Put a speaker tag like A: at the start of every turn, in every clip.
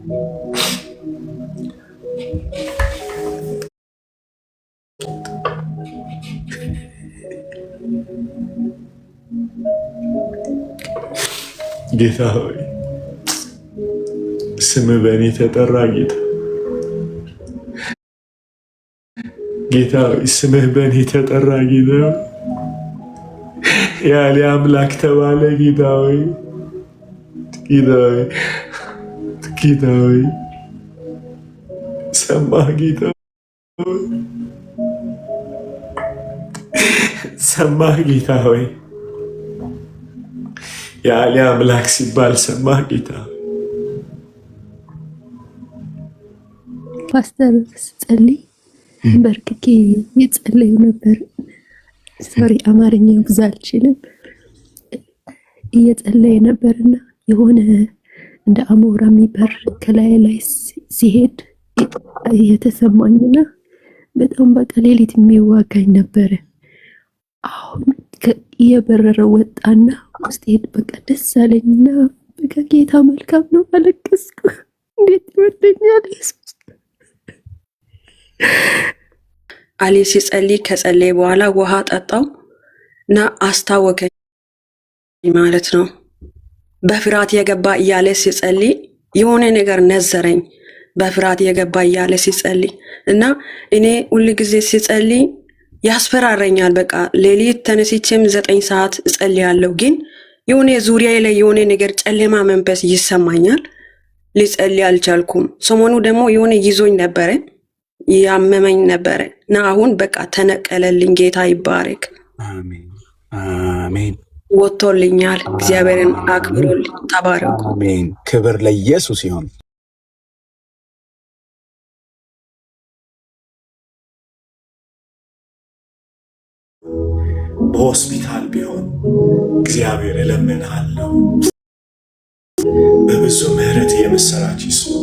A: ጌታ ሆይ ስምህ በእኔ ተጠራ። ጌታ ሆይ ስምህ በእኔ ተጠራ። ያለ አምላክ ተባለ። ጌታ ሆይ ሰማህ። ጌታ ሆይ ሰማህ። ጌታ ሆይ ያለ አምላክ ሲባል ሰማህ። ጌታ
B: ፓስተር ስጸልይ በርክኬ እየጸለዩ ነበር። ሶሪ አማርኛ ብዙ አልችልም። እየጸለየ ነበርና የሆነ እንደ አሞራ የሚበር ከላይ ላይ ሲሄድ እየተሰማኝና በጣም በቃ ሌሊት የሚዋጋኝ ነበረ። አሁን እየበረረ ወጣና ውስጥ ሄድ በቃ ደስ አለኝና በቃ ጌታ መልካም ነው። አለቀስኩ። እንዴት ይወደኛል ኢየሱስ።
C: አሊ ሲጸልይ ከጸለይ በኋላ ውሃ ጠጣው እና አስታወከኝ ማለት ነው። በፍርሃት የገባ እያለ ሲጸልይ የሆነ ነገር ነዘረኝ። በፍርሃት የገባ እያለ ሲጸልይ እና እኔ ሁል ጊዜ ሲጸልይ ያስፈራረኛል። በቃ ሌሊት ተነስቼም 9 ሰዓት እጸልያለሁ፣ ግን የሆነ ዙሪያዬ ላይ የሆነ ነገር ጨለማ መንፈስ ይሰማኛል። ልጸልይ አልቻልኩም። ሰሞኑ ደግሞ የሆነ ይዞኝ ነበረ፣ ያመመኝ ነበረ እና አሁን በቃ ተነቀለልኝ። ጌታ ይባረክ።
D: አሜን አሜን።
C: ወጥቶልኛል። እግዚአብሔርን አክብሩልኝ። ተባረኩ።
D: አሜን። ክብር ለኢየሱስ ይሁን።
A: በሆስፒታል ቢሆን እግዚአብሔር እለምንሃለሁ በብዙ ምሕረት የምስራች ይስሙ፣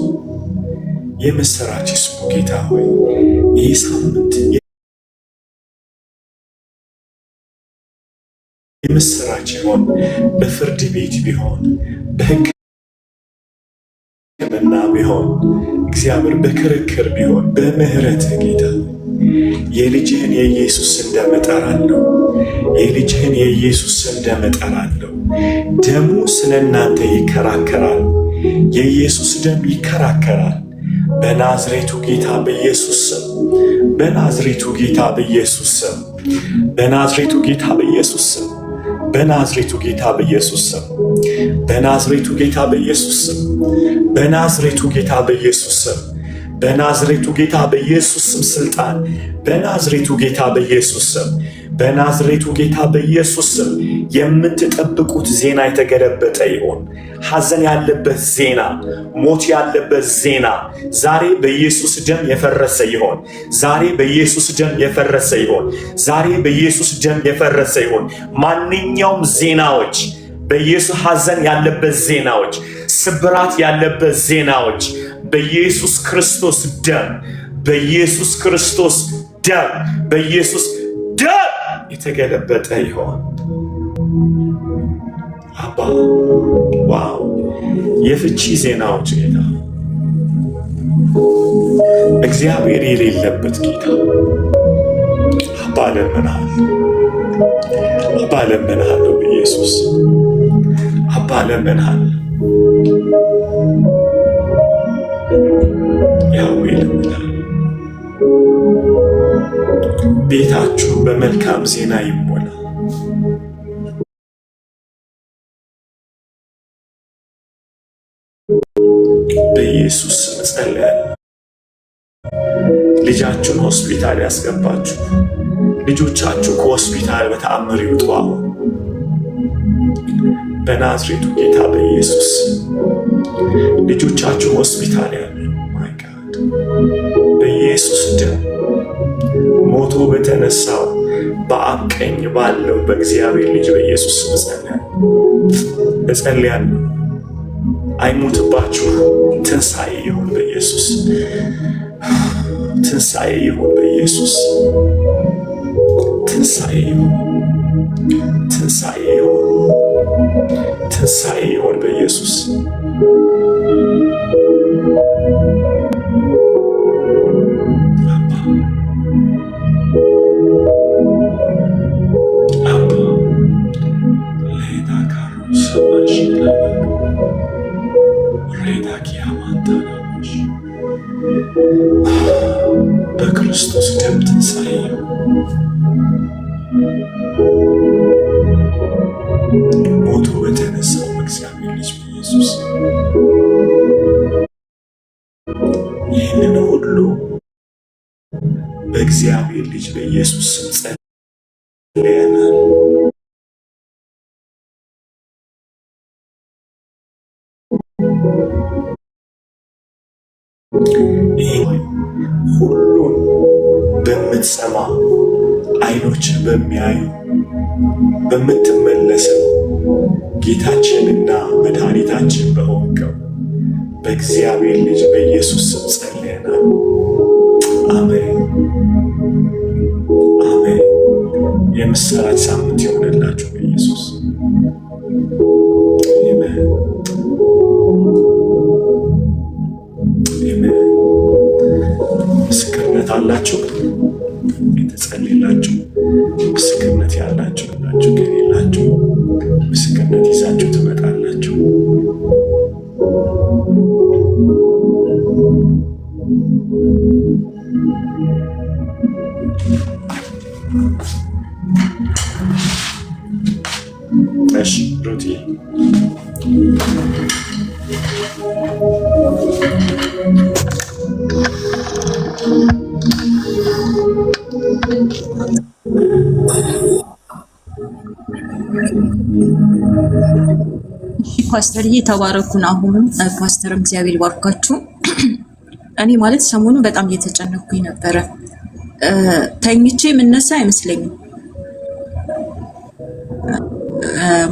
A: የምስራች ይስሙ። ጌታ ሆይ ይህ ሳምንት የምስራች ይሆን። በፍርድ ቤት ቢሆን፣ በሕክምና ቢሆን፣ እግዚአብሔር በክርክር ቢሆን በምሕረት ጌታ የልጅህን የኢየሱስን ደም እጠራለሁ። የልጅህን የኢየሱስን ደም እጠራለሁ። ደሙ ስለ እናንተ ይከራከራል። የኢየሱስ ደም ይከራከራል። በናዝሬቱ ጌታ በኢየሱስ ስም፣ በናዝሬቱ ጌታ በኢየሱስ ስም፣ በናዝሬቱ ጌታ በኢየሱስ ስም፣ በናዝሬቱ ጌታ በኢየሱስ ስም፣ በናዝሬቱ ጌታ በኢየሱስ ስም፣ በናዝሬቱ ጌታ በኢየሱስ ስም፣ በናዝሬቱ ጌታ በኢየሱስ ስም ስልጣን፣ በናዝሬቱ ጌታ በኢየሱስ ስም፣ በናዝሬቱ ጌታ በኢየሱስ ስም የምትጠብቁት ዜና የተገለበጠ ይሆን። ሐዘን ያለበት ዜና፣ ሞት ያለበት ዜና ዛሬ በኢየሱስ ደም የፈረሰ ይሆን። ዛሬ በኢየሱስ ደም የፈረሰ ይሆን። ዛሬ በኢየሱስ ደም የፈረሰ ይሆን። ማንኛውም ዜናዎች በኢየሱስ ሐዘን ያለበት ዜናዎች፣ ስብራት ያለበት ዜናዎች በኢየሱስ ክርስቶስ ደም፣ በኢየሱስ ክርስቶስ ደም፣ በኢየሱስ ደም የተገለበጠ ይሆን። አባ ዋው! የፍቺ ዜናዎች ጌታ፣ እግዚአብሔር የሌለበት ጌታ አባ ለምንሃል፣ አባ ለምንሃል፣ በኢየሱስ አባ ለምንሃል። ያዌ ለምንሃል። ቤታችሁ በመልካም ዜና ይሞላ። በኢየሱስ ስም ጸልያለሁ። ልጃችሁን ሆስፒታል ያስገባችሁ ልጆቻችሁ ከሆስፒታል በተአምር ይውጡ። በናዝሬቱ ጌታ በኢየሱስ ልጆቻችሁ ሆስፒታል ያሉ በኢየሱስ ደም ሞቶ በተነሳው በአብ ቀኝ ባለው በእግዚአብሔር ልጅ በኢየሱስ እጸልያለሁ። አይሙትባችሁ፣ ትንሣኤ ይሁን በኢየሱስ፣ ትንሣኤ ይሁን በኢየሱስ፣ ትንሣኤ ይሁን፣ ትንሣኤ ይሁን፣ ትንሣኤ ይሁን በኢየሱስ። ያማንታናሽ በክርስቶስ ደም ትንሣኤ ሞቶ በተነሳው በእግዚአብሔር ልጅ በኢየሱስ ይህንን ሁሉ በእግዚአብሔር ልጅ በኢየሱስ ስም ጸልየናል። ይህ ሁሉን በምትሰማ ዓይኖችን በሚያዩ በምትመለሰው ጌታችንና መድኃኒታችን በሆንከው በእግዚአብሔር ልጅ በኢየሱስ ስም ጸልየናል። አሜን አሜን። የምስራች ሳምንት ይሆንላችሁ በኢየሱስ አሜን አሜን። ምስክርነት አላችሁ? የተጸለየላችሁ ምስክርነት ያላችሁ ናችሁ። ከሌላችሁ ምስክርነት ይዛችሁ ትመጣላችሁ። እሺ ሩቲ
E: ፓስተርዬ ተባረኩን። አሁንም ፓስተርም እግዚአብሔር ይባርካችሁ። እኔ ማለት ሰሞኑን በጣም እየተጨነኩኝ ነበረ። ተኝቼ የምነሳ አይመስለኝም።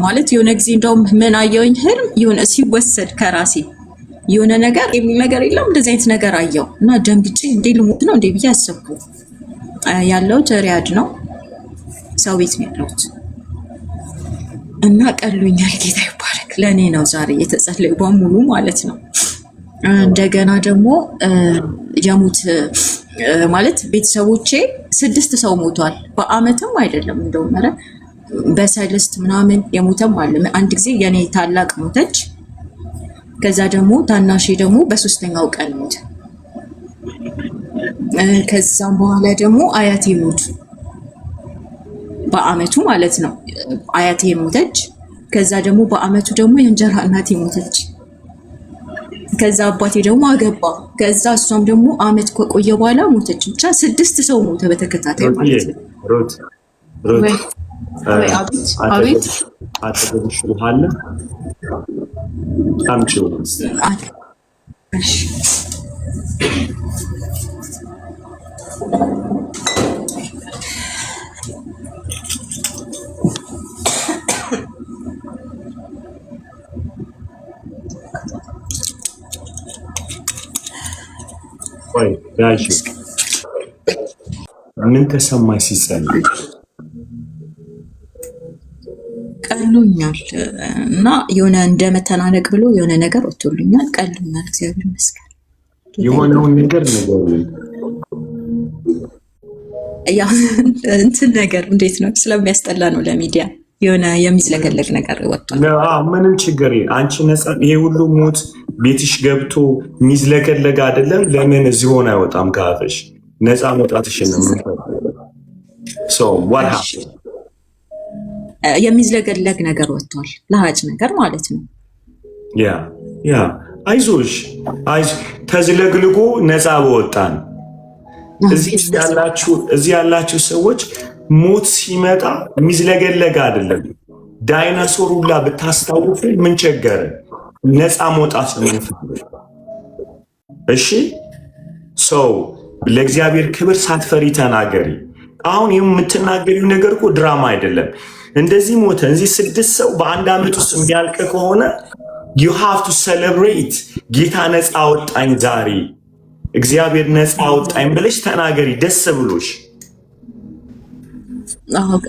E: ማለት የሆነ ጊዜ እንደውም ምን አየሁኝ፣ ህልም የሆነ ሲወሰድ ከራሴ የሆነ ነገር የሚል ነገር የለም እንደዚህ አይነት ነገር አየሁ እና ደንግጬ እንዴ ልሞት ነው እንዴ ብዬ አሰብኩ። ያለሁት ሪያድ ነው፣ ሰው ቤት ነው ያለሁት እና ቀሎኛል። ጌታ ይባረክ። ለእኔ ነው ዛሬ የተጸለዩ በሙሉ ማለት ነው። እንደገና ደግሞ የሙት ማለት ቤተሰቦቼ 6 ሰው ሞቷል። በአመትም አይደለም እንደውም ኧረ በሰልስት ምናምን የሞተም አለ። አንድ ጊዜ የኔ ታላቅ ሞተች። ከዛ ደግሞ ታናሼ ደግሞ በ3ኛው ቀን ሞተ። ከዛም በኋላ ደግሞ አያቴ ሞቱ በአመቱ ማለት ነው። አያቴ ሞተች። ከዛ ደግሞ በአመቱ ደግሞ የእንጀራ እናቴ ሞተች። ከዛ አባቴ ደግሞ አገባ። ከዛ እሷም ደግሞ አመት ከቆየ በኋላ ሞተች። ብቻ 6 ሰው ሞተ በተከታታይ ማለት ነው።
A: ሩት
E: አቤት
A: አጠገብሽ ውሃ አለ? አምጪው።
E: እሺ
A: ወይ ያጂ ምን ተሰማሽ ሲጸልይ?
E: ቀሎኛል እና የሆነ እንደ መተናነቅ ብሎ የሆነ ነገር ወጥቶልኛል። ቀሎኛል። እግዚአብሔር ይመስገን።
A: የሆነውን ነገር ነገሩኝ።
E: ያ እንትን ነገር እንዴት ነው? ስለሚያስጠላ ነው ለሚዲያ የሆነ የሚዝለገለግ ነገር ወጥቷል።
A: ምንም ችግር አንቺ ነፃ። ይሄ ሁሉ ሞት ቤትሽ ገብቶ የሚዝለገለግ አይደለም። ለምን እዚህ ሆነ አይወጣም ከአፍሽ? ነፃ መውጣትሽን ነው
E: የሚዝለገለግ ነገር ወጥቷል። ለሀጭ ነገር ማለት ነው።
A: ያ አይዞሽ፣ ተዝለግልጎ ነፃ በወጣን። እዚህ ያላችሁ ሰዎች ሞት ሲመጣ የሚዝለገለግ አይደለም። ዳይናሶር ሁላ ብታስታውፉ ምን ቸገረ? ነፃ መውጣት ነው የምንፈልግ። እሺ ሰው ለእግዚአብሔር ክብር ሳትፈሪ ተናገሪ። አሁን የምትናገሪው ነገር እኮ ድራማ አይደለም። እንደዚህ ሞተ፣ እዚህ 6 ሰው በአንድ ዓመት ውስጥ የሚያልቅ ከሆነ you have to celebrate። ጌታ ነፃ አወጣኝ፣ ዛሬ እግዚአብሔር ነፃ አወጣኝ ብለሽ ተናገሪ ደስ ብሎሽ።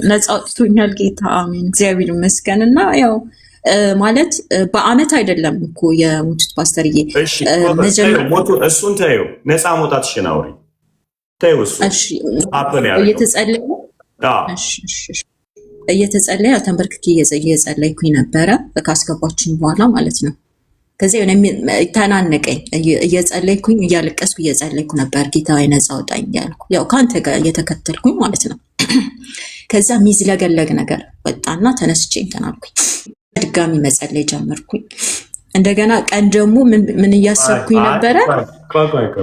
E: ነፃ አውጥቶኛል ጌታ፣ አሜን፣ እግዚአብሔር ይመስገን። እና ያው ማለት በአመት አይደለም እኮ የሞቱት ፓስተርዬ።
A: እሱን ተይው፣ ነፃ መውጣትሽን አውሪ። ተይው እሱ
E: እየተጸለየ ተንበርክኬ እየጸለይኩኝ ነበረ ካስገባችኝ በኋላ ማለት ነው። ከዚያ ተናነቀኝ። እየጸለይኩኝ እያለቀስኩ እየጸለይኩ ነበር። ጌታ ሆይ ነፃ አውጣኝ እያልኩ ያው ከአንተ ጋር እየተከተልኩኝ ማለት ነው። ከዛ የሚዝለገለግ ነገር ወጣና ተነስቼ እንትን አልኩኝ። ድጋሚ መጸለይ ጀመርኩኝ። እንደገና ቀን ደግሞ ምን እያሰብኩኝ ነበረ?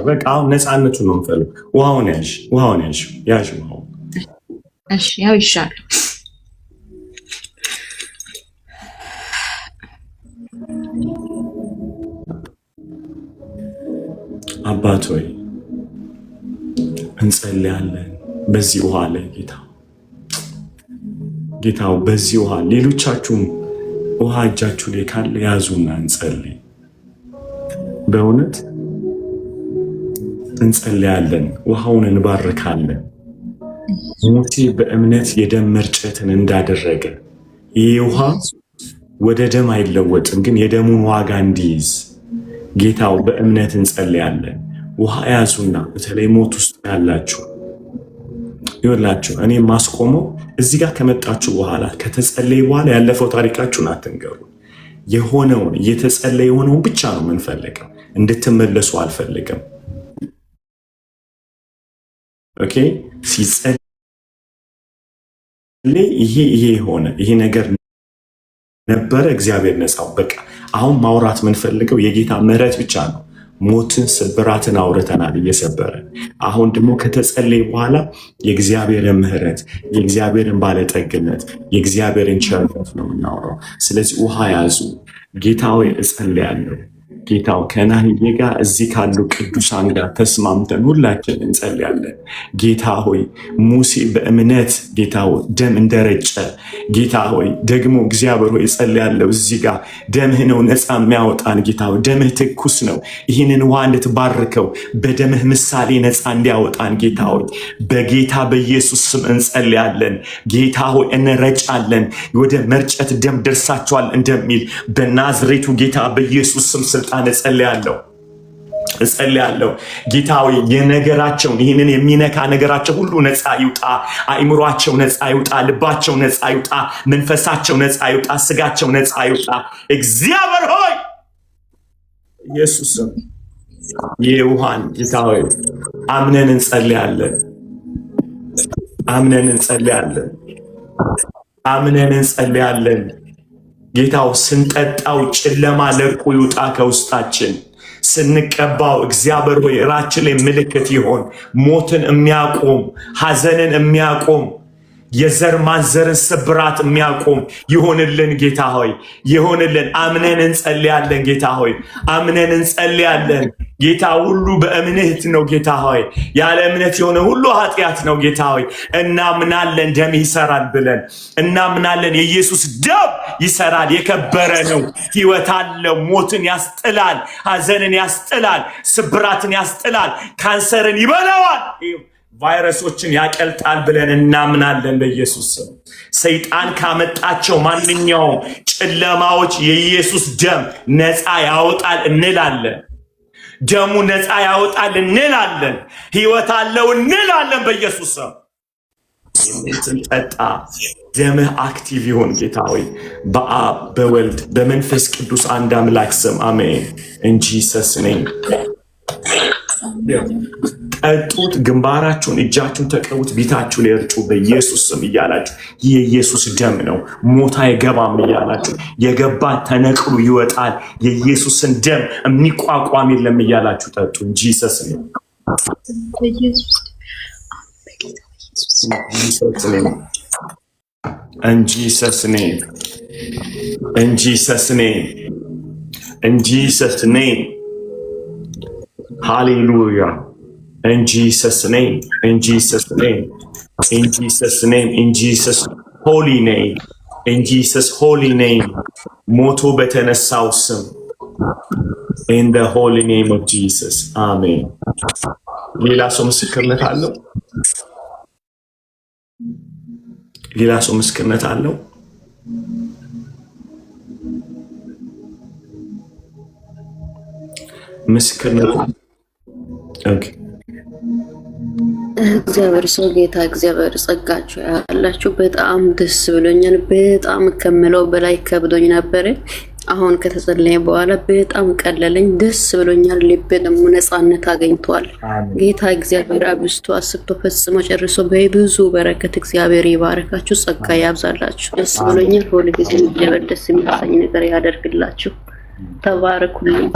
A: በቃ አሁን ነፃነቱ ነው የምፈልግ። ውሃውን ያዥ፣ ውሃውን ያዥ፣ ያዥ ውሃውን።
E: እሺ ያው ይሻላል።
A: አባት ሆይ እንጸልያለን በዚህ ውሃ ላይ ጌታው በዚህ ውሃ ሌሎቻችሁም ውሃ እጃችሁ ላይ ካለ ያዙና እንጸልይ። በእውነት እንጸልያለን፣ ውሃውን እንባርካለን። ሙሴ በእምነት የደም መርጨትን እንዳደረገ ይህ ውሃ ወደ ደም አይለወጥም፣ ግን የደሙን ዋጋ እንዲይዝ ጌታው በእምነት እንጸልያለን። ውሃ ያዙና በተለይ ሞት ውስጥ ያላችሁ ይወላችሁ፣ እኔ ማስቆመው እዚህ ጋር ከመጣችሁ በኋላ ከተጸለየ በኋላ ያለፈው ታሪካችሁን አትንገሩ። የሆነውን እየተጸለየ የሆነውን ብቻ ነው የምንፈልገው። እንድትመለሱ አልፈልግም። ኦኬ፣ ሲጸለይ ይሄ ሆነ፣ ይሄ ነገር ነበረ፣ እግዚአብሔር ነፃው። በቃ አሁን ማውራት የምንፈልገው የጌታ ምሕረት ብቻ ነው። ሞትን ስብራትን አውርተናል እየሰበረን። አሁን ደግሞ ከተጸለየ በኋላ የእግዚአብሔርን ምሕረት፣ የእግዚአብሔርን ባለጠግነት፣ የእግዚአብሔርን ቸርነት ነው የምናወራው። ስለዚህ ውሃ ያዙ። ጌታ ሆይ እጸልያለሁ። ጌታው ከናህዬ ጋር እዚህ ካሉ ቅዱሳን ጋር ተስማምተን ሁላችን እንጸልያለን። ጌታ ሆይ ሙሴ በእምነት ጌታ ሆይ ደም እንደረጨ ጌታ ሆይ ደግሞ እግዚአብሔር ሆይ እጸልያለሁ። እዚህ ጋር ደምህ ነው ነፃ የሚያወጣን። ጌታ ሆይ ደምህ ትኩስ ነው። ይህንን ውሃ እንድትባርከው በደምህ ምሳሌ ነፃ እንዲያወጣን ጌታ ሆይ በጌታ በኢየሱስ ስም እንጸልያለን። ጌታ ሆይ እንረጫለን። ወደ መርጨት ደም ደርሳቸዋል እንደሚል በናዝሬቱ ጌታ በኢየሱስ ስም ስልጣን እጸልያለሁ። ጌታዊ የነገራቸውን ይህንን የሚነካ ነገራቸው ሁሉ ነፃ ይውጣ። አእምሯቸው ነፃ ይውጣ። ልባቸው ነፃ ይውጣ። መንፈሳቸው ነፃ ይውጣ። ስጋቸው ነፃ ይውጣ። እግዚአብሔር ሆይ ኢየሱስም የውሃን ጌታዊ አምነን እንጸልያለን። አምነን እንጸልያለን። አምነን እንጸልያለን። ጌታው ስንጠጣው ጨለማ ለቆ ይውጣ ከውስጣችን። ስንቀባው እግዚአብሔር ሆይ ራችን ላይ ምልክት ይሆን። ሞትን የሚያቆም ሐዘንን የሚያቆም የዘር ማንዘርን ስብራት የሚያቆም ይሆንልን ጌታ ሆይ ይሆንልን። አምነን እንጸልያለን ጌታ ሆይ አምነን እንጸልያለን ጌታ። ሁሉ በእምነት ነው ጌታ ሆይ። ያለ እምነት የሆነ ሁሉ ኃጢአት ነው ጌታ ሆይ። እናምናለን ደም ይሰራል ብለን እናምናለን። የኢየሱስ ደም ይሰራል። የከበረ ነው። ሕይወት አለው። ሞትን ያስጥላል። ሐዘንን ያስጥላል። ስብራትን ያስጥላል። ካንሰርን ይበላዋል። ቫይረሶችን ያቀልጣል ብለን እናምናለን በኢየሱስ ስም። ሰይጣን ካመጣቸው ማንኛውም ጨለማዎች የኢየሱስ ደም ነፃ ያወጣል እንላለን። ደሙ ነፃ ያወጣል እንላለን። ሕይወት አለው እንላለን በኢየሱስ ስም። ስንጠጣ ደምህ አክቲቭ ይሆን ጌታ ሆይ በአብ በወልድ በመንፈስ ቅዱስ አንድ አምላክ ስም አሜን። እንጂ ሰስነኝ ጠጡት። ግንባራችሁን እጃችሁን ተቀቡት። ቢታችሁ ላይ እርጩ በኢየሱስ ስም እያላችሁ ይህ የኢየሱስ ደም ነው። ሞት አይገባም እያላችሁ የገባ ተነቅሉ ይወጣል። የኢየሱስን ደም የሚቋቋም የለም እያላችሁ ጠጡ። ጂሰስ ነው። In Jesus' name. In Jesus' name. In Jesus' name. Hallelujah. In Jesus' name. In Jesus' name. In Jesus' name. In Jesus' holy name. In Jesus' holy name. ሞቶ በተነሳው ስም. In the holy name of Jesus. Amen. ሌላ ሰው ምስክርነት አለው? ሌላ ሰው ምስክርነት አለው? ምስክርነት ኦኬ።
F: እግዚአብሔር ሰው ጌታ እግዚአብሔር ጸጋችሁ ያላችሁ በጣም ደስ ብሎኛል። በጣም ከምለው በላይ ከብዶኝ ነበር። አሁን ከተጸለየ በኋላ በጣም ቀለለኝ፣ ደስ ብሎኛል። ልቤ ደግሞ ነፃነት አገኝቷል። ጌታ እግዚአብሔር አብዝቶ አስብቶ ፈጽሞ ጨርሶ በብዙ በረከት እግዚአብሔር ይባርካችሁ፣ ጸጋ ያብዛላችሁ። ደስ ብሎኛል። ሁሉ ጊዜ እግዚአብሔር ደስ የሚያሰኝ ነገር ያደርግላችሁ። ተባረኩልኝ።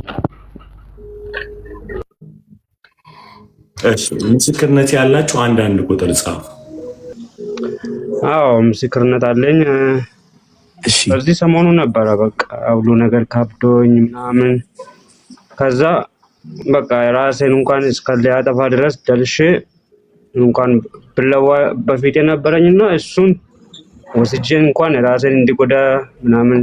A: እሺ ምስክርነት ያላችሁ አንዳንድ ቁጥር ጻፉ።
G: አዎ ምስክርነት አለኝ።
D: እሺ
G: በዚህ ሰሞኑ ነበረ በቃ ሁሉ ነገር ካብዶኝ ምናምን ከዛ በቃ ራሴን እንኳን እስከ ሊያጠፋ ድረስ ደርሼ እንኳን ብለዋ በፊት የነበረኝና እሱን ወስጄ እንኳን ራሴን እንዲጎዳ ምናምን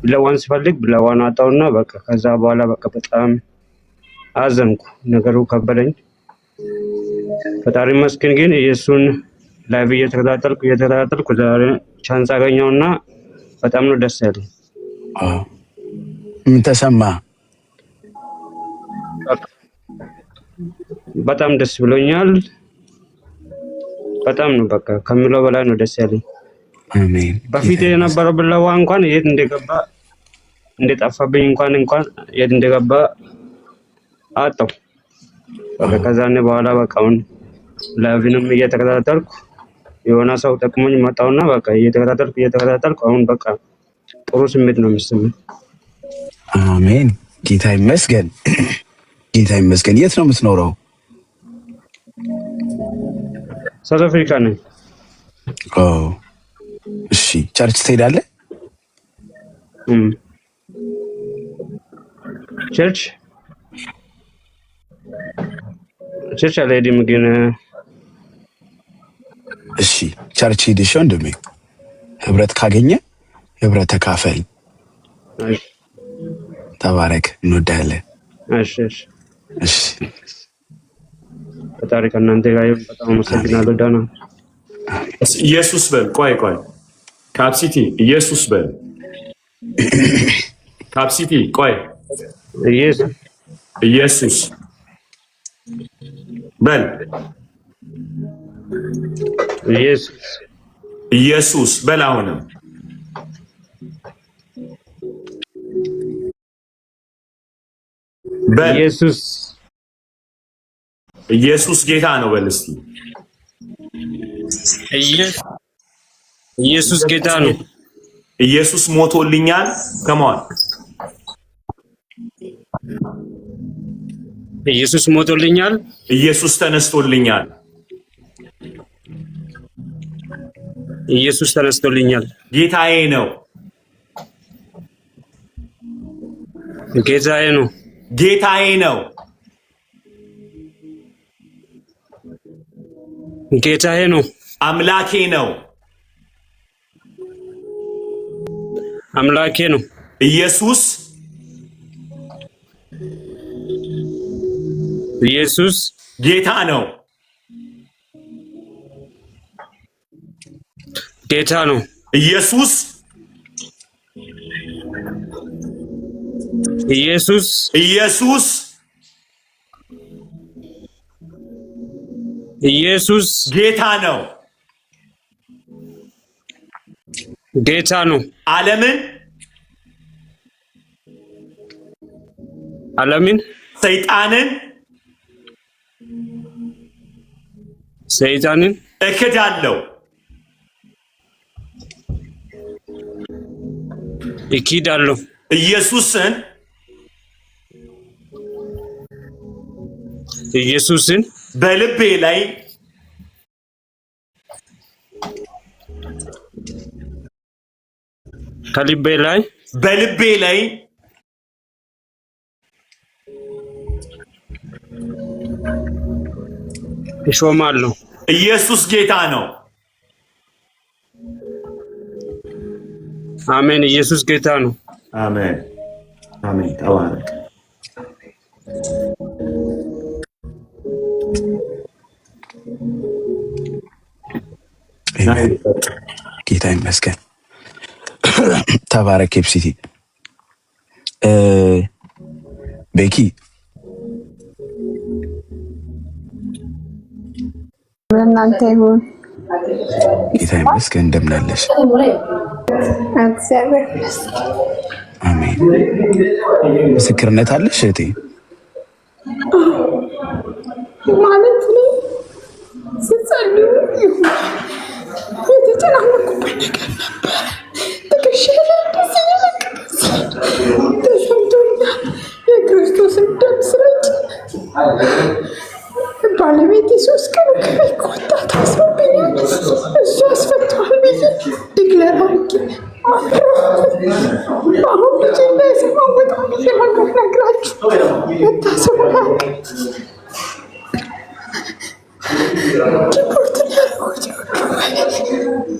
G: ብለዋን ስፈልግ ብለዋን አጣውና በቃ ከዛ በኋላ በቃ በጣም አዘንኩ። ነገሩ ከበደኝ። ፈጣሪ መስገን ግን ኢየሱስን ላይቭ እየተከታተልኩ ዛሬ ቻንስ አገኘውና በጣም ነው ደስ ያለኝ።
D: ምን ተሰማ?
G: በጣም ደስ ብሎኛል። በጣም ነው በቃ ከምለው በላይ ነው ደስ ያለኝ።
D: አሜን።
G: በፊት የነበረው ብለዋ እንኳን የት እንደገባ እንደጠፋብኝ እንኳን የት እንደገባ አጣው። በቃ ከዛኔ በኋላ በቃ አሁን ላይቭንም እየተከታተልኩ የሆነ ሰው ጠቅሞኝ መጣውና በቃ እየተከታተልኩ አሁን በቃ ጥሩ ስሜት ነው የሚሰማኝ።
D: አሜን። ጌታ ይመስገን። ጌታ ይመስገን። የት ነው የምትኖረው?
G: ሳውዝ አፍሪካ ነኝ።
D: ኦ እሺ። ቸርች ትሄዳለህ?
G: ቸርች አልሄድም ግን
D: እሺ ቸርች ሂድ። እሺ ወንድሜ ህብረት ካገኘ ህብረት ተካፈል።
G: እሺ
D: ተባረክ። እንወዳለን።
G: እሺ እሺ
D: እሺ።
G: ፈጣሪ ከእናንተ ጋር ይሁን። በጣም አመሰግናለሁ። ዳና
A: ኢየሱስ በል። ቆይ ካፕሲቲ ኢየሱስ በል። ካፕሲቲ ቆይ ኢየሱስ በል። ኢየሱስ በል። አሁንም በል። ኢየሱስ ጌታ ነው በል እስቲ።
G: ኢየሱስ ጌታ ነው።
A: ኢየሱስ ሞቶልኛል። ከማን
G: ኢየሱስ ሞቶልኛል።
A: ኢየሱስ ተነስቶልኛል።
G: ኢየሱስ ተነስቶልኛል።
A: ጌታዬ ነው።
G: ጌታዬ ነው።
A: ጌታዬ ነው።
G: ጌታዬ ነው።
A: አምላኬ ነው።
G: አምላኬ ነው።
A: ኢየሱስ ጌታ ነው።
G: ጌታ ነው።
A: ኢየሱስ ጌታ ነው።
G: ጌታ ነው።
A: ዓለምን ሰይጣንን እክዳለሁ። ኢየሱስን በልቤ ላይ በልቤ ላይ
G: እሾማለሁ።
A: ኢየሱስ ጌታ ነው።
G: አሜን። ኢየሱስ ጌታ ነው።
A: አሜን። አሜን። ተባረክ።
D: ጌታ ይመስገን። ተባረክ። ኤፕሲቲ ቤኪ
H: እናንተ ይሁን።
D: ጌታ ይመስገን። እንደምን አለሽ?
H: እግዚአብሔር ይመስገን።
D: አሜን። ምስክርነት አለሽ እህቴ?
H: ማለት ነው ስጸልይ የተጨናነኩበት ነገር ነበረ። ትከሻዬ ላይ እንደዚህ እየለቀቀ ተሰምቶኛል። የክርስቶስን ደም ስረጭ ባለቤቴ 3 ቀን ከቤት ከወጣ ታስሮብኛል። እሱ ያስፈታዋል ብዬ ዲክለር አድርጌ አሁን ልጅ እንዳይሰማ በጣም እየመንገድ ነግራችሁ መታሰቡ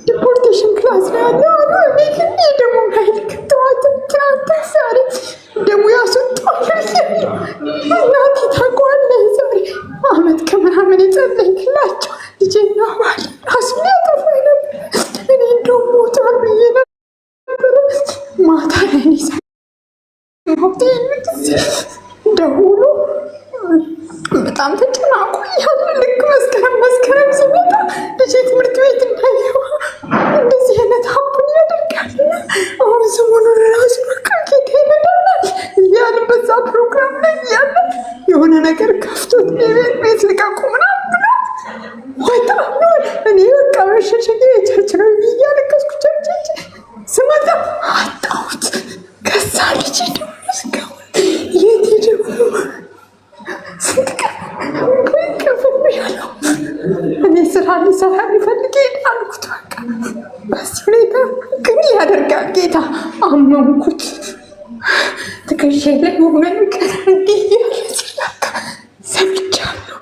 H: ዲፖርቴሽን ክላስ ነው ያለው። እኔ ደግሞ ኃይል ክትባት ዛሬ ደግሞ ያስወጣል። እናቴ ታውቀዋለህ። ዛሬ አመት ከምናምን የጸለይክላቸው ልጄና ባል ራሱን ያጠፋኝ ነበር። እኔ እንደውም ሞቷል ብዬ ነበር። ማታ ላይ ደውሎ በጣም ተጨናቆ ያለ ልክ መስከረም ሲመጣ ልጄ ትምህርት ቤት እንዳይገባ እንደዚህ አይነት ሀቡን ያደርጋል። አሁን ሰሞኑን ራሱ በቃ ጌታ ይረዳናል እያለ በዛ ፕሮግራም ላይ እያለ የሆነ ነገር ከፍቶት ቤት ልቀቁ ምናምን ወጣ። እኔ በቃ መሸሸጊያ የቸርች ነው እያለቀስኩ ቸርች ስመጣ አጣሁት። ከዛ ልጄ ደግሞ እስካሁን የት ደግሞ ስንት ቀን ከፍል ያለው እኔ ስራ ሊሰራ ሊፈልግ አልኩት። በቃ በዚህ ሁኔታ ግን ያደርጋል ጌታ። አመንኩት። ትከሻዬ ላይ የሆነ ነገር እንዲህ ያለ ሲላካ ሰምቻለሁ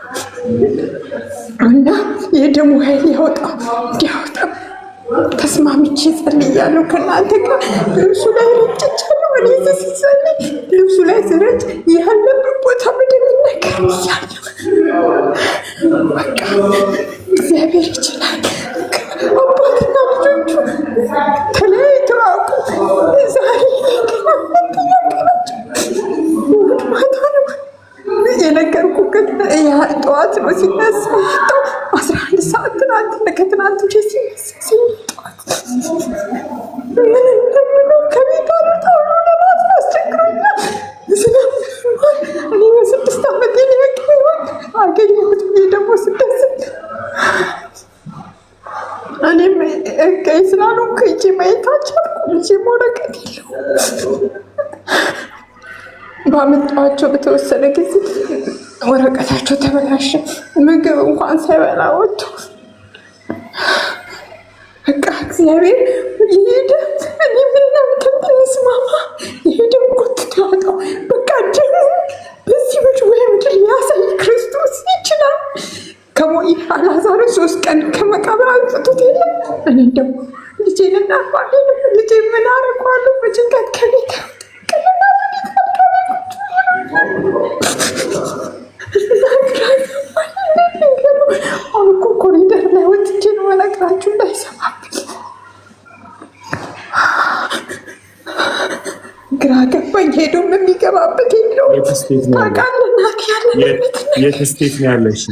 H: እና የደሙ ኃይል ያወጣ እንዲያወጣ ተስማምቼ ጸልያለሁ። ከእናንተ ጋር ልብሱ ላይ ረጭቻለሁ። እኔ ሲጸልይ ልብሱ ላይ ስረጭ ያለበት ቦታ በደንብ ነገር እያለሁ በቃ እግዚአብሔር ይችላል። አባትና ልጆቹ ተለያይተው አውቁ። ዛሬ ማታ ነው የነገርኩህ። ጠዋት ነው ሲነሳ 11 ሰዓት ከትናንት ሲነሳ ጠዋት ምን እንደምለው ከቤት አልወጣሁ። ለራሱ አስቸግሮኛል። እኔ በ6 ዓመቴ አገኘሁት ብዬ ደግሞ ስደስት እኔም ቀይ ስላልሆንኩ እጄ ማየት አልቻልኩም። እጄም ወረቀት የለውም። ባመጣኋቸው በተወሰነ ጊዜ ወረቀታቸው ተበላሸ። ምግብ እንኳን ሳይበላ ወጥቶ በቃ እግዚአብሔር ይሄደ። እኔ ምናምን ከምንስማማ ይሄደ ቁጥጥ ያወጣው በቃ ደግሞ በዚህ ምድር ወይ ምድር ሊያሳይ ክርስቶስ ይችላል። ከሞይ አልዓዛር 3 ቀን ከመቃብር አውጥቶት የለም። እኔ ደግሞ ልጄንና ባሌን ልጄ ምን አደርገዋለሁ? በጭንቀት ከቤት ቅልና አሁን ኮሪደር ላይ ወጥቼ ነው መነግራችሁ እንዳይሰማብኝ። ግራ ገባኝ። ሄዶም የሚገባበት የለውም። ታውቃለህ እናቴ ያለበት
A: የት ስቴት ነው ያለሽ?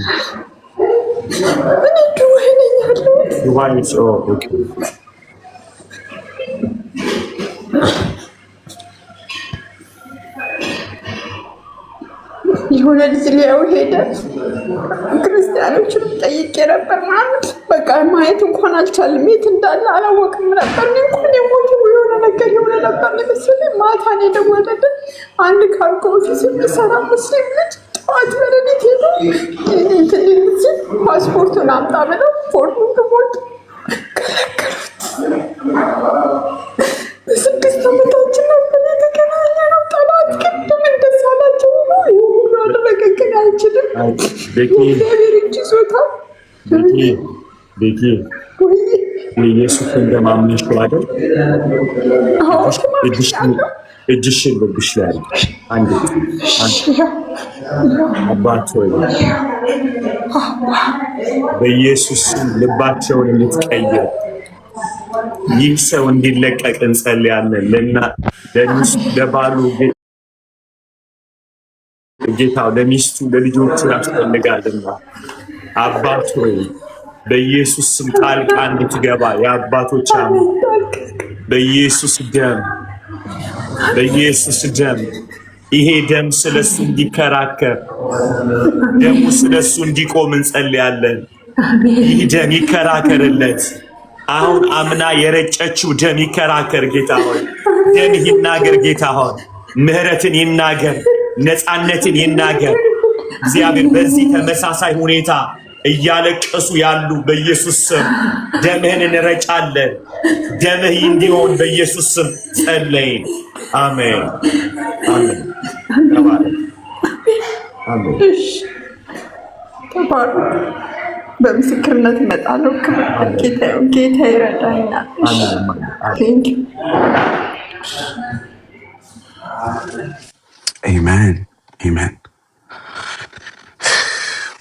H: እኔ ዱባይ ነኝ ያለሁት።
A: ዱባይ ኦኬ።
H: የሆነ ልጅ ሊያው ሄደ። ክርስቲያኖችን ጠይቄ ነበር ማለት በቃ ማየት እንኳን አልቻልም። የት እንዳለ አላወቅም ነበር። እንኳን የሞቱ የሆነ ነገር የሆነ ነበር ለምሳሌ ማታ ነው የደወለልን አንድ ካርጎ ኦፊስ የሚሰራ ሙስሊም ልጅ ጠዋት በሌሊት ሄዶ ትንሽ ፓስፖርቱን አምጣ ብለው ፎርሙን ሞልቶ ከለከሉት። በ6 ዓመታችን ነበር የተገናኘ ነው። ጠላት ቅድም እንደዛ ናቸው ነው ይሁሉ አደረገ። ግን አይችልም። እግዚአብሔር እጅ ይዞታል።
A: ቤኪ የኢየሱስ እንደማምንሽ አይደል? እጅሽን ልብሽ ላይ አንድ አባት ሆይ በኢየሱስ ልባቸውን እንድትቀይር ይህ ሰው እንዲለቀቅ እንጸልያለን። ለሚስቱ ለባሉ ጌታው ለሚስቱ ለልጆቹ ያስፈልጋልና አባት ሆይ በኢየሱስ ስም ጣልቃ እንድትገባ የአባቶች አምላክ በኢየሱስ ደም በኢየሱስ ደም ይሄ ደም ስለሱ እንዲከራከር ደሙ ስለሱ እንዲቆም እንጸልያለን። ይህ ደም ይከራከርለት። አሁን አምና የረጨችው ደም ይከራከር ጌታ ሆይ። ደም ይናገር ጌታ ሆይ። ምህረትን ይናገር፣ ነፃነትን ይናገር። እግዚአብሔር በዚህ ተመሳሳይ ሁኔታ እያለቀሱ ያሉ በኢየሱስ ስም ደምህን እንረጫለን። ደምህ እንዲሆን በኢየሱስ ስም ጸለይን። አሜን አሜን።
H: ተባረክ። በምስክርነት እመጣለሁ። ጌታ ይረዳኛል።
D: አሜን አሜን።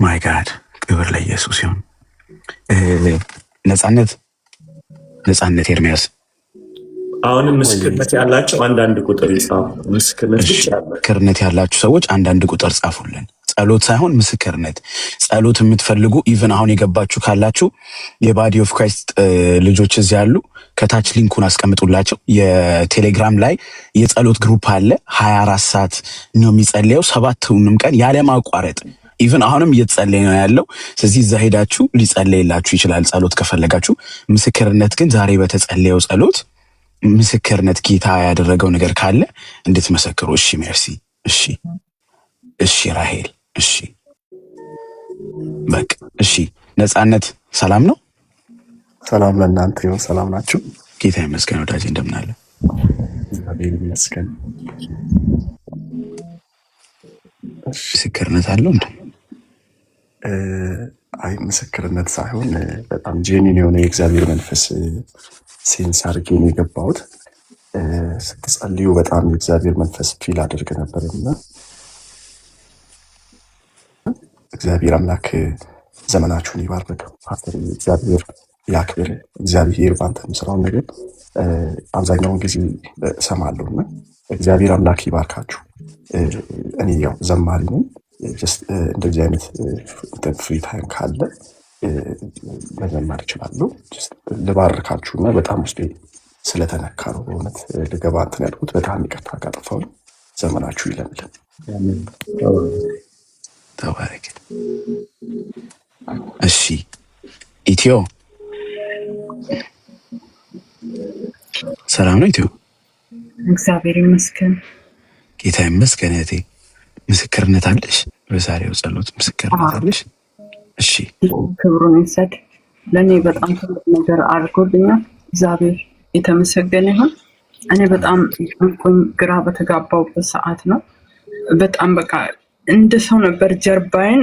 D: ማይ ጋድ ክብር ለኢየሱስ ይሁን። ነፃነት ኤርሚያስ
A: አሁንም ምስክርነት ያላቸው አንዳንድ ቁጥር ይጻፉ።
D: ምስክርነት ያላችሁ ሰዎች አንዳንድ ቁጥር ጻፉልን። ጸሎት ሳይሆን ምስክርነት። ጸሎት የምትፈልጉ ኢቭን አሁን የገባችሁ ካላችሁ የባዲ ኦፍ ክራይስት ልጆች እዚህ ያሉ ከታች ሊንኩን አስቀምጡላቸው። የቴሌግራም ላይ የጸሎት ግሩፕ አለ። 24 ሰዓት ነው የሚጸለየው፣ 7ቱንም ቀን ያለ ማቋረጥ። ኢቭን አሁንም እየተጸለየ ነው ያለው። ስለዚህ እዛ ሄዳችሁ ሊጸለይላችሁ ይችላል ጸሎት ከፈለጋችሁ። ምስክርነት ግን ዛሬ በተጸለየው ጸሎት ምስክርነት ጌታ ያደረገው ነገር ካለ እንድትመሰክሩ። እሺ ሜርሲ፣ እሺ ራሄል፣ እሺ በቃ እሺ። ነፃነት ሰላም ነው?
I: ሰላም ለእናንተ ይሁን። ሰላም ናችሁ?
D: ጌታ ይመስገን። ወዳጄ እንደምን አለ?
I: እግዚአብሔር ይመስገን።
D: ምስክርነት አለው እንዴ?
I: አይ ምስክርነት ሳይሆን በጣም ጄኒን የሆነ የእግዚአብሔር መንፈስ ሴንስ አድርጌ ነው የገባሁት። ስትጸልዩ በጣም የእግዚአብሔር መንፈስ ፊል አድርግ ነበርና እግዚአብሔር አምላክ ዘመናችሁን ይባርክ። ፓስተር እግዚአብሔር ያክብር። እግዚአብሔር ባንተ የሚሰራውን ነገር አብዛኛውን ጊዜ እሰማለሁና እግዚአብሔር አምላክ ይባርካችሁ። እኔ ያው ዘማሪ ነኝ። እንደዚህ አይነት ፍሪ ታይም ካለ መዘመር እችላለሁ። ልባርካችሁና በጣም ውስጤ ስለተነካ ነው በእውነት ልገባ እንትን ያልኩት። በጣም ይቅርታ ካጠፋሁ። ዘመናችሁ ይለምልም።
D: ተባረክ። እሺ ኢትዮ ሰላም ነው? ኢትዮ
J: እግዚአብሔር ይመስገን።
D: ጌታ ይመስገን። እህቴ ምስክርነት አለሽ? በዛሬው ጸሎት ምስክርነት አለሽ? እሺ
J: ክብሩን ይውሰድ። ለእኔ በጣም ትልቅ ነገር አድርጎልኛል። እግዚአብሔር የተመሰገነ ይሁን። እኔ በጣም ግራ በተጋባውበት ሰዓት ነው። በጣም በቃ እንደ ሰው ነበር ጀርባዬን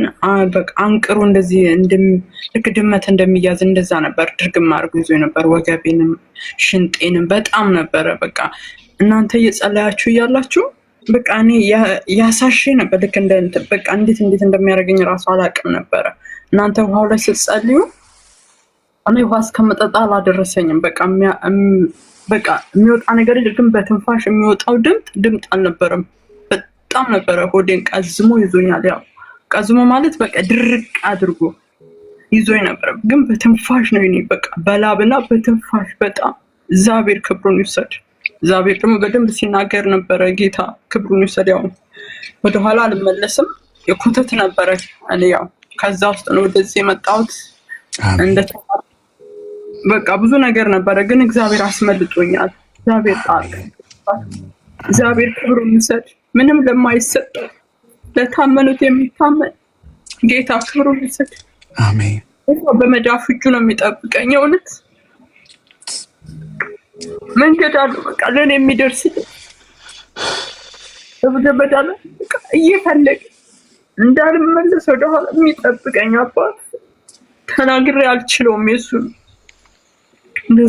J: በቃ አንቅሮ እንደዚህ ልክ ድመት እንደሚያዝ እንደዛ ነበር ድርግም አድርጎ ይዞ ነበር። ወገቤንም ሽንጤንም በጣም ነበረ። በቃ እናንተ እየጸለያችሁ እያላችሁ በቃ እኔ ያሳሽ ነበር። ልክ በቃ እንዴት እንደሚያደርገኝ ራሱ አላውቅም ነበረ። እናንተ ውሃው ላይ ስትጸልዩ እኔ ውሃ እስከመጠጣ አላደረሰኝም። በቃ የሚወጣ ነገር ግን በትንፋሽ የሚወጣው ድምፅ አልነበረም። በጣም ነበረ ሆዴን ቀዝሞ ይዞኛል። ያው ቀዝሞ ማለት በቃ ድርቅ አድርጎ ይዞኝ ነበረ፣ ግን በትንፋሽ ነው እኔ በቃ በላብና በትንፋሽ። በጣም እግዚአብሔር ክብሩን ይውሰድ። እግዚአብሔር ደግሞ በደንብ ሲናገር ነበረ። ጌታ ክብሩን ይውሰድ። ያው ወደኋላ አልመለስም። የኮተት ነበረ እኔ ያው ከዛ ውስጥ ነው ወደዚህ የመጣሁት። በቃ ብዙ ነገር ነበረ፣ ግን እግዚአብሔር አስመልጦኛል። እግዚአብሔር እግዚአብሔር ክብሩን ይውሰድ። ምንም ለማይሰጠው ለታመኑት የሚታመን ጌታ ክብሩን ይውሰድ።
D: አሜን።
J: በመዳፍ እጁ ነው የሚጠብቀኝ። እውነት መንገድ አሉ በቃ ለእኔ የሚደርስ በበዳለ በቃ እየፈለገ እንዳልመለስ ወደኋላ የሚጠብቀኝ አባት ተናግሬ አልችለውም። የሱን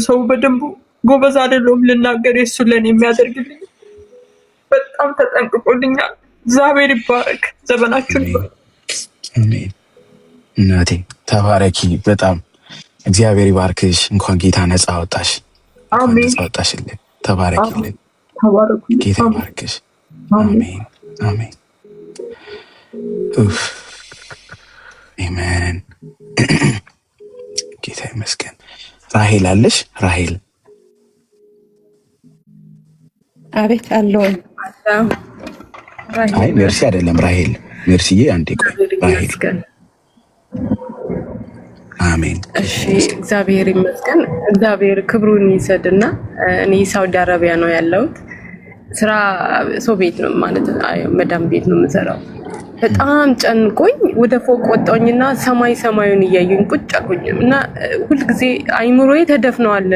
J: ሰው በደንብ ጎበዝ አይደለሁም ልናገር። የሱን ለእኔ የሚያደርግልኝ በጣም ተጠንቅቆልኛል። እግዚአብሔር ይባረክ። ዘመናችሁን
D: አሜን። እናቴ ተባረኪ። በጣም እግዚአብሔር ይባርክሽ። እንኳን ጌታ ነፃ አወጣሽ።
J: አሜን።
D: ነፃ አወጣሽልን። ተባረኪልን።
J: ተባረኩ።
D: ጌታ ይባርክሽ። አሜን አሜን። አሜን። ጌታ ይመስገን። ራሄል አለሽ? ራሄል
K: አቤት አለውኝ።
D: አይ ሜርሲ አይደለም ራሄል። ሜርሲዬ አንዴ ቆይ ራሄል። አሜን።
K: እሺ እግዚአብሔር ይመስገን። እግዚአብሔር ክብሩን ይሰድና እኔ ሳውዲ አረቢያ ነው ያለሁት። ስራ ሰው ቤት ነው ማለት መዳም ቤት ነው የምሰራው። በጣም ጨንቆኝ ወደ ፎቅ ወጣሁኝና ሰማዩን እያየኝ ቁጭ አልኩኝ እና ሁልጊዜ አይምሮዬ ተደፍነዋል።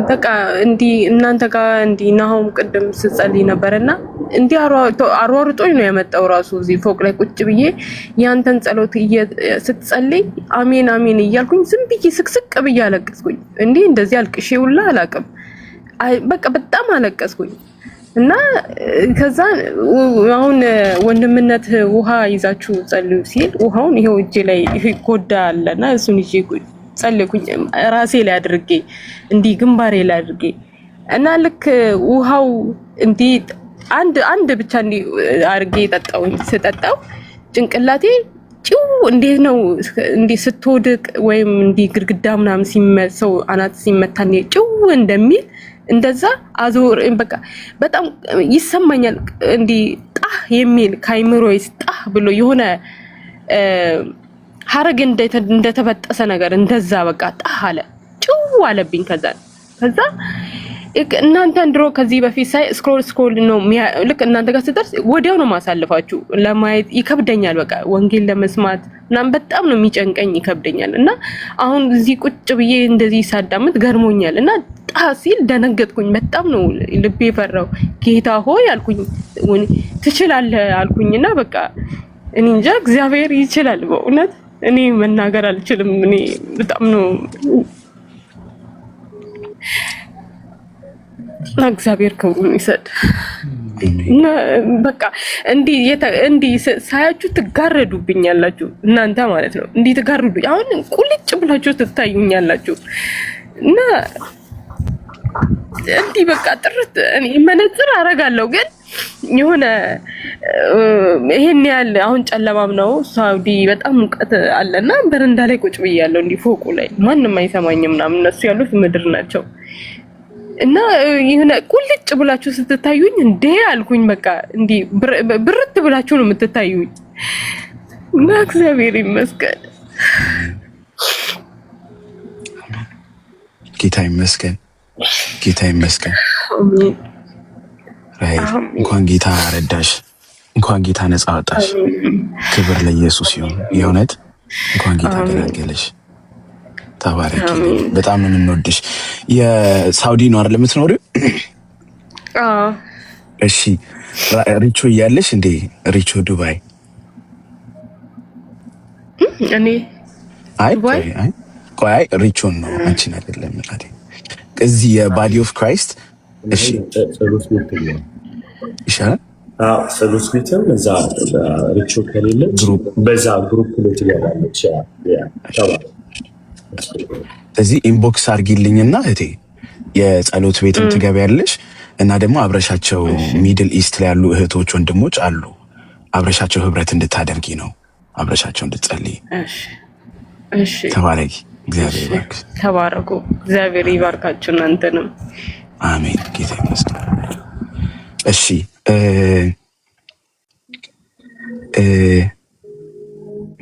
K: በቃ እንዲህ እናንተ ጋር እንዲህ ናሆም ቅድም ስጸልይ ነበርና እንዲህ አሯሩጦኝ ነው የመጣው ራሱ እዚህ ፎቅ ላይ ቁጭ ብዬ ያንተን ጸሎት ስትጸልይ አሜን አሜን እያልኩኝ ዝም ብዬ ስቅስቅ ብዬ አለቀስኩኝ። እንዲህ እንደዚህ አልቅሼ ሁላ አላውቅም። በቃ በጣም አለቀስኩኝ። እና ከዛ አሁን ወንድምነት ውሃ ይዛችሁ ጸልዩ ሲል ውሃውን ይሄው እጄ ላይ ጎዳ አለና እሱን ይዤ ጸልኩኝ ራሴ ላይ አድርጌ እንዲህ ግንባሬ ላይ አድርጌ እና ልክ ውሃው እንዲህ አንድ ብቻ እንዲህ አድርጌ ጠጣውኝ። ስጠጣው ጭንቅላቴ ጭው እንዴት ነው እንዲህ ስትወድቅ ወይም እንዲህ ግድግዳ ምናምን ሲመሰው አናት ሲመታ ጭው እንደሚል እንደዛ አዞር በቃ በጣም ይሰማኛል። እንዲህ ጣህ የሚል ካይምሮይስ ጣህ ብሎ የሆነ ሐረግ እንደተበጠሰ ነገር እንደዛ በቃ ጣህ አለ ጭው አለብኝ። ከዛ እናንተ ድሮ ከዚህ በፊት ሳይ ስክሮል ነው ልክ እናንተ ጋር ስትደርስ ወዲያው ነው ማሳልፋችሁ ለማየት ይከብደኛል። በቃ ወንጌል ለመስማት ምናምን በጣም ነው የሚጨንቀኝ ይከብደኛል። እና አሁን እዚህ ቁጭ ብዬ እንደዚህ ሳዳምጥ ገርሞኛል እና ጣ ሲል ደነገጥኩኝ። በጣም ነው ልቤ ፈራው። ጌታ ሆይ አልኩኝ ትችላለህ አልኩኝና በቃ እኔ እንጃ እግዚአብሔር ይችላል በእውነት እኔ መናገር አልችልም። እኔ በጣም ነው እግዚአብሔር ክብሩን ይሰድ እና በቃ እንዲህ ሳያችሁ ትጋረዱብኛላችሁ እናንተ ማለት ነው። እንዲህ ትጋረዱ አሁን ቁልጭ ብላችሁ ትታዩኛላችሁ እና እንዲህ በቃ ጥርት እኔ መነጽር አረጋለሁ ግን የሆነ ይሄን ያህል አሁን ጨለማም ነው ሳውዲ በጣም ሙቀት አለና በረንዳ ላይ ቁጭ ብያለሁ እንዲህ ፎቁ ላይ ማንንም አይሰማኝም ምናምን እነሱ ያሉት ምድር ናቸው። እና የሆነ ቁልጭ ብላችሁ ስትታዩኝ እንዴ አልኩኝ። በቃ እንዲህ ብርት ብላችሁ ነው የምትታዩኝ እና እግዚአብሔር ይመስገን።
D: ጌታ ይመስገን። ጌታ ይመስገን። አሜን። እንኳን ጌታ ረዳሽ፣ እንኳን ጌታ ነፃ አወጣሽ። ክብር ለኢየሱስ ይሁን። የእውነት እንኳን ጌታ ገላገለሽ። ተባረኪ። በጣም ነው የምንወድሽ። የሳውዲ ነው አይደል የምትኖሪው? እሺ ሪቾ እያለሽ እንዴ? ሪቾ ዱባይ?
K: እኔ
D: ቆይ ሪቾን ነው አንቺን አይደለም ማለት እዚህ የባዲ ኦፍ ክራይስት። እሺ ጸሎት ቤት ይሻላል። ጸሎት ቤትም እዛ ሪቾ ከሌለ በዛ ግሩፕ ላይ ትገባለች። እዚህ ኢንቦክስ አርጊልኝና እህቴ የጸሎት ቤትም ትገቢያለሽ እና ደግሞ አብረሻቸው ሚድል ኢስት ላይ ያሉ እህቶች ወንድሞች አሉ። አብረሻቸው ህብረት እንድታደርጊ ነው፣ አብረሻቸው እንድትጸልይ።
K: እሺ
D: ተባረኪ። እግዚአብሔር ይባርክ።
K: ተባረኩ። እግዚአብሔር ይባርካችሁ እናንተንም።
D: አሜን። ጌታ ይመስገን። እሺ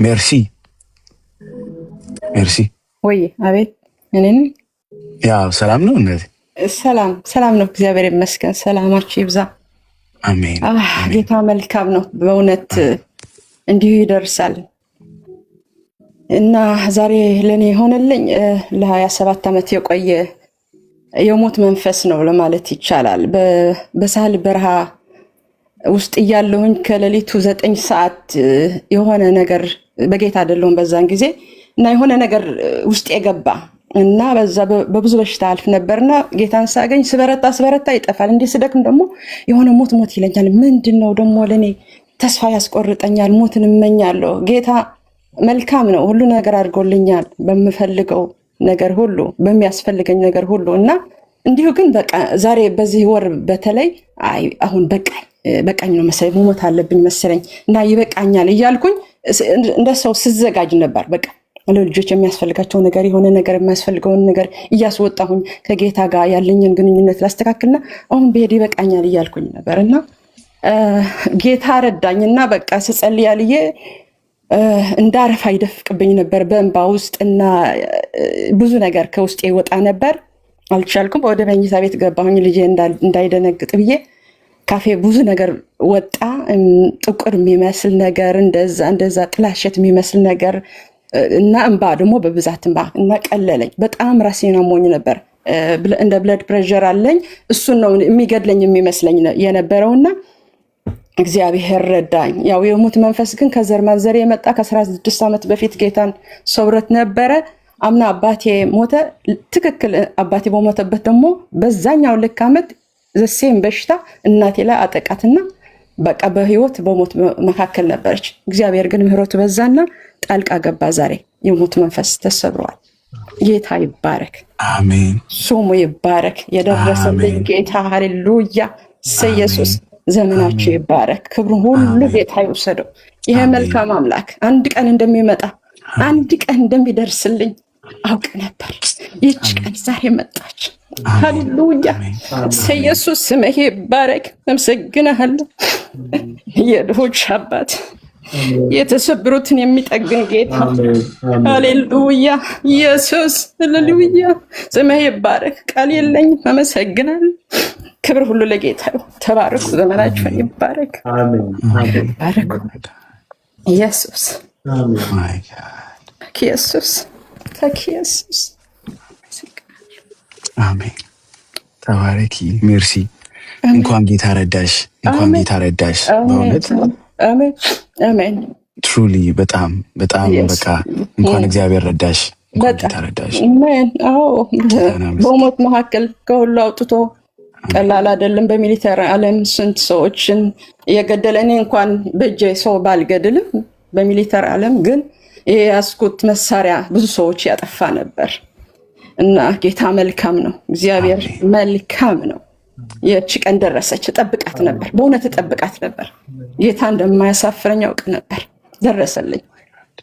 D: ሜርሲ
K: ወይ አቤት። እኔን
D: ያው ሰላም ነው እነዚህ
K: ሰላም ነው። እግዚአብሔር ይመስገን። ሰላማችሁ ይብዛ።
D: አሜን።
K: ጌታ መልካም ነው በእውነት እንዲሁ ይደርሳል። እና ዛሬ ለኔ የሆነልኝ ለ27 ዓመት የቆየ የሞት መንፈስ ነው ለማለት ይቻላል። በሳህል በረሃ ውስጥ እያለሁኝ ከሌሊቱ 9 ሰዓት የሆነ ነገር በጌታ አይደለሁም በዛን ጊዜ እና የሆነ ነገር ውስጥ የገባ እና በዛ በብዙ በሽታ አልፍ ነበርና ጌታን ሳገኝ ስበረታ ይጠፋል። እንዴ ስደክም ደግሞ የሆነ ሞት ይለኛል። ምንድነው ደግሞ ለኔ ተስፋ ያስቆርጠኛል። ሞትን እመኛለሁ። ጌታ መልካም ነው። ሁሉ ነገር አድርጎልኛል በምፈልገው ነገር ሁሉ በሚያስፈልገኝ ነገር ሁሉ እና እንዲሁ ግን በቃ ዛሬ በዚህ ወር በተለይ አሁን በቃኝ ነው መሰለኝ መሞት አለብኝ መሰለኝ እና ይበቃኛል እያልኩኝ እንደ ሰው ስዘጋጅ ነበር። በቃ
H: ለልጆች የሚያስፈልጋቸው ነገር የሆነ ነገር የማያስፈልገውን ነገር እያስወጣሁኝ ከጌታ ጋር ያለኝን ግንኙነት ላስተካክልና አሁን ብሄድ ይበቃኛል እያልኩኝ ነበር እና ጌታ ረዳኝና በቃ ስጸልይ ያልዬ እንዳረፋ ይደፍቅብኝ ነበር በእንባ ውስጥ እና ብዙ ነገር ከውስጤ ይወጣ ነበር። አልቻልኩም። ወደ መኝታ ቤት ገባሁኝ ልጄ እንዳይደነግጥ ብዬ። ካፌ ብዙ ነገር ወጣ። ጥቁር የሚመስል ነገር እንደዛ ጥላሸት የሚመስል ነገር እና እንባ ደግሞ በብዛት እንባ እና ቀለለኝ። በጣም ራሴን አሞኝ ነበር። እንደ ብለድ ፕሬሸር አለኝ። እሱን ነው የሚገድለኝ የሚመስለኝ የነበረውና እግዚአብሔር ረዳኝ። ያው የሞት መንፈስ ግን ከዘር ማንዘር የመጣ ከ16 ዓመት በፊት ጌታን ሰውረት ነበረ። አምና አባቴ ሞተ። ትክክል አባቴ በሞተበት ደግሞ በዛኛው ልክ ዓመት ዘሴም በሽታ እናቴ ላይ አጠቃትና በቃ በህይወት በሞት መካከል ነበረች። እግዚአብሔር ግን ምህረቱ በዛና ጣልቃ ገባ። ዛሬ የሞት መንፈስ ተሰብሯል። ጌታ ይባረክ፣
D: አሜን።
H: ስሙ ይባረክ። የደረሰልኝ ጌታ ሃሌሉያ። ኢየሱስ ዘመናችሁ ይባረክ። ክብሩን ሁሉ ጌታ ይውሰደው። ይሄ መልካም አምላክ አንድ ቀን እንደሚመጣ አንድ ቀን እንደሚደርስልኝ አውቅ ነበር። ይህች ቀን ዛሬ መጣች። ሃሌሉያ። ኢየሱስ ስምህ ይባረክ። አመሰግናለሁ። የድሆች አባት፣ የተሰበሩትን የሚጠግን ጌታ ሃሌሉያ። ኢየሱስ ሃሌሉያ። ስምህ ይባረክ። ቃል የለኝም። አመሰግናለሁ። ክብር ሁሉ ለጌታ ይሁን። ተባረኩ። ዘመናችሁን ይባረክ። ባረኩ። ኢየሱስ ኢየሱስ ኢየሱስ።
D: አሜን። ተባረኪ ሜርሲ። እንኳን ጌታ ረዳሽ፣ እንኳን ጌታ ረዳሽ። በእውነት
H: አሜን አሜን።
D: ትሩሊ በጣም በጣም በቃ እንኳን እግዚአብሔር ረዳሽ፣ እንኳን ጌታ ረዳሽ።
H: አሜን። አዎ በሞት መካከል ከሁሉ አውጥቶ ቀላል አይደለም። በሚሊተሪ ዓለም ስንት ሰዎችን የገደለ እኔ እንኳን በእጄ ሰው ባልገድልም በሚሊተሪ ዓለም ግን የያዝኩት መሳሪያ ብዙ ሰዎች ያጠፋ ነበር እና ጌታ መልካም ነው። እግዚአብሔር መልካም ነው። የቺ ቀን ደረሰች። ጠብቃት ነበር፣ በእውነት ጠብቃት ነበር። ጌታ እንደማያሳፍረኝ አውቅ ነበር። ደረሰልኝ።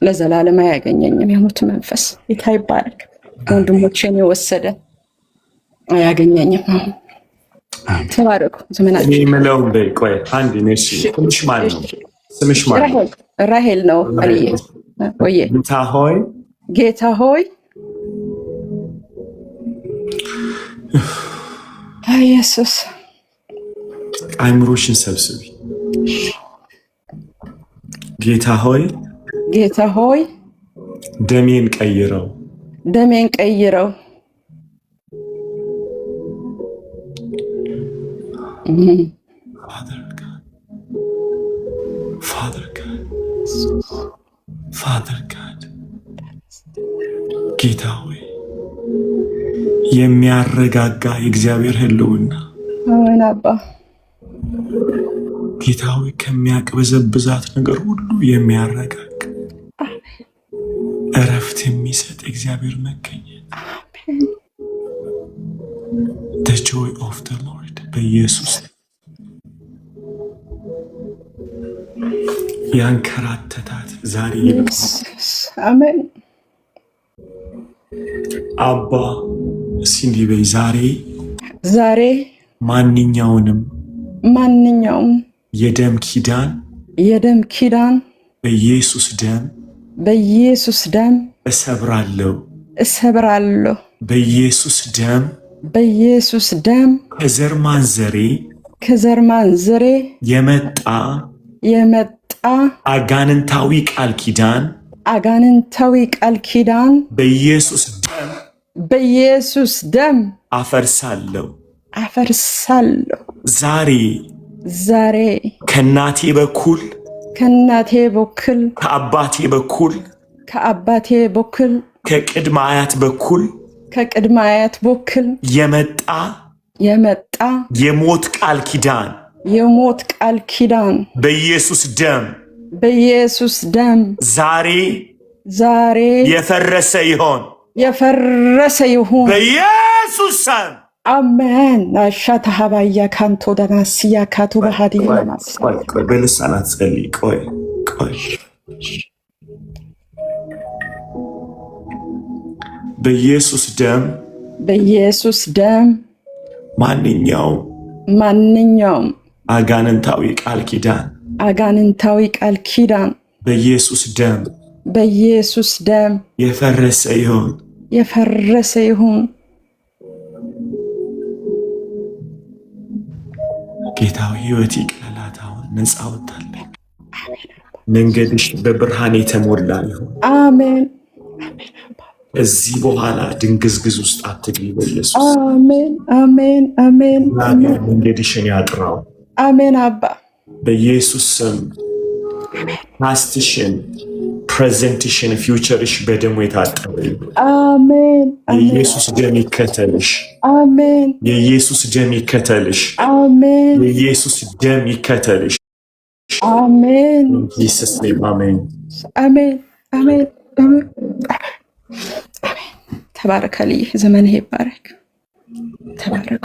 H: ለዘላለም አያገኘኝም የሞት መንፈስ። ጌታ ይባረክ። ወንድሞቼን የወሰደ አያገኘኝም። ተባረኩ። ዘመናችሁ
A: የምለው ቆይ አንድ ነሽ። ትንሽ ማለት ነው ስምሽ ማለት ነው?
H: ራሄል ነው። አልዬ ወይ
A: ጌታ ሆይ
H: ጌታ ሆይ ኢየሱስ
A: አይምሮሽን ሰብስቢ። ጌታ ሆይ
H: ጌታ ሆይ
A: ደሜን ቀይረው
H: ደሜን ቀይረው
A: Father God ጌታ ሆይ የሚያረጋጋ የእግዚአብሔር ህልውና
H: አሜን። አባ
A: ጌታ ሆይ ከሚያቅበዘብዛት ነገር ሁሉ የሚያረጋጋ እረፍት የሚሰጥ እግዚአብሔር መገኘት the joy of the Lord በኢየሱስ ያንከራተታት ዛሬ
H: አሜን።
A: አባ ሲንዲ በይ ዛሬ ማንኛውንም የደም ኪዳን በኢየሱስ ደም እሰብራለሁ። በኢየሱስ ደም ከዘር ማንዘሬ የመጣ አጋንንታዊ ቃል ኪዳን በኢየሱስ ደም አፈርሳለሁ። ዛሬ ከእናቴ በኩል ከአባቴ በኩል ከቅድመ አያት በኩል የመጣ የሞት ቃል ኪዳን በኢየሱስ ደም ዛሬ የፈረሰ ይሆን በኢየሱስ ስም አሜን። አሻታ ሀባያ ካንቶ ዳናሲያ ካቱ ባህዲ በልሳናት ጸልይ። ቆይ በኢየሱስ ደም
H: በኢየሱስ ደም
A: ማንኛውም አጋንንታዊ ቃል ኪዳን በኢየሱስ ደም የፈረሰ ይሁን። ጌታዊ ሕይወት ይቅለላት። አሁን ነፃ ወጣለች። መንገድሽ በብርሃን የተሞላ ይሁን።
H: አሜን።
A: እዚህ በኋላ ድንግዝግዝ ውስጥ አትግቢ። በኢየሱስ
H: አሜን።
A: መንገድሽን ያጥራው።
H: አሜን አባ
A: በኢየሱስ ስም። ፓስትሽን፣ ፕሬዘንትሽን፣ ፊውቸርሽ በደሙ የታጠበ ይሁን።
H: አሜን።
A: የኢየሱስ ደም ይከተልሽ።
H: አሜን።
A: የኢየሱስ ደም ይከተልሽ።
H: አሜን።
A: የኢየሱስ ደም ይከተልሽ።
H: አሜን።
A: ኢየሱስ ነም። አሜን።
H: አሜን። ተባረክ አልዬ፣ ዘመንህ ይባረክ። ተባረክ።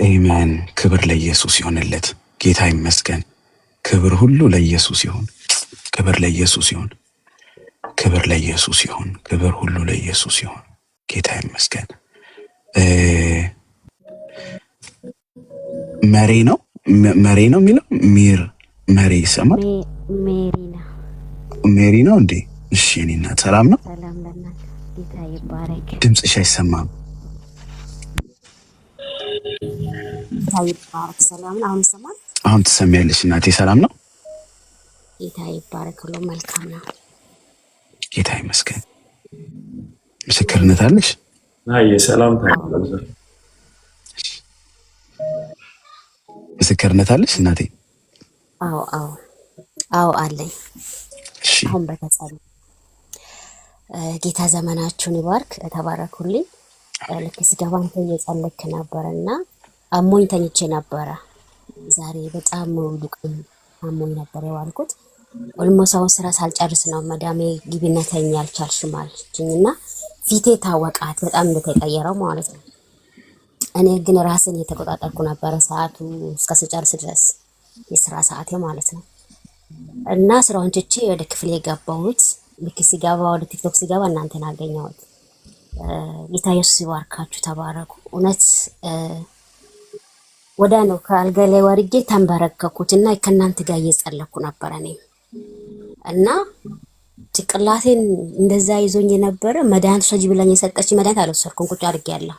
D: አሜን። ክብር ለኢየሱስ ይሆንለት። ጌታ ይመስገን። ክብር ሁሉ ለኢየሱስ ይሁን። ክብር ለኢየሱስ ይሁን። ክብር ለኢየሱስ ይሁን። ክብር ሁሉ ለኢየሱስ ይሁን። ጌታ ይመስገን። መሬ ነው የሚለው መሬ ይሰማል። ሜሪ ነው እንዴ? እሺ፣ እኔ እናት ሰላም ነው።
L: ሰላም ለእናንተ። ጌታ ይባረክ።
D: ድምፅሽ አይሰማም።
L: ጌታ ይባረክ። ሰላም ነው። አሁን ይሰማል?
D: አሁን ትሰሚያለሽ እናቴ። ሰላም ነው።
L: ጌታ ይባረክ። ሁሉ መልካም ነው።
D: ጌታ ይመስገን። ምስክርነት አለሽ?
A: ሰላም
D: ምስክርነት አለሽ እናቴ?
L: አዎ አለኝ። አሁን በተጸል ጌታ ዘመናችሁን ይባርክ። ተባረኩልኝ። ልክ ስገባ አንተ እየጸለይክ ነበረና አሞኝ ተኝቼ ነበረ። ዛሬ በጣም ዱቅም አሞኝ ነበር የዋልኩት። ኦልሞስት አሁን ስራ ሳልጨርስ ነው መዳሜ ግቢና ተኝ አልቻልሽም አለችኝና ፊቴ ታወቃት በጣም እንደተቀየረው ማለት ነው። እኔ ግን ራሴን እየተቆጣጠርኩ ነበረ ሰዓቱ እስከስጨርስ ድረስ የስራ ሰዓቴ ማለት ነው። እና ስራውን ትቼ ወደ ክፍሌ የገባሁት ልክ ሲገባ ወደ ቲክቶክ ሲገባ እናንተን አገኘሁት። ጌታ ኢየሱስ ይባርካችሁ። ተባረኩ። እውነት ወዳ ነው ከአልጋ ላይ ወርጄ ተንበረከኩትና ከእናንተ ጋር እየጸለኩ ነበር እኔም እና ጭቅላቴን እንደዛ ይዞኝ የነበረ መድኃኒት ሰጂ ብላኝ የሰጠች መድኃኒት አልወሰድኩም። ቁጭ አድርጌያለሁ።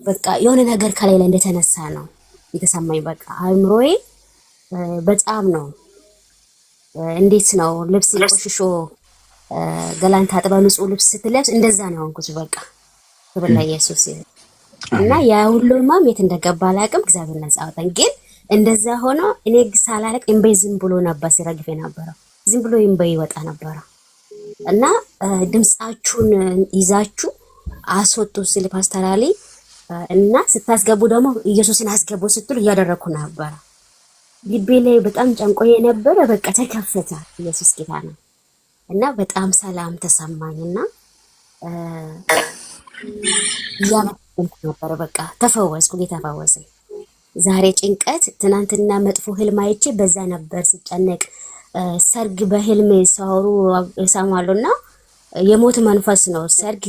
L: በቃ የሆነ ነገር ከላይ ላይ እንደተነሳ ነው የተሰማኝ። በቃ አእምሮዬ በጣም ነው እንዴት ነው ልብስ ቆሽሾ ገላን ታጥባ ንጹህ ልብስ ስትለብስ እንደዛ ነው ሆንኩት። በቃ ክብር ለኢየሱስ ይሁን እና ያ ሁሉ ማም የት እንደገባ አላውቅም። እግዚአብሔር ነፃ አወጣኝ። ግን እንደዛ ሆኖ እኔ ሳላልቅ እምባዬ ዝም ብሎ ነበር ሲረግፍ የነበረው። ዝም ብሎ እምባዬ ይወጣ ነበር እና ድምጻችሁን ይዛችሁ አስወጡ ሲል ፓስተር አሊ እና ስታስገቡ ደግሞ ኢየሱስን አስገቡ ስትሉ እያደረኩ ነበር። ልቤ ላይ በጣም ጨንቆዬ ነበረ። በቃ ተከፈተ። ኢየሱስ ጌታ ነው እና በጣም ሰላም ተሰማኝና ያመጣልኩ ነበር። በቃ ተፈወስኩ። ጌታ ፈወሰኝ። ዛሬ ጭንቀት፣ ትናንትና መጥፎ ህልም አይቼ በዛ ነበር ሲጨነቅ። ሰርግ በህልም ሲያወሩ እሰማለሁና የሞት መንፈስ ነው ሰርግ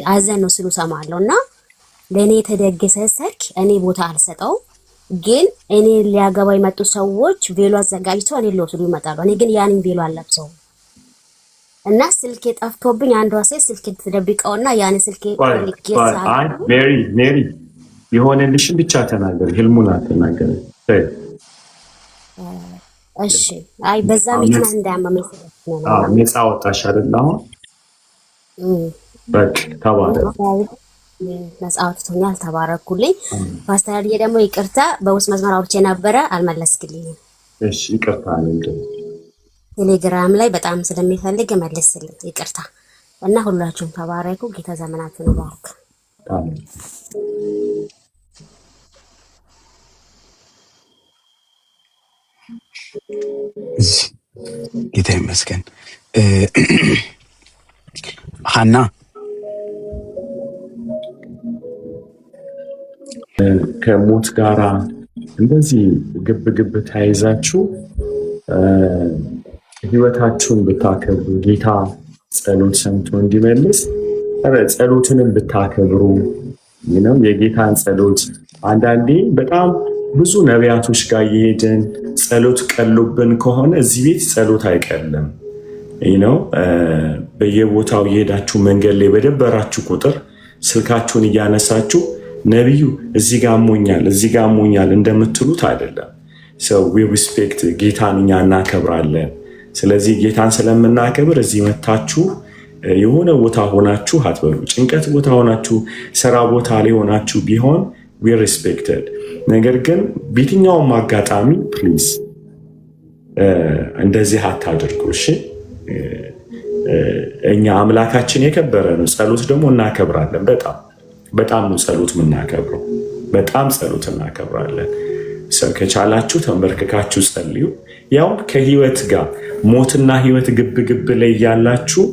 L: አዘን ነው ሲሉ እሰማለሁና ለእኔ የተደገሰ ሰርግ እኔ ቦታ አልሰጠው። ግን እኔ ሊያገባ የመጡ ሰዎች ቬሎ አዘጋጅተው እኔ ሊወስዱ ይመጣሉ። እኔ ግን ያንን ቬሎ አልለብሰውም እና ስልኬ ጠፍቶብኝ አንዷ ሴት ስልኬ ተደብቀውና ያን ስልኬ
A: ሜሪ የሆነልሽን ብቻ ተናገር፣ ህልሙን አትናገር።
L: እሺ። አይ በዛ ምክንያት እንዳያመመኝ
A: ነፃ ወጣሽ አይደል? አሁን በቃ ተባረክ።
L: ነፃ ወጥቶኛል። ተባረኩልኝ። ፓስተር ደግሞ ይቅርታ በውስጥ መስመር አውርቼ ነበረ አልመለስክልኝም።
A: እሺ ይቅርታ ነው።
L: ቴሌግራም ላይ በጣም ስለሚፈልግ መልስልኝ። ይቅርታ እና ሁላችሁም ተባረኩ። ጌታ ዘመናችሁን ይባርክ።
A: አሜን።
D: ጌታ ይመስገን። ሀና
A: ከሞት ጋራ እንደዚህ ግብ ተያይዛችሁ ህይወታችሁን ብታከብሩ ጌታ ጸሎት ሰምቶ እንዲመልስ ጸሎትንም ብታከብሩ ነው። የጌታን ጸሎት አንዳንዴ በጣም ብዙ ነቢያቶች ጋር እየሄድን ጸሎት ቀሎብን ከሆነ እዚህ ቤት ጸሎት አይቀልም ነው። በየቦታው እየሄዳችሁ መንገድ ላይ በደበራችሁ ቁጥር ስልካችሁን እያነሳችሁ ነቢዩ እዚህ ጋር አሞኛል እዚህ ጋር አሞኛል እንደምትሉት አይደለም። ሰው ሪስፔክት ጌታን እኛ እናከብራለን። ስለዚህ ጌታን ስለምናከብር እዚህ መታችሁ የሆነ ቦታ ሆናችሁ አትበሉ። ጭንቀት ቦታ ሆናችሁ ስራ ቦታ ላይ ሆናችሁ ቢሆን ዊ ሪስፔክትድ። ነገር ግን በየትኛውም አጋጣሚ ፕሊዝ እንደዚህ አታድርጉ። እሺ እኛ አምላካችን የከበረ ነው። ጸሎት ደግሞ እናከብራለን። በጣም ነው ጸሎት የምናከብረው። በጣም ጸሎት እናከብራለን። ከቻላችሁ ተንበርክካችሁ ጸልዩ። ያው ከህይወት ጋር ሞትና ህይወት ግብ ላይ ያላችሁ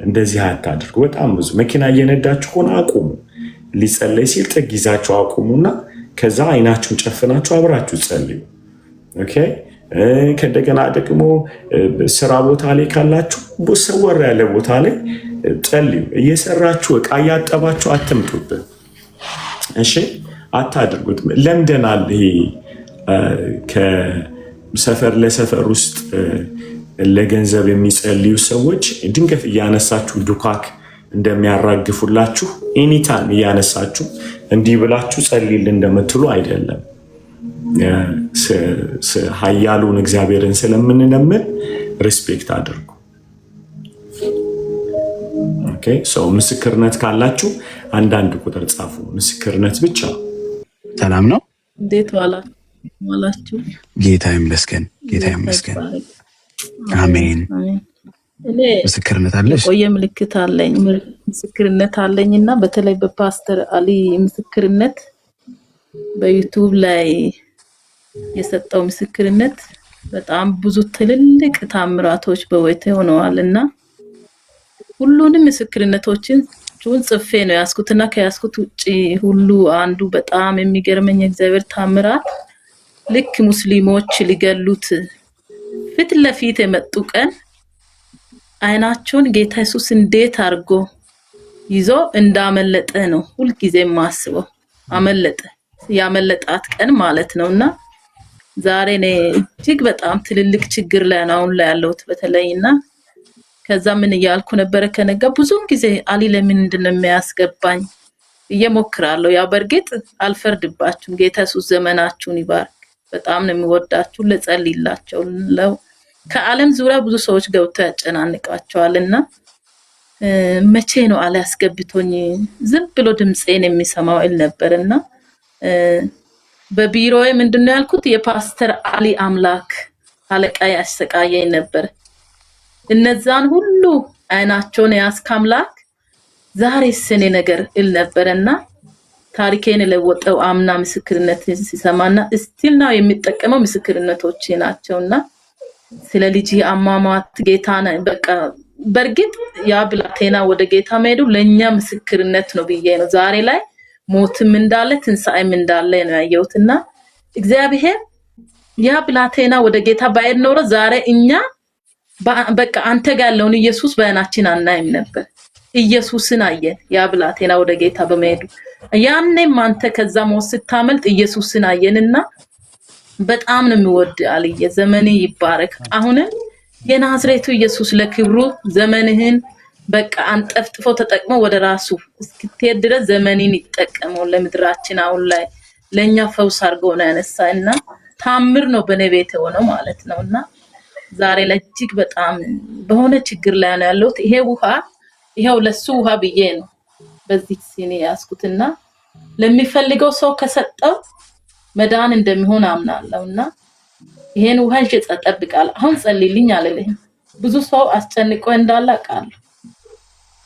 A: እንደዚህ አታድርጉ። በጣም ብዙ መኪና እየነዳችሁ ሆነ አቁሙ። ሊጸለይ ሲል ጥግ ይዛችሁ አቁሙና ከዛ አይናችሁን ጨፍናችሁ አብራችሁ ጸልዩ። ኦኬ። ከእንደገና ደግሞ ስራ ቦታ ላይ ካላችሁ ሰወር ያለ ቦታ ላይ ጸልዩ። እየሰራችሁ እቃ እያጠባችሁ አትምጡብን። እሺ አታድርጉት። ለምደናል። ይሄ ከሰፈር ለሰፈር ውስጥ ለገንዘብ የሚጸልዩ ሰዎች ድንገት እያነሳችሁ ዱካክ እንደሚያራግፉላችሁ ኤኒታይም እያነሳችሁ እንዲህ ብላችሁ ጸልይልን እንደምትሉ አይደለም። ኃያሉን እግዚአብሔርን ስለምንለምን ሪስፔክት አድርጉ። ኦኬ። ሰው ምስክርነት ካላችሁ አንዳንድ ቁጥር ጻፉ። ምስክርነት ብቻ።
D: ሰላም ነው።
M: እንዴት ዋላችሁ?
D: ጌታ ይመስገን። ጌታ ይመስገን። አሜን።
M: እኔ
D: ምስክርነት አለሽ?
M: ቆየ ምልክት አለኝ ምስክርነት አለኝና በተለይ በፓስተር አሊ ምስክርነት በዩቲዩብ ላይ የሰጠው ምስክርነት በጣም ብዙ ትልልቅ ታምራቶች በወይተ ሆነዋልና ሁሉንም ምስክርነቶችን ጽፌ ነው ያስኩትና ከያስኩት ውጪ ሁሉ አንዱ በጣም የሚገርመኝ እግዚአብሔር ታምራት ልክ ሙስሊሞች ሊገሉት ፊት ለፊት የመጡ ቀን አይናቸውን ጌታ ኢየሱስ እንዴት አድርጎ ይዞ እንዳመለጠ ነው ሁልጊዜ ማስበው። አመለጠ ያመለጣት ቀን ማለት ነውና ዛሬ ነው እጅግ በጣም ትልልቅ ችግር ላይ ነው አሁን ላይ ያለሁት በተለይና ከዛ ምን እያልኩ ነበር ከነጋ ብዙውን ጊዜ አሊ ለምን እንደነ የሚያስገባኝ እየሞክራለሁ። ያ በርግጥ አልፈርድባችሁም። ጌታ ኢየሱስ ዘመናችሁን ይባርክ። በጣም ነው የሚወዳችሁ። ለጸልይላቸው ለው ከዓለም ዙሪያ ብዙ ሰዎች ገብተው ያጨናንቃቸዋልና መቼ ነው አለ ያስገብቶኝ ዝም ብሎ ድምጼን የሚሰማው እል ነበርና በቢሮዬ ምንድነው ያልኩት የፓስተር አሊ አምላክ አለቃ ያሰቃየኝ ነበር። እነዛን ሁሉ አይናቸውን ያስከ አምላክ ዛሬ ስኔ ነገር እል ነበርና ታሪኬን ለወጠው አምና ምስክርነት ሲሰማና እስቲል ነው የሚጠቀመው ምስክርነቶች ናቸውና ስለ ልጅ አማማት ጌታና በቃ በርግጥ ያ ብላቴና ወደ ጌታ መሄዱ ለኛ ምስክርነት ነው ብዬ ነው ዛሬ ላይ ሞትም እንዳለ ትንሳኤም እንዳለ ነው ያየሁትና እግዚአብሔር ያ ብላቴና ወደ ጌታ ባይሄድ ኖሮ ዛሬ እኛ በቃ አንተ ጋር ያለውን ኢየሱስ በእናችን አናይም ነበር። ኢየሱስን አየን ያ ብላቴና ወደ ጌታ በመሄዱ ያኔም አንተ ከዛ ሞት ስታመልጥ ኢየሱስን አየንና በጣም ነው የሚወድ አልየ ዘመኔ ይባረክ። አሁንም የናዝሬቱ ኢየሱስ ለክብሩ ዘመንህን በቃ አንጠፍጥፎ ተጠቅሞ ወደ ራሱ እስክትሄድ ድረስ ዘመኔን ይጠቀመው ለምድራችን አሁን ላይ ለኛ ፈውስ አድርጎ ነው ያነሳና ታምር ነው በኔ ቤት ሆነው ማለት ነውና ዛሬ ለእጅግ በጣም በሆነ ችግር ላይ ነው ያለሁት። ይሄ ውሃ ይሄው ለሱ ውሃ ብዬ ነው በዚህ ሲኒ ያስኩትና ለሚፈልገው ሰው ከሰጠው መዳን እንደሚሆን አምናለሁና ይሄን ውሃ ይጠብቃል። አሁን ጸልይልኝ አለልኝ ብዙ ሰው አስጨንቆ እንዳላቃለሁ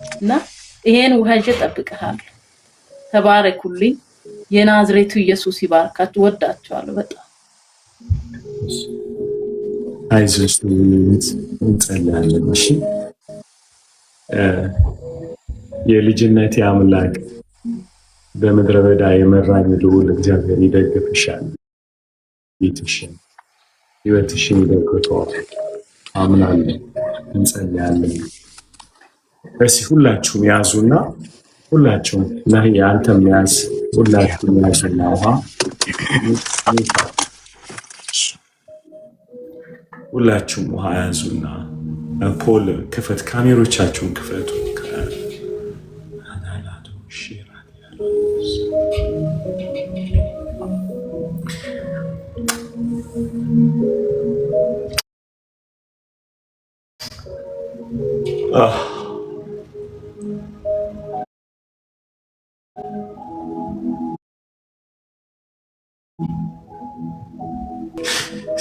M: እና ይሄን ውሃ ይጠብቃል። ተባረኩልኝ። የናዝሬቱ ኢየሱስ ይባርካችሁ። ወዳችኋለሁ በጣም።
A: አይዞሽ እንጸልያለን። እሺ የልጅነት አምላክ በምድረ በዳ የመራኝ ልዑል እግዚአብሔር ይደግፍሻል፣ ይትሽን ሕይወትሽን ይለውጠዋል። አምናለሁ። እንጸልያለን። እስኪ ሁላችሁም ያዙና ሁላችሁም አንተም ያዝ፣ ሁላችሁም ያዙና ውሃ ሁላችሁም ውሃ ያዙና ፖል ክፈት፣ ካሜሮቻችሁን ክፈቱ።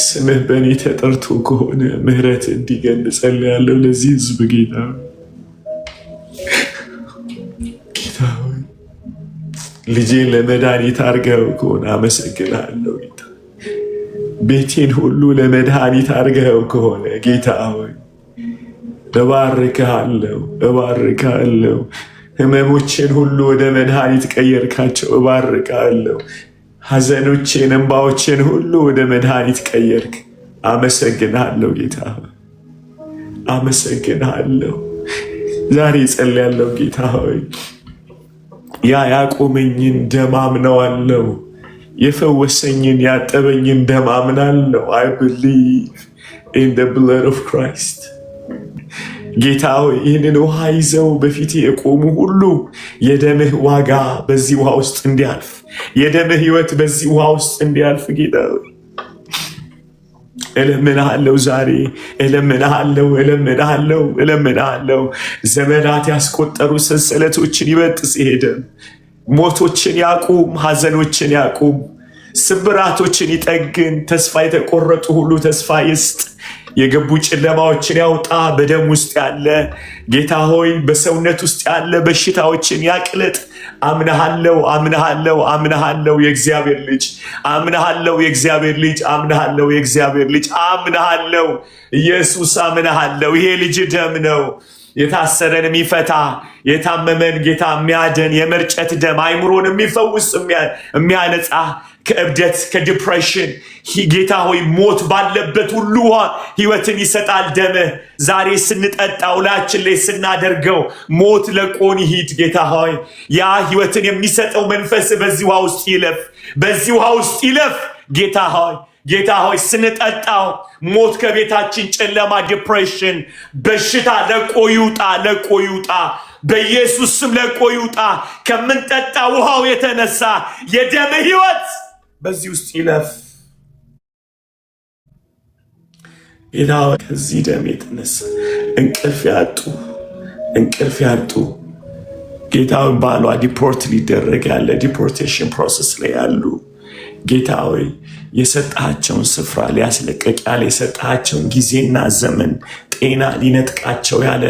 A: ስምህ በእኔ ተጠርቶ ከሆነ ምህረት እንዲገን ጸልያለሁ። ለዚህ ህዝብ ጌታ ሆይ ልጄን ለመድኃኒት አድርገው ከሆነ አመሰግናለሁ። ጌታ ቤቴን ሁሉ ለመድኃኒት አድርገው ከሆነ ጌታ ሆይ እባርክሃለሁ፣ እባርክሃለሁ። ህመሞቼን ሁሉ ወደ መድኃኒት ቀየርካቸው፣ እባርክሃለሁ። ሐዘኖቼን እንባዎቼን ሁሉ ወደ መድኃኒት ቀየርክ። አመሰግናለሁ ጌታ ሆይ አመሰግናለሁ። ዛሬ ጸልያለሁ ጌታ ሆይ ያ ያቆመኝን ደም አምነዋለሁ፣ የፈወሰኝን ያጠበኝን ደም አምናለሁ። I believe in the blood of Christ። ጌታ ሆይ ይህንን ውሃ ይዘው በፊት የቆሙ ሁሉ የደምህ ዋጋ በዚህ ውሃ ውስጥ እንዲያልፍ፣ የደምህ ህይወት በዚህ ውሃ ውስጥ እንዲያልፍ ጌታ ሆይ እለምንሃለሁ። ዛሬ እለምንሃለሁ፣ እለምንሃለሁ፣ እለምንሃለሁ። ዘመናት ያስቆጠሩ ሰንሰለቶችን ይበጥስ ይሄ ደም። ሞቶችን ያቁም፣ ሐዘኖችን ያቁም፣ ስብራቶችን ይጠግን። ተስፋ የተቆረጡ ሁሉ ተስፋ ይስጥ። የገቡ ጨለማዎችን ያውጣ። በደም ውስጥ ያለ ጌታ ሆይ በሰውነት ውስጥ ያለ በሽታዎችን ያቅልጥ። አምናሃለሁ፣ አምናሃለሁ፣ አምናሃለሁ የእግዚአብሔር ልጅ፣ አምናሃለሁ የእግዚአብሔር ልጅ፣ አምናሃለሁ የእግዚአብሔር ልጅ፣ አምናሃለሁ ኢየሱስ፣ አምናሃለሁ። ይሄ ልጅ ደም ነው የታሰረን የሚፈታ፣ የታመመን ጌታ የሚያድን፣ የመርጨት ደም አይምሮን የሚፈውስ የሚያነጻ፣ ከእብደት ከዲፕሬሽን ጌታ ሆይ ሞት ባለበት ሁሉ ህይወትን ይሰጣል ደምህ። ዛሬ ስንጠጣው ላችን ላይ ስናደርገው ሞት ለቆን ይሂድ ጌታ ሆይ። ያ ህይወትን የሚሰጠው መንፈስ በዚህ ውሃ ውስጥ ይለፍ፣ በዚህ ውሃ ውስጥ ይለፍ ጌታ ሆይ። ጌታ ሆይ ስንጠጣው ሞት ከቤታችን፣ ጨለማ፣ ዲፕሬሽን፣ በሽታ ለቆ ይውጣ፣ ለቆ ይውጣ። በኢየሱስ ስም ለቆ ይውጣ። ከምንጠጣ ውሃው የተነሳ የደም ህይወት በዚህ ውስጥ ይለፍ ጌታ ሆይ። ከዚህ ደም የተነሳ እንቅልፍ ያጡ ጌታ ሆይ ባሏ ዲፖርት ሊደረግ ያለ ዲፖርቴሽን ፕሮሰስ ላይ ያሉ ጌታ ሆይ የሰጣቸውን ስፍራ ሊያስለቀቅ ያለ የሰጣቸውን ጊዜና ዘመን ጤና ሊነጥቃቸው ያለ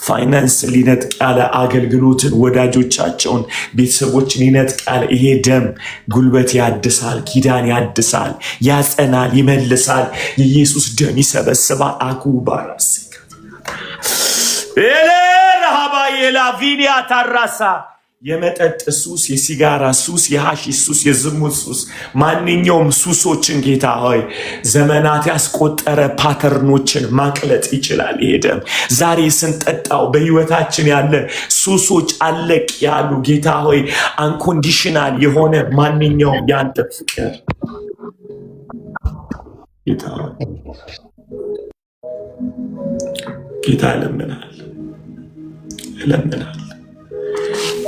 A: ፋይናንስ ሊነጥቅ ያለ አገልግሎትን ወዳጆቻቸውን ቤተሰቦችን ሊነጥቅ ያለ ይሄ ደም ጉልበት ያድሳል፣ ኪዳን ያድሳል፣ ያጸናል፣ ይመልሳል። የኢየሱስ ደም ይሰበስባል። አኩባራስ ላቪኒያ ታራሳ የመጠጥ ሱስ፣ የሲጋራ ሱስ፣ የሐሺሽ ሱስ፣ የዝሙት ሱስ፣ ማንኛውም ሱሶችን ጌታ ሆይ ዘመናት ያስቆጠረ ፓተርኖችን ማቅለጥ ይችላል ይሄ ደም። ዛሬ ስንጠጣው በህይወታችን ያለ ሱሶች አለቅ ያሉ ጌታ ሆይ አንኮንዲሽናል የሆነ ማንኛውም ያንተ ፍቅር ጌታ ሆይ ጌታ እለምናል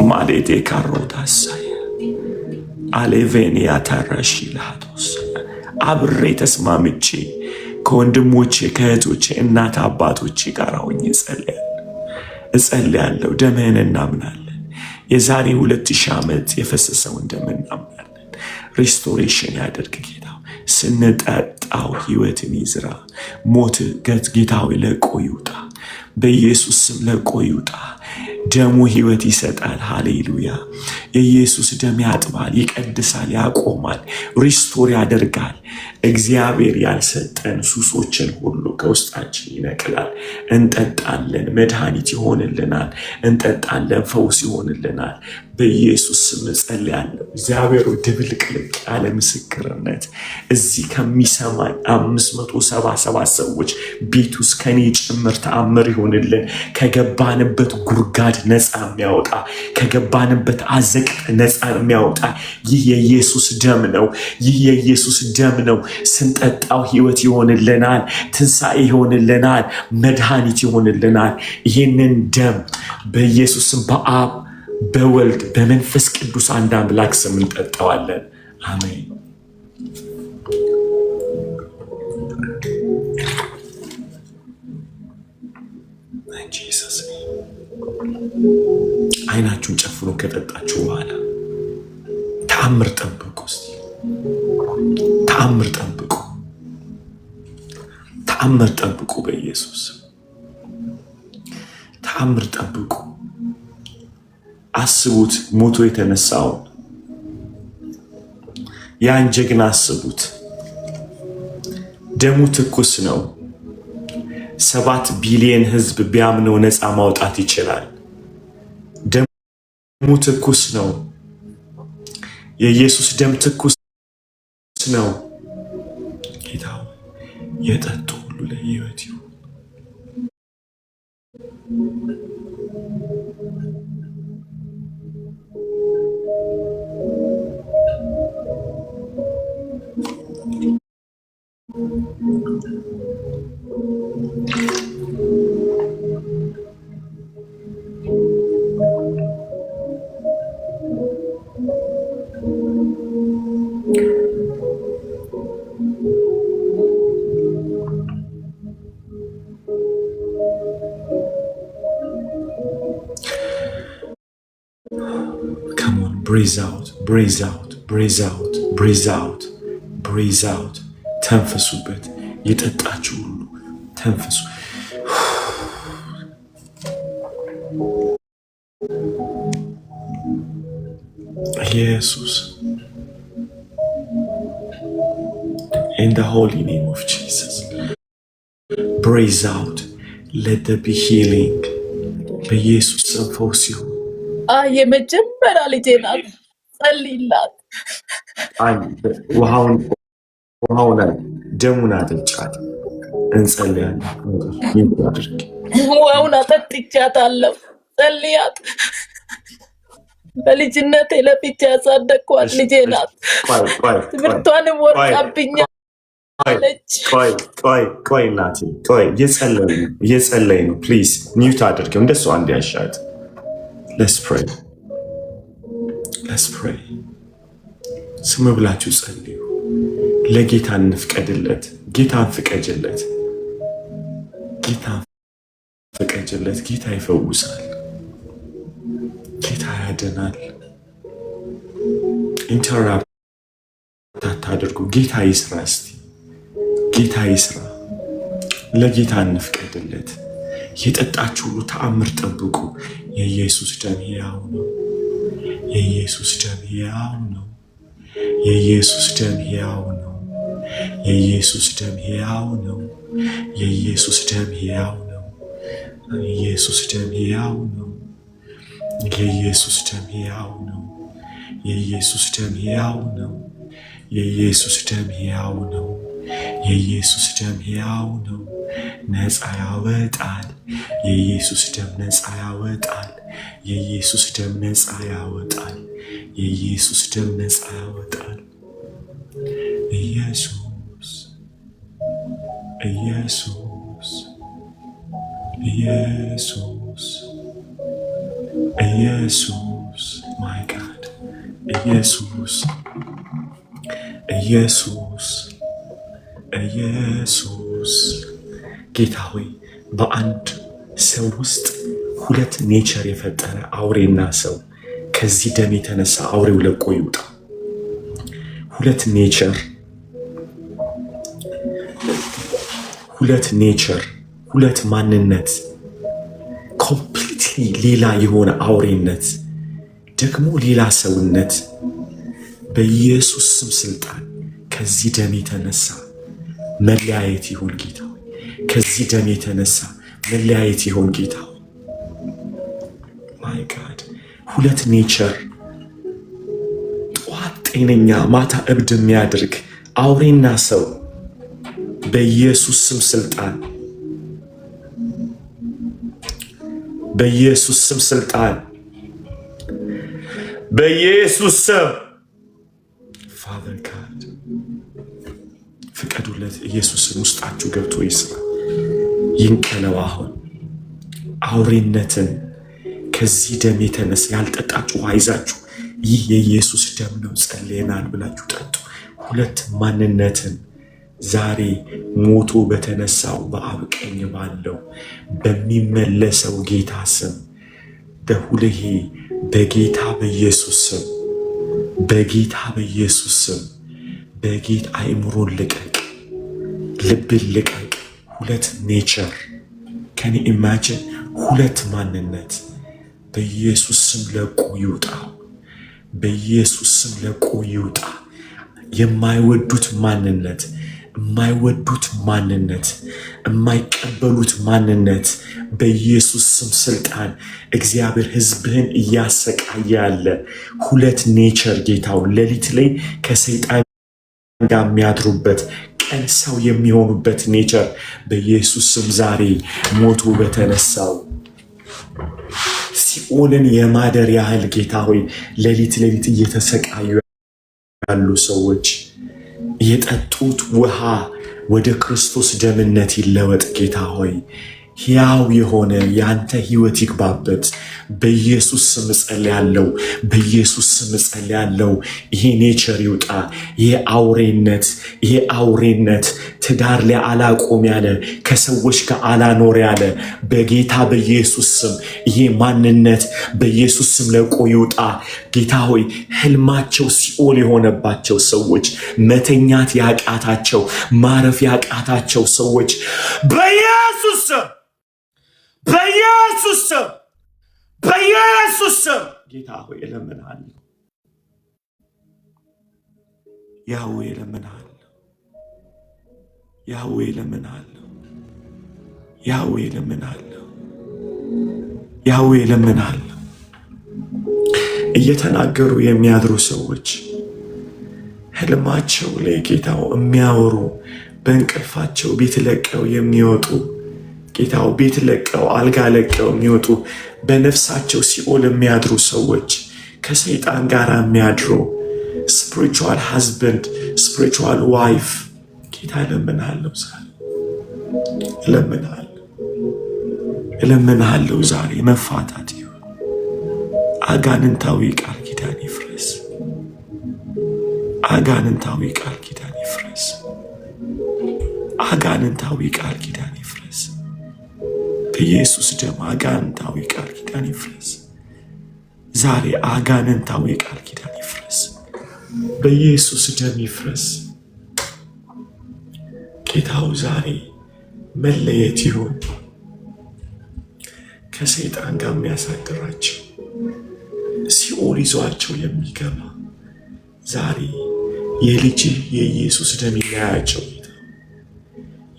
A: ማሌቴ ካሮታሳይ አሌቬኒያ ታራሺ ላቶስ አብሬ ተስማምቼ ከወንድሞቼ ከእህቶቼ እናት አባቶቼ ጋር ሆኜ እጸልያለሁ። ደምህን እናምናለን። የዛሬ 2000 ዓመት የፈሰሰውን ደም እናምናለን። ሪስቶሬሽን ያደርግ ጌታ። ስንጠጣው ህይወትን ይዝራ። ሞት ጌታ ሆይ ለቆ ይውጣ። በኢየሱስ ስም ለቆ ይውጣ። ደሙ ሕይወት ይሰጣል። ሃሌሉያ። የኢየሱስ ደም ያጥባል፣ ይቀድሳል፣ ያቆማል፣ ሪስቶር ያደርጋል። እግዚአብሔር ያልሰጠን ሱሶችን ሁሉ ከውስጣችን ይነቅላል። እንጠጣለን፣ መድኃኒት ይሆንልናል። እንጠጣለን፣ ፈውስ ይሆንልናል። በኢየሱስ ስም ጸልያለሁ። እግዚአብሔር ድብልቅልቅ ያለ ምስክርነት እዚህ ከሚሰማኝ 577 ሰዎች ቤት ውስጥ ከኔ ጭምር ተአምር ይሆንልን። ከገባንበት ጉርጋድ ነፃ የሚያወጣ ከገባንበት አዘቅት ነፃ የሚያወጣ ይህ የኢየሱስ ደም ነው። ይህ የኢየሱስ ደም ነው። ስንጠጣው ሕይወት ይሆንልናል፣ ትንሣኤ ይሆንልናል፣ መድኃኒት ይሆንልናል። ይህንን ደም በኢየሱስም በአብ በወልድ በመንፈስ ቅዱስ አንድ አምላክ ስም እንጠጣዋለን። አሜን። አይናችሁን ጨፍኖ ከጠጣችሁ በኋላ ተአምር ጠብቁ። እስቲ ተአምር ጠብቁ፣ ተአምር ጠብቁ። በኢየሱስ ተአምር ጠብቁ። አስቡት፣ ሞቶ የተነሳውን ያን ጀግና አስቡት። ደሙ ትኩስ ነው። 7 ቢሊዮን ሕዝብ ቢያምነው ነፃ ማውጣት ይችላል። ደሙ ትኩስ ነው። የኢየሱስ ደም ትኩስ ነው። ጌታ የጠጡ ሁሉ ለሕይወት ይሁን። Come on, breathe out, breathe out, breathe out, breathe out, breathe out. ተንፈሱበት። የጠጣችሁ ሁሉ ተንፈሱ። ኢየሱስ in the holy name of Jesus, breathe out, let there be healing. በኢየሱስ ስም ፈውስ ይሁን።
M: የመጀመሪያ ልጄ ናት። ጸልይላት።
A: ውሃውን ደሙን አጠጫት። እንጸልያለን። ይደረግ።
M: ውሃውን አጠጥቻታለሁ። ጸልያት። በልጅነቴ ለፍቼ ያሳደግኳት ልጄ ናት። ትምህርቷንም ወርቃብኛለች።
A: ቆይ እናቴ፣ ቆይ እየጸለይ ነው። ፕሊዝ ኒውት አድርገው። እንደሱ አንድ ያሻት። Let's pray. ስም ብላችሁ ጸልዩ። ለጌታ እንፍቀድለት። ጌታን ፍቀጅለት። ጌታን ፍቀጅለት። ጌታ ይፈውሳል። ጌታ ያድናል። ኢንተራፕት አታድርጉ። ጌታ ይስራ። እስቲ ጌታ ይስራ። ለጌታ እንፍቀድለት። የጠጣችሁ ሁሉ ተአምር ጠብቁ። የኢየሱስ ደም ሕያው ነው። የኢየሱስ ደም ሕያው ነው። የኢየሱስ ደም ሕያው ነው። የኢየሱስ ደም ሕያው ነው። የኢየሱስ ደም ሕያው ነው። የኢየሱስ ደም ሕያው ነው። የኢየሱስ ደም ሕያው ነው። የኢየሱስ ደም ሕያው ነው። የኢየሱስ ደም ሕያው ነው። የኢየሱስ ደም ሕያው ነው። ነፃ ያወጣል። የኢየሱስ ደም ነፃ ያወጣል። የኢየሱስ ደም ነፃ ያወጣል። የኢየሱስ ደም ነፃ ያወጣል። ኢየሱስ ኢየሱስ ኢየሱስ ኢየሱስ ማይ ጋድ ኢየሱስ ኢየሱስ ኢየሱስ ጌታ ሆይ በአንድ ሰው ውስጥ 2 ኔቸር የፈጠረ አውሬና ሰው ከዚህ ደም የተነሳ አውሬው ለቆ ይውጣ። 2 ኔቸር 2 ማንነት ኮምፕሊትሊ ሌላ የሆነ አውሬነት ደግሞ ሌላ ሰውነት በኢየሱስ ስም ስልጣን ከዚህ ደም የተነሳ መለያየት ይሁን ጌታ። ከዚህ ደም የተነሳ መለያየት ይሁን ጌታ። ማይ ጋድ ሁለት ኔቸር ጠዋት ጤነኛ ማታ እብድ የሚያደርግ አውሬና ሰው በኢየሱስ ስም ስልጣን በኢየሱስ ስም ስልጣን በኢየሱስ ስም ፋዘር ጋድ ፍቀዱለት። ኢየሱስን ውስጣችሁ ገብቶ ይስራ፣ ይንቀለው። አሁን አውሬነትን ከዚህ ደም የተነሳ ያልጠጣችሁ ውሃ ይዛችሁ ይህ የኢየሱስ ደም ነው ጸልየናል ብላችሁ ጠጡ። ሁለት ማንነትን ዛሬ ሞቶ በተነሳው በአብ ቀኝ ባለው በሚመለሰው ጌታ ስም በሁልሄ በጌታ በኢየሱስ ስም በጌታ በኢየሱስ ስም በጌታ አእምሮን ልቀቅ፣ ልብን ልቀቅ። ሁለት ኔቸር ከኔ ኢማጂን ሁለት ማንነት በኢየሱስ ስም ለቆ ይውጣ፣ በኢየሱስ ስም ለቆ ይውጣ። የማይወዱት ማንነት የማይወዱት ማንነት የማይቀበሉት ማንነት በኢየሱስ ስም ስልጣን እግዚአብሔር ሕዝብህን እያሰቃየ ያለ ሁለት ኔቸር ጌታው ሌሊት ላይ ከሰይጣን ጋር የሚያድሩበት ቀን ሰው የሚሆኑበት ኔቸር በኢየሱስ ስም ዛሬ ሞቶ በተነሳው ሲኦልን የማደር ያህል ጌታ ሆይ ሌሊት እየተሰቃዩ ያሉ ሰዎች የጠጡት ውሃ ወደ ክርስቶስ ደምነት ይለወጥ ጌታ ሆይ። ሕያው የሆነ ያንተ ሕይወት ይግባበት። በኢየሱስ ስም ጸልያለሁ፣ በኢየሱስ ስም ጸልያለሁ። ይሄ ኔቸር ይውጣ። ይሄ አውሬነት ትዳር ላይ አላቆም ያለ ከሰዎች ጋር አላኖር ያለ በጌታ በኢየሱስ ስም ይሄ ማንነት በኢየሱስ ስም ለቆ ይውጣ ጌታ ሆይ። ህልማቸው ሲኦል የሆነባቸው ሰዎች፣ መተኛት ያቃታቸው፣ ማረፍ ያቃታቸው ሰዎች በኢየሱስ ስም በኢየሱስ ስም በኢየሱስ ስም ጌታ ሆይ እለምንሃለሁ። ያዌ እለምንሃለሁ። ያዌ እለምንሃለሁ። ያዌ እለምንሃለሁ። ያዌ እለምንሃለሁ። እየተናገሩ የሚያድሩ ሰዎች ህልማቸው ላይ ጌታው የሚያወሩ በእንቅልፋቸው ቤት ለቀው የሚወጡ ጌታው ቤት ለቀው አልጋ ለቀው የሚወጡ በነፍሳቸው ሲኦል የሚያድሩ ሰዎች ከሰይጣን ጋር የሚያድሩ ስፒሪቹዋል ሃዝበንድ ስፒሪቹዋል ዋይፍ ጌታ እለምንሃለሁ ዛሬ እለምንሃለሁ ዛሬ መፋታት ይሁን። አጋንንታዊ ቃል ኪዳን ይፍረስ። አጋንንታዊ ቃል ኪዳን ይፍረስ። አጋንንታዊ ቃል ኪዳን ይፍረስ። በኢየሱስ ደም አጋንንታዊ ቃል ኪዳን ይፍረስ። ዛሬ አጋንንታዊ ቃል ኪዳን ይፍረስ። በኢየሱስ ደም ይፍረስ። ጌታው ዛሬ መለየት ይሁን። ከሰይጣን ጋር የሚያሳድራቸው ሲኦል ይዟቸው የሚገባ ዛሬ የልጅ የኢየሱስ ደም ይለያቸው።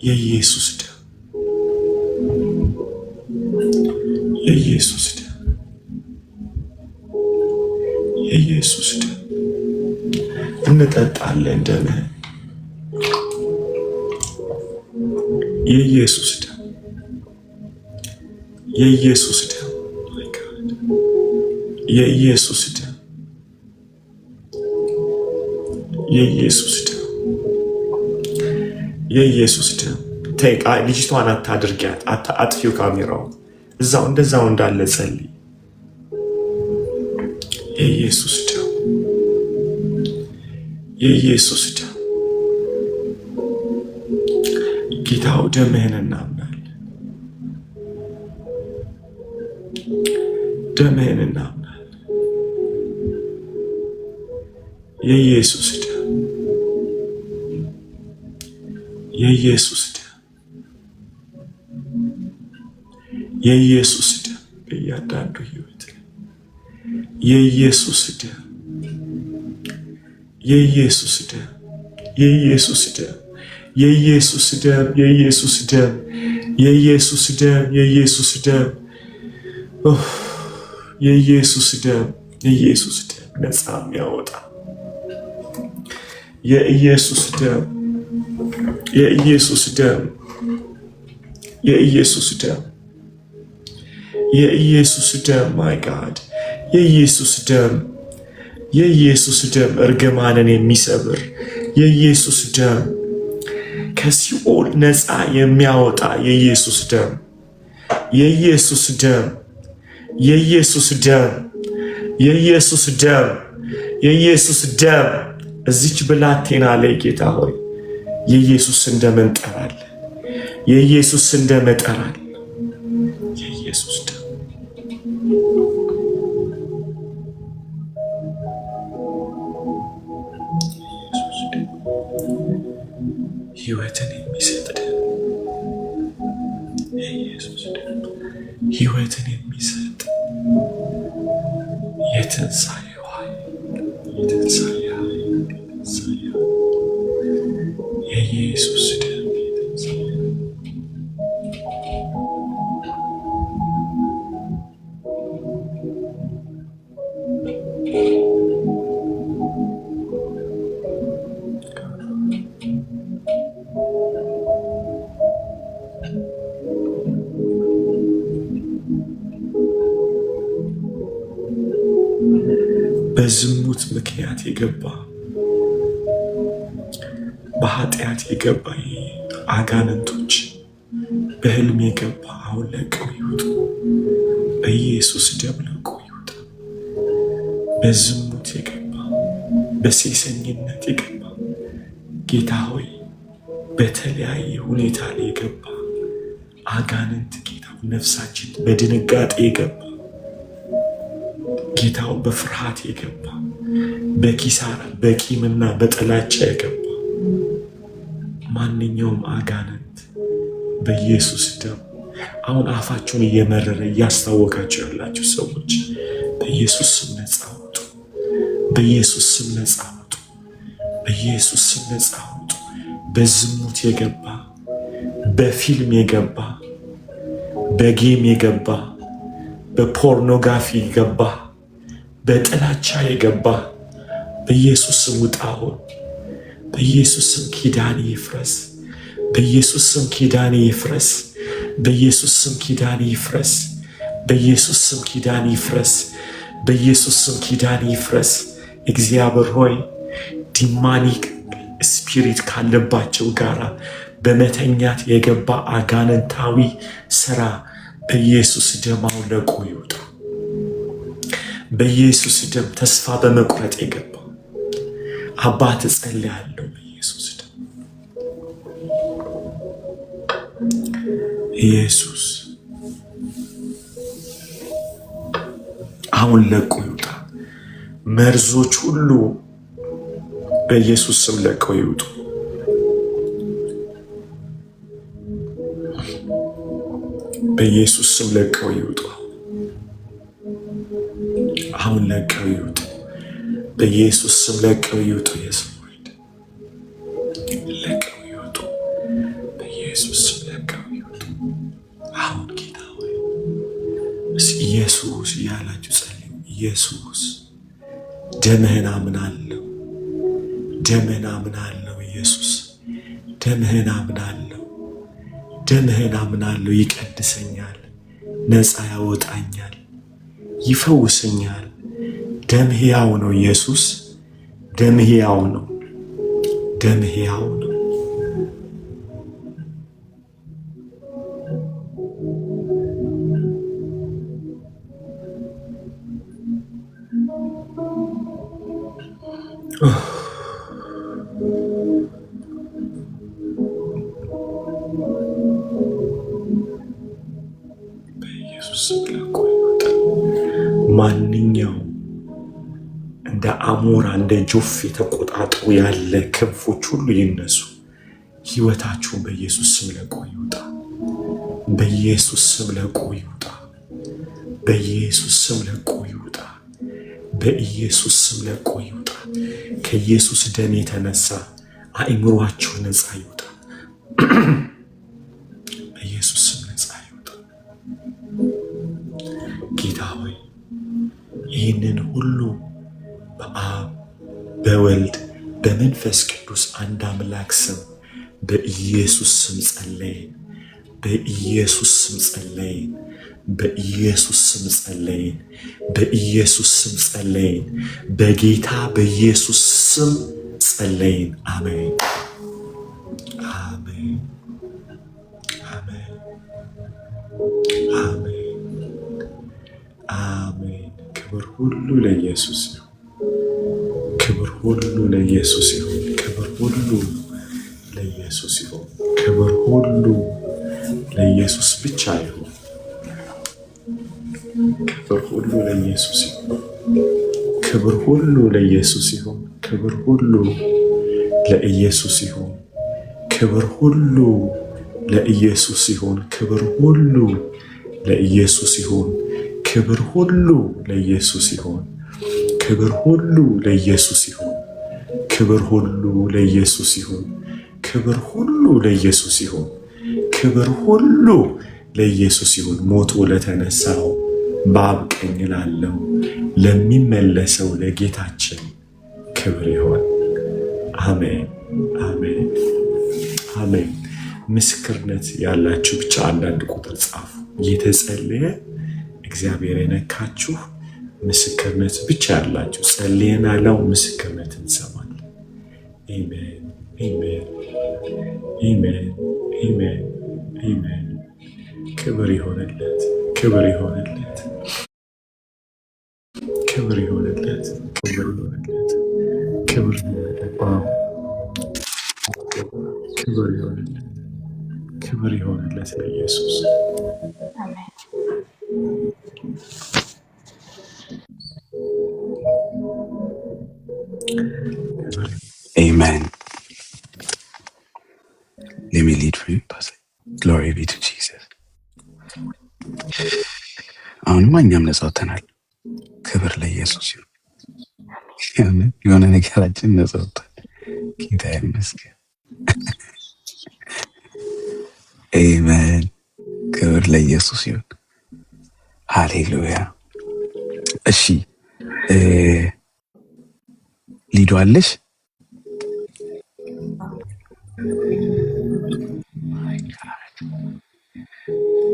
A: የኢየሱስ ደም የኢየሱስ ደም የኢየሱስ ደም እንጠጣለን። ደምህን የኢየሱስ ደም የኢየሱስ ደም የኢየሱስ ደም የኢየሱስ ደም የኢየሱስ ደም ተይቃ ልጅቷን አታድርጊያት። አጥፊው ካሜራው እዛው እንደዛው እንዳለ ጸልይ። የኢየሱስ ደም የኢየሱስ ደም ጌታው ደምህን እናምናለን። ደምህን እናምናለን። የኢየሱስ ደም የኢየሱስ ደም የኢየሱስ ደም በእያንዳንዱ ህይወት የኢየሱስ ደም የኢየሱስ ደም የኢየሱስ ደም የኢየሱስ ደም የኢየሱስ ደም የኢየሱስ ደም የኢየሱስ ደም የኢየሱስ ደም የኢየሱስ ደም ነፃ የሚያወጣ የኢየሱስ ደም የኢየሱስ ደም የኢየሱስ ደም የኢየሱስ ደም ማይ ጋድ የኢየሱስ ደም የኢየሱስ ደም እርግማንን የሚሰብር የኢየሱስ ደም ከሲኦል ነፃ የሚያወጣ የኢየሱስ ደም የኢየሱስ ደም የኢየሱስ ደም የኢየሱስ ደም የኢየሱስ ደም እዚች ብላቴና ላይ ጌታ ሆይ የኢየሱስ ደም እንጠራለን። የኢየሱስ ደም እንጠራለን። የኢየሱስ ደም ህይወትን የሚሰጥ ደም የኢየሱስ ደም ህይወትን የሚሰጥ የትንሣኤው ኃይል የትንሣኤ ኃይል የትንሣኤ የኢየሱስ ደም በዝሙት ምክንያት የገባ በኃጢአት የገባ አጋንንቶች በህልም የገባ አሁን ለቀው ይውጡ። በኢየሱስ ደም ለቀው ይውጣ። በዝሙት የገባ በሴሰኝነት የገባ ጌታ ሆይ በተለያየ ሁኔታ ላይ የገባ አጋንንት ጌታው ነፍሳችን በድንጋጤ የገባ ጌታው በፍርሃት የገባ በኪሳራ በቂምና በጥላቻ የገባ ማንኛውም አጋንንት በኢየሱስ ደም አሁን አፋችሁን እየመረረ እያስታወካችሁ ያላችሁ ሰዎች በኢየሱስ ስም ነፃ አውጡ። በኢየሱስ ስም ነፃ አውጡ። በኢየሱስ ስም ነፃ አውጡ። በዝሙት የገባ በፊልም የገባ በጌም የገባ በፖርኖግራፊ የገባ በጥላቻ የገባ በኢየሱስ ስም ውጣ አሁን። በኢየሱስ ስም ኪዳን ይፍረስ። በኢየሱስ ስም ኪዳን ይፍረስ። በኢየሱስ ስም ኪዳን ይፍረስ። በኢየሱስ ስም ኪዳን ይፍረስ። በኢየሱስ ስም ኪዳን ይፍረስ። እግዚአብሔር ሆይ ዲማኒክ ስፒሪት ካለባቸው ጋራ በመተኛት የገባ አጋንንታዊ ስራ በኢየሱስ ደም አውልቆ ይውጣ። በኢየሱስ ደም ተስፋ በመቁረጥ የገባ አባት እጸልያለሁ በኢየሱስ ደም ኢየሱስ አሁን ለቆ ይውጣ። መርዞች ሁሉ በኢየሱስ ስም ለቀው ይውጡ። በኢየሱስ ስም ለቀው ይውጡ። አሁን ለቀው ይውጡ። በኢየሱስ ስም ለቀው ይውጡ። የሰውት ለቀው ይውጡ። በኢየሱስ ስም ለቀው ይውጡ። አሁን ጌታ ሆይ ኢየሱስ እያላችሁ ጸልዩ። ኢየሱስ ደምህን አምናለሁ፣ ደምህን አምናለሁ። ኢየሱስ ደምህን አምናለሁ፣ ደምህን አምናለሁ። ይቀድሰኛል፣ ነፃ ያወጣኛል፣ ይፈውሰኛል። ደም ሕያው ነው። ኢየሱስ ደም ሕያው ነው። ደም ሕያው ነው። በኢየሱስ ለቆ ይወጣል። ማንኛውም እንደ አሞራ እንደ ጆፍ የተቆጣጠሩ ያለ ክንፎች ሁሉ ይነሱ። ህይወታችሁን በኢየሱስ ስም ለቆ ይውጣ። በኢየሱስ ስም ለቆ ይውጣ። በኢየሱስ ስም ለቆ ይውጣ። በኢየሱስ ስም ለቆ ይውጣ። ከኢየሱስ ደም የተነሳ አእምሯችሁ ነፃ ይውጣ። በኢየሱስ ስም ነፃ ይውጣ። ጌታ ሆይ ይህንን ሁሉ በአብ በወልድ በመንፈስ ቅዱስ አንድ አምላክ ስም በኢየሱስ ስም ጸለይን። በኢየሱስ ስም ጸለይን። በኢየሱስ ስም ጸለይን። በኢየሱስ ስም ጸለይን። በጌታ በኢየሱስ ስም ጸለይን። አሜን፣ አሜን፣ አሜን፣ አሜን፣ አሜን። ክብር ሁሉ ለኢየሱስ ይሁን። ክብር ሁሉ ለኢየሱስ ይሁን። ክብር ሁሉ ለኢየሱስ ይሁን። ክብር ሁሉ ለኢየሱስ ብቻ ይሁን። ክብር ሁሉ ለኢየሱስ ይሁን። ክብር ሁሉ ለኢየሱስ ይሁን። ክብር ሁሉ ለኢየሱስ ይሁን። ክብር ሁሉ ለኢየሱስ ይሁን። ክብር ሁሉ ለኢየሱስ ይሁን። ክብር ሁሉ ለኢየሱስ ይሁን። ክብር ሁሉ ለኢየሱስ ይሁን። ክብር ሁሉ ለኢየሱስ ይሁን። ክብር ሁሉ ለኢየሱስ ይሁን። ክብር ሁሉ ለኢየሱስ ይሁን። ሞቶ ለተነሳው በአብ ቀኝ ላለው ለሚመለሰው ለጌታችን ክብር ይሁን። አሜን፣ አሜን፣ አሜን። ምስክርነት ያላችሁ ብቻ አንዳንድ ቁጥር ጻፉ። እየተጸለየ እግዚአብሔር የነካችሁ ምስክርነት ብቻ ያላችሁ ጸልየን አለው ምስክርነት እንሰማለን። አሜን፣ አሜን፣ አሜን፣ አሜን፣ አሜን። ክብር ይሆንለት፣ ክብር ይሆንለት፣ ክብር ይሆንለት፣ ክብር ይሆንለት፣ ክብር ይሆንለት፣ ክብር ይሆንለት፣ ክብር ይሆንለት ለኢየሱስ።
D: Amen. Let me lead for you, Pastor. Glory be to Jesus. አሁንማ እኛም ነፃ ወጥተናል። ክብር ለኢየሱስ ይሁን። የሆነ ነገራችን ነፃ ወጥቷል። ጌታ ይመስገን። አሜን። ክብር ለኢየሱስ ይሁን። ሃሌሉያ። እሺ ሊዱ አለሽ?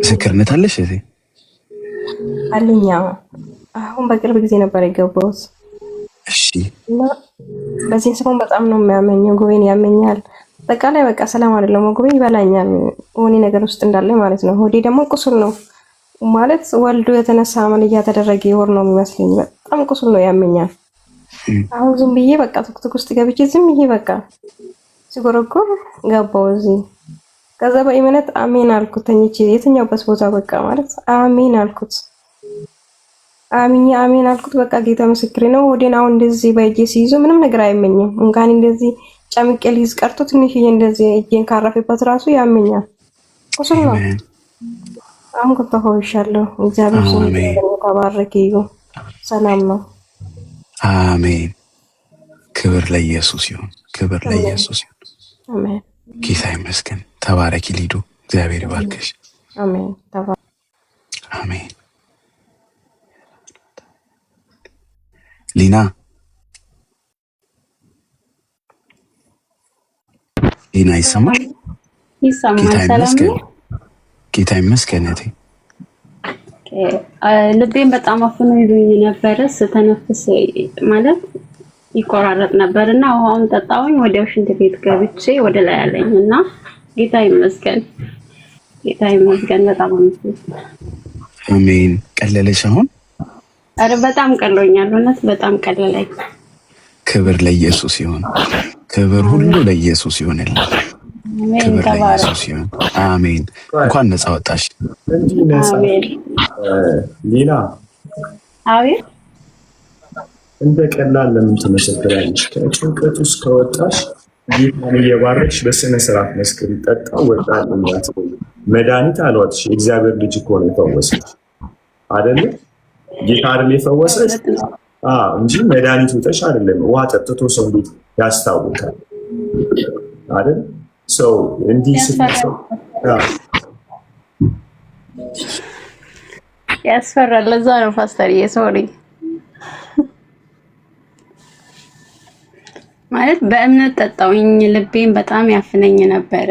D: ምስክርነት አለሽ? እዚህ
N: አለኛ። አሁን በቅርብ ጊዜ ነበር የገባሁት።
D: እሺ።
N: እና በዚህ ሰሞን በጣም ነው የሚያመኘው፣ ጎቤን ያመኛል። በቃላይ በቃ ሰላም አይደለም፣ ጎቤ ይበላኛል። ሆኔ ነገር ውስጥ እንዳለ ማለት ነው። ሆዴ ደግሞ ቁስል ነው ማለት ወልዶ የተነሳ አመልያ ተደረገ ይወር ነው የሚመስለኝ። በጣም ቁስል ነው ያመኛል። አሁን ዝም ብዬ በቃ ቱክቱክ ውስጥ ገብቼ ዝም ብዬ በቃ ሲጎረጎር ገባው እዚህ። ከዛ በእምነት አሜን አልኩት። ተኝቼ የትኛውበት ቦታ በቃ ማለት አሜን አልኩት። አሜን አልኩት። በቃ ጌታ ምስክሬ ነው። ሆዴን አሁን እንደዚህ በእጄ ሲይዙ ምንም ነገር አይመኝም። እንኳን እንደዚህ ጨምቄ ሊይዝ ቀርቶ ትንሽዬ እንደዚህ እጄን ካረፈበት ራሱ ያመኛል። ቁስል ነው። አሁን ከተፈውሻለሁ። እግዚአብሔር ስሙ ተባረከ ይሁን። ሰላም ነው።
D: አሜን። ክብር ለኢየሱስ ይሁን። ክብር ለኢየሱስ ይሁን።
N: አሜን።
D: ጌታ ይመስገን። ተባረኪ ሊዱ። እግዚአብሔር ይባርክሽ።
N: አሜን።
D: አሜን። ሊና ይሰማል?
O: ይሰማል። ሰላም ነው።
D: ጌታ ይመስገን።
O: ልቤን በጣም አፍኖ ይዞኝ ነበረ። ስተነፍስ ማለት ይቆራረጥ ነበር እና ውሃውን ጠጣሁኝ። ወዲያው ሽንት ቤት ገብቼ ወደ ላይ አለኝ እና ጌታ ይመስገን፣ ጌታ ይመስገን። በጣም
D: አሜን። ቀለለሽ አሁን?
O: አረ በጣም ቀሎኛል። እውነት በጣም ቀለለኝ።
D: ክብር ለኢየሱስ ይሁን። ክብር ሁሉ ለኢየሱስ ይሁንልኝ። ክብር ለኢየሱስ ይሁን። አሜን። እንኳን ነፃ ወጣሽ።
A: ሌላ
O: አቤት
A: እንደ ቀላል ለምን ትመሰክራለሽ? ከጭንቀት ውስጥ ከወጣሽ ጌታን እየባረክሽ በስነ ስርዓት መስክሪ። ጠጣ ወጣ ልማት መድኃኒት አልዋጥሽ። የእግዚአብሔር ልጅ እኮ ነው የፈወሰሽ። አይደለ? ጌታ አይደል የፈወሰሽ እንጂ መድኃኒት ውጠሽ አይደለም። ውሃ ጠጥቶ ሰው እንዴት ያስታውቃል አይደል? ሰው እንዲህ ሲሰው
O: ያስፈራል። ለዛ ነው ፓስተርዬ ሶሪ ማለት በእምነት ጠጣውኝ። ልቤን በጣም ያፍነኝ ነበረ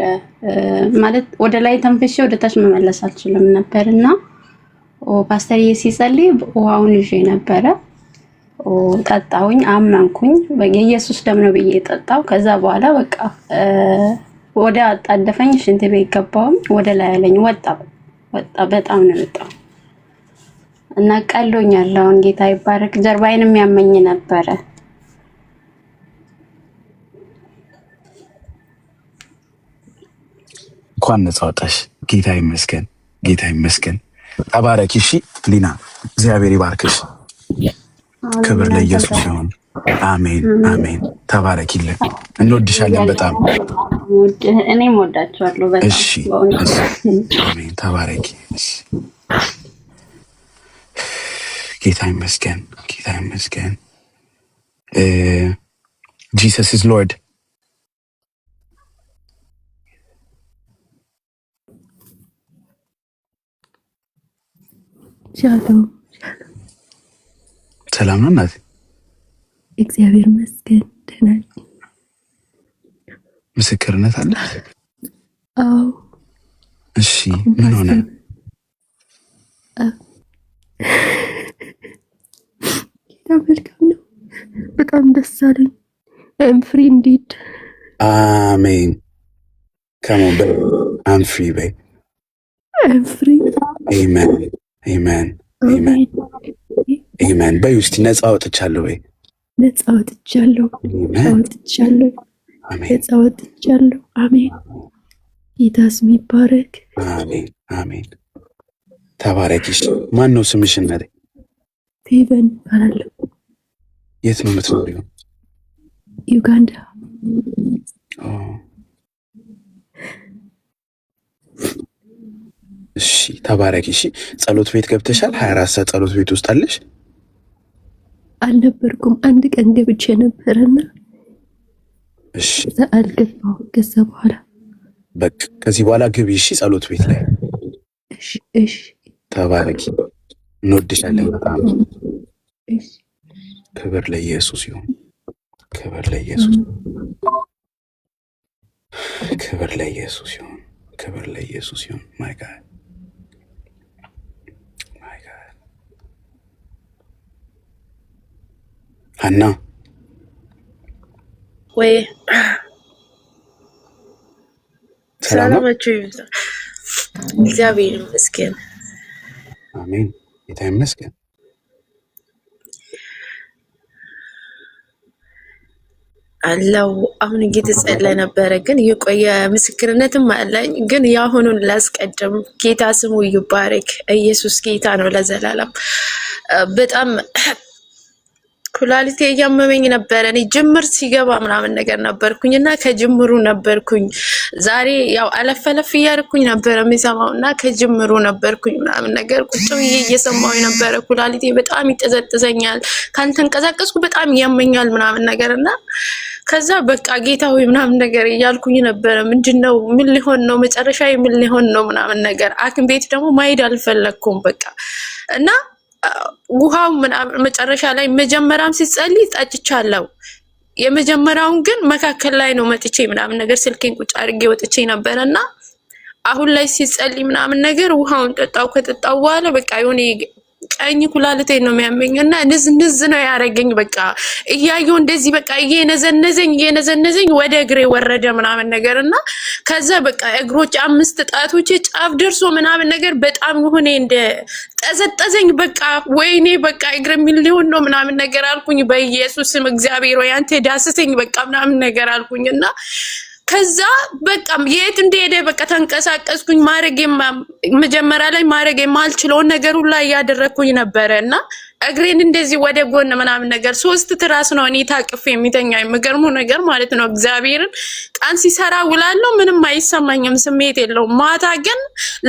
O: ማለት ወደ ላይ ተንፍሼ ወደ ታች መመለስ አልችልም ነበርና ፓስተርዬ ሲጸልይ ውሃውን ይዤ ነበረ ጠጣውኝ፣ አመንኩኝ። የኢየሱስ ደም ነው ብዬ ጠጣው። ከዛ በኋላ በቃ ወደ አጣደፈኝ፣ ሽንት ቤት ገባሁኝ። ወደ ላይ ያለኝ ወጣ በጣም ነው የወጣው እና ቀሎኛል። አሁን ጌታ ይባረክ። ጀርባዬንም ያመኝ ነበረ።
D: እንኳን ነፃ ወጣሽ። ጌታ ይመስገን፣ ጌታ ይመስገን። ተባረኪ። እሺ ሊና፣ እግዚአብሔር ይባርክሽ። ክብር ለኢየሱስ ይሁን። አሜን አሜን። ተባረኪልን። እንወድሻለን በጣም።
O: እኔም ወዳችኋለሁ በጣም።
D: እሺ አሜን። ተባረኪ። ጌታ ይመስገን፣ ጌታ ይመስገን። ጂሰስ ኢዝ ሎርድ።
B: ሻሎም
D: ሰላም ነው እናቴ?
B: እግዚአብሔር ይመስገን ደህና ነኝ።
D: ምስክርነት አለ?
B: አዎ።
D: እሺ ምን ሆነ?
B: ጌታ መልካም ነው። በጣም ደስ አለኝ። I'm free indeed.
D: አሜን። Come on, babe. I'm free, babe.
B: I'm free.
D: Amen. Amen. Amen. Amen. በይ ውስጥ ነፃ ወጥቻለሁ። በይ
B: ነፃ ወጥቻለሁ። ነፃ ወጥቻለሁ። ነፃ ወጥቻለሁ። አሜን። ጌታ ስም ይባረክ።
D: አሜን አሜን። ተባረኪሽ። ማን ነው ስምሽ እናቴ?
B: ፌቨን እባላለሁ።
D: የት ነው የምትኖሪው?
B: ዩጋንዳ።
D: እሺ ተባረኪ። እሺ ጸሎት ቤት ገብተሻል? 24 ሰዓት ጸሎት ቤት ውስጥ አለሽ?
B: አልነበርኩም። አንድ ቀን ገብቼ ነበርና
D: እሺ
B: አልገባሁም። ከዛ በኋላ
D: በቃ ከዚህ በኋላ ግቢ። እሺ ጸሎት ቤት ላይ
B: እሺ እሺ።
D: ተባረኪ። እንወድሻለን በጣም።
B: እሺ
D: ክብር ለኢየሱስ ይሁን። ክብር ለኢየሱስ፣ ክብር ለኢየሱስ ይሁን። ክብር ለኢየሱስ ይሁን። ማይ ጋድ ማይ ጋድ። ሀና
P: ወይ
D: ሰላም ነው?
P: ሰላማችሁ ይብዛ። እግዚአብሔር ይመስገን።
D: አሜን። ጌታ ይመስገን።
P: አለው አሁን እየተጸለየ ነበረ፣ ግን የቆየ ምስክርነትም አለኝ። ግን የአሁኑን ላስቀድም። ጌታ ስሙ ይባረክ። ኢየሱስ ጌታ ነው ለዘላለም። በጣም ኩላሊቴ እያመመኝ ነበረ። እኔ ጅምር ሲገባ ምናምን ነገር ነበርኩኝ እና ከጅምሩ ነበርኩኝ። ዛሬ ያው አለፈለፍ እያደረኩኝ ነበረ የሚሰማው እና ከጅምሩ ነበርኩኝ ምናምን ነገር ቁጭ ብዬ እየሰማሁኝ ነበረ። ኩላሊቴ በጣም ይጠዘጥዘኛል፣ ካልተንቀሳቀስኩ በጣም ያመኛል ምናምን ነገር እና ከዛ በቃ ጌታ ሆይ ምናምን ነገር እያልኩኝ ነበረ። ምንድነው? ምን ሊሆን ነው? መጨረሻ ምን ሊሆን ነው? ምናምን ነገር ሐኪም ቤት ደግሞ ማሄድ አልፈለኩም በቃ እና ውሃው ምናምን መጨረሻ ላይ መጀመሪያም ሲጸልይ ጠጭቻለሁ። የመጀመሪያውን ግን መካከል ላይ ነው መጥቼ ምናምን ነገር ስልኬን ቁጭ አድርጌ ወጥቼ ነበርና አሁን ላይ ሲጸልይ ምናምን ነገር ውሃውን ጠጣው። ከጠጣው በኋላ በቃ የሆነ ቀኝ ኩላሊቴን ነው የሚያመኝና ንዝ ነው ያረገኝ። በቃ እያየው እንደዚህ በቃ እየነዘነዘኝ ወደ እግሬ ወረደ ምናምን ነገርና ከዛ በቃ እግሮች 5 ጣቶች ጫፍ ደርሶ ምናምን ነገር በጣም ሆነ እንደ ጠዘጠዘኝ። በቃ ወይኔ በቃ እግሬ ምን ሊሆን ነው ምናምን ነገር አልኩኝ። በኢየሱስም እግዚአብሔር ወይ አንተ ዳስሰኝ በቃ ምናምን ነገር አልኩኝና ከዛ በቃ የት እንደሄደ በቃ ተንቀሳቀስኩኝ። መጀመሪያ ላይ ማድረግ የማልችለውን ነገር ሁላ ያደረኩኝ ነበርና እግሬን እንደዚህ ወደ ጎን ምናምን ነገር 3 ትራስ ነው እኔ ታቅፌ የሚተኛ የሚገርመው ነገር ማለት ነው። እግዚአብሔርን ቀን ሲሰራ ውላለሁ ምንም አይሰማኝም፣ ስሜት የለውም። ማታ ግን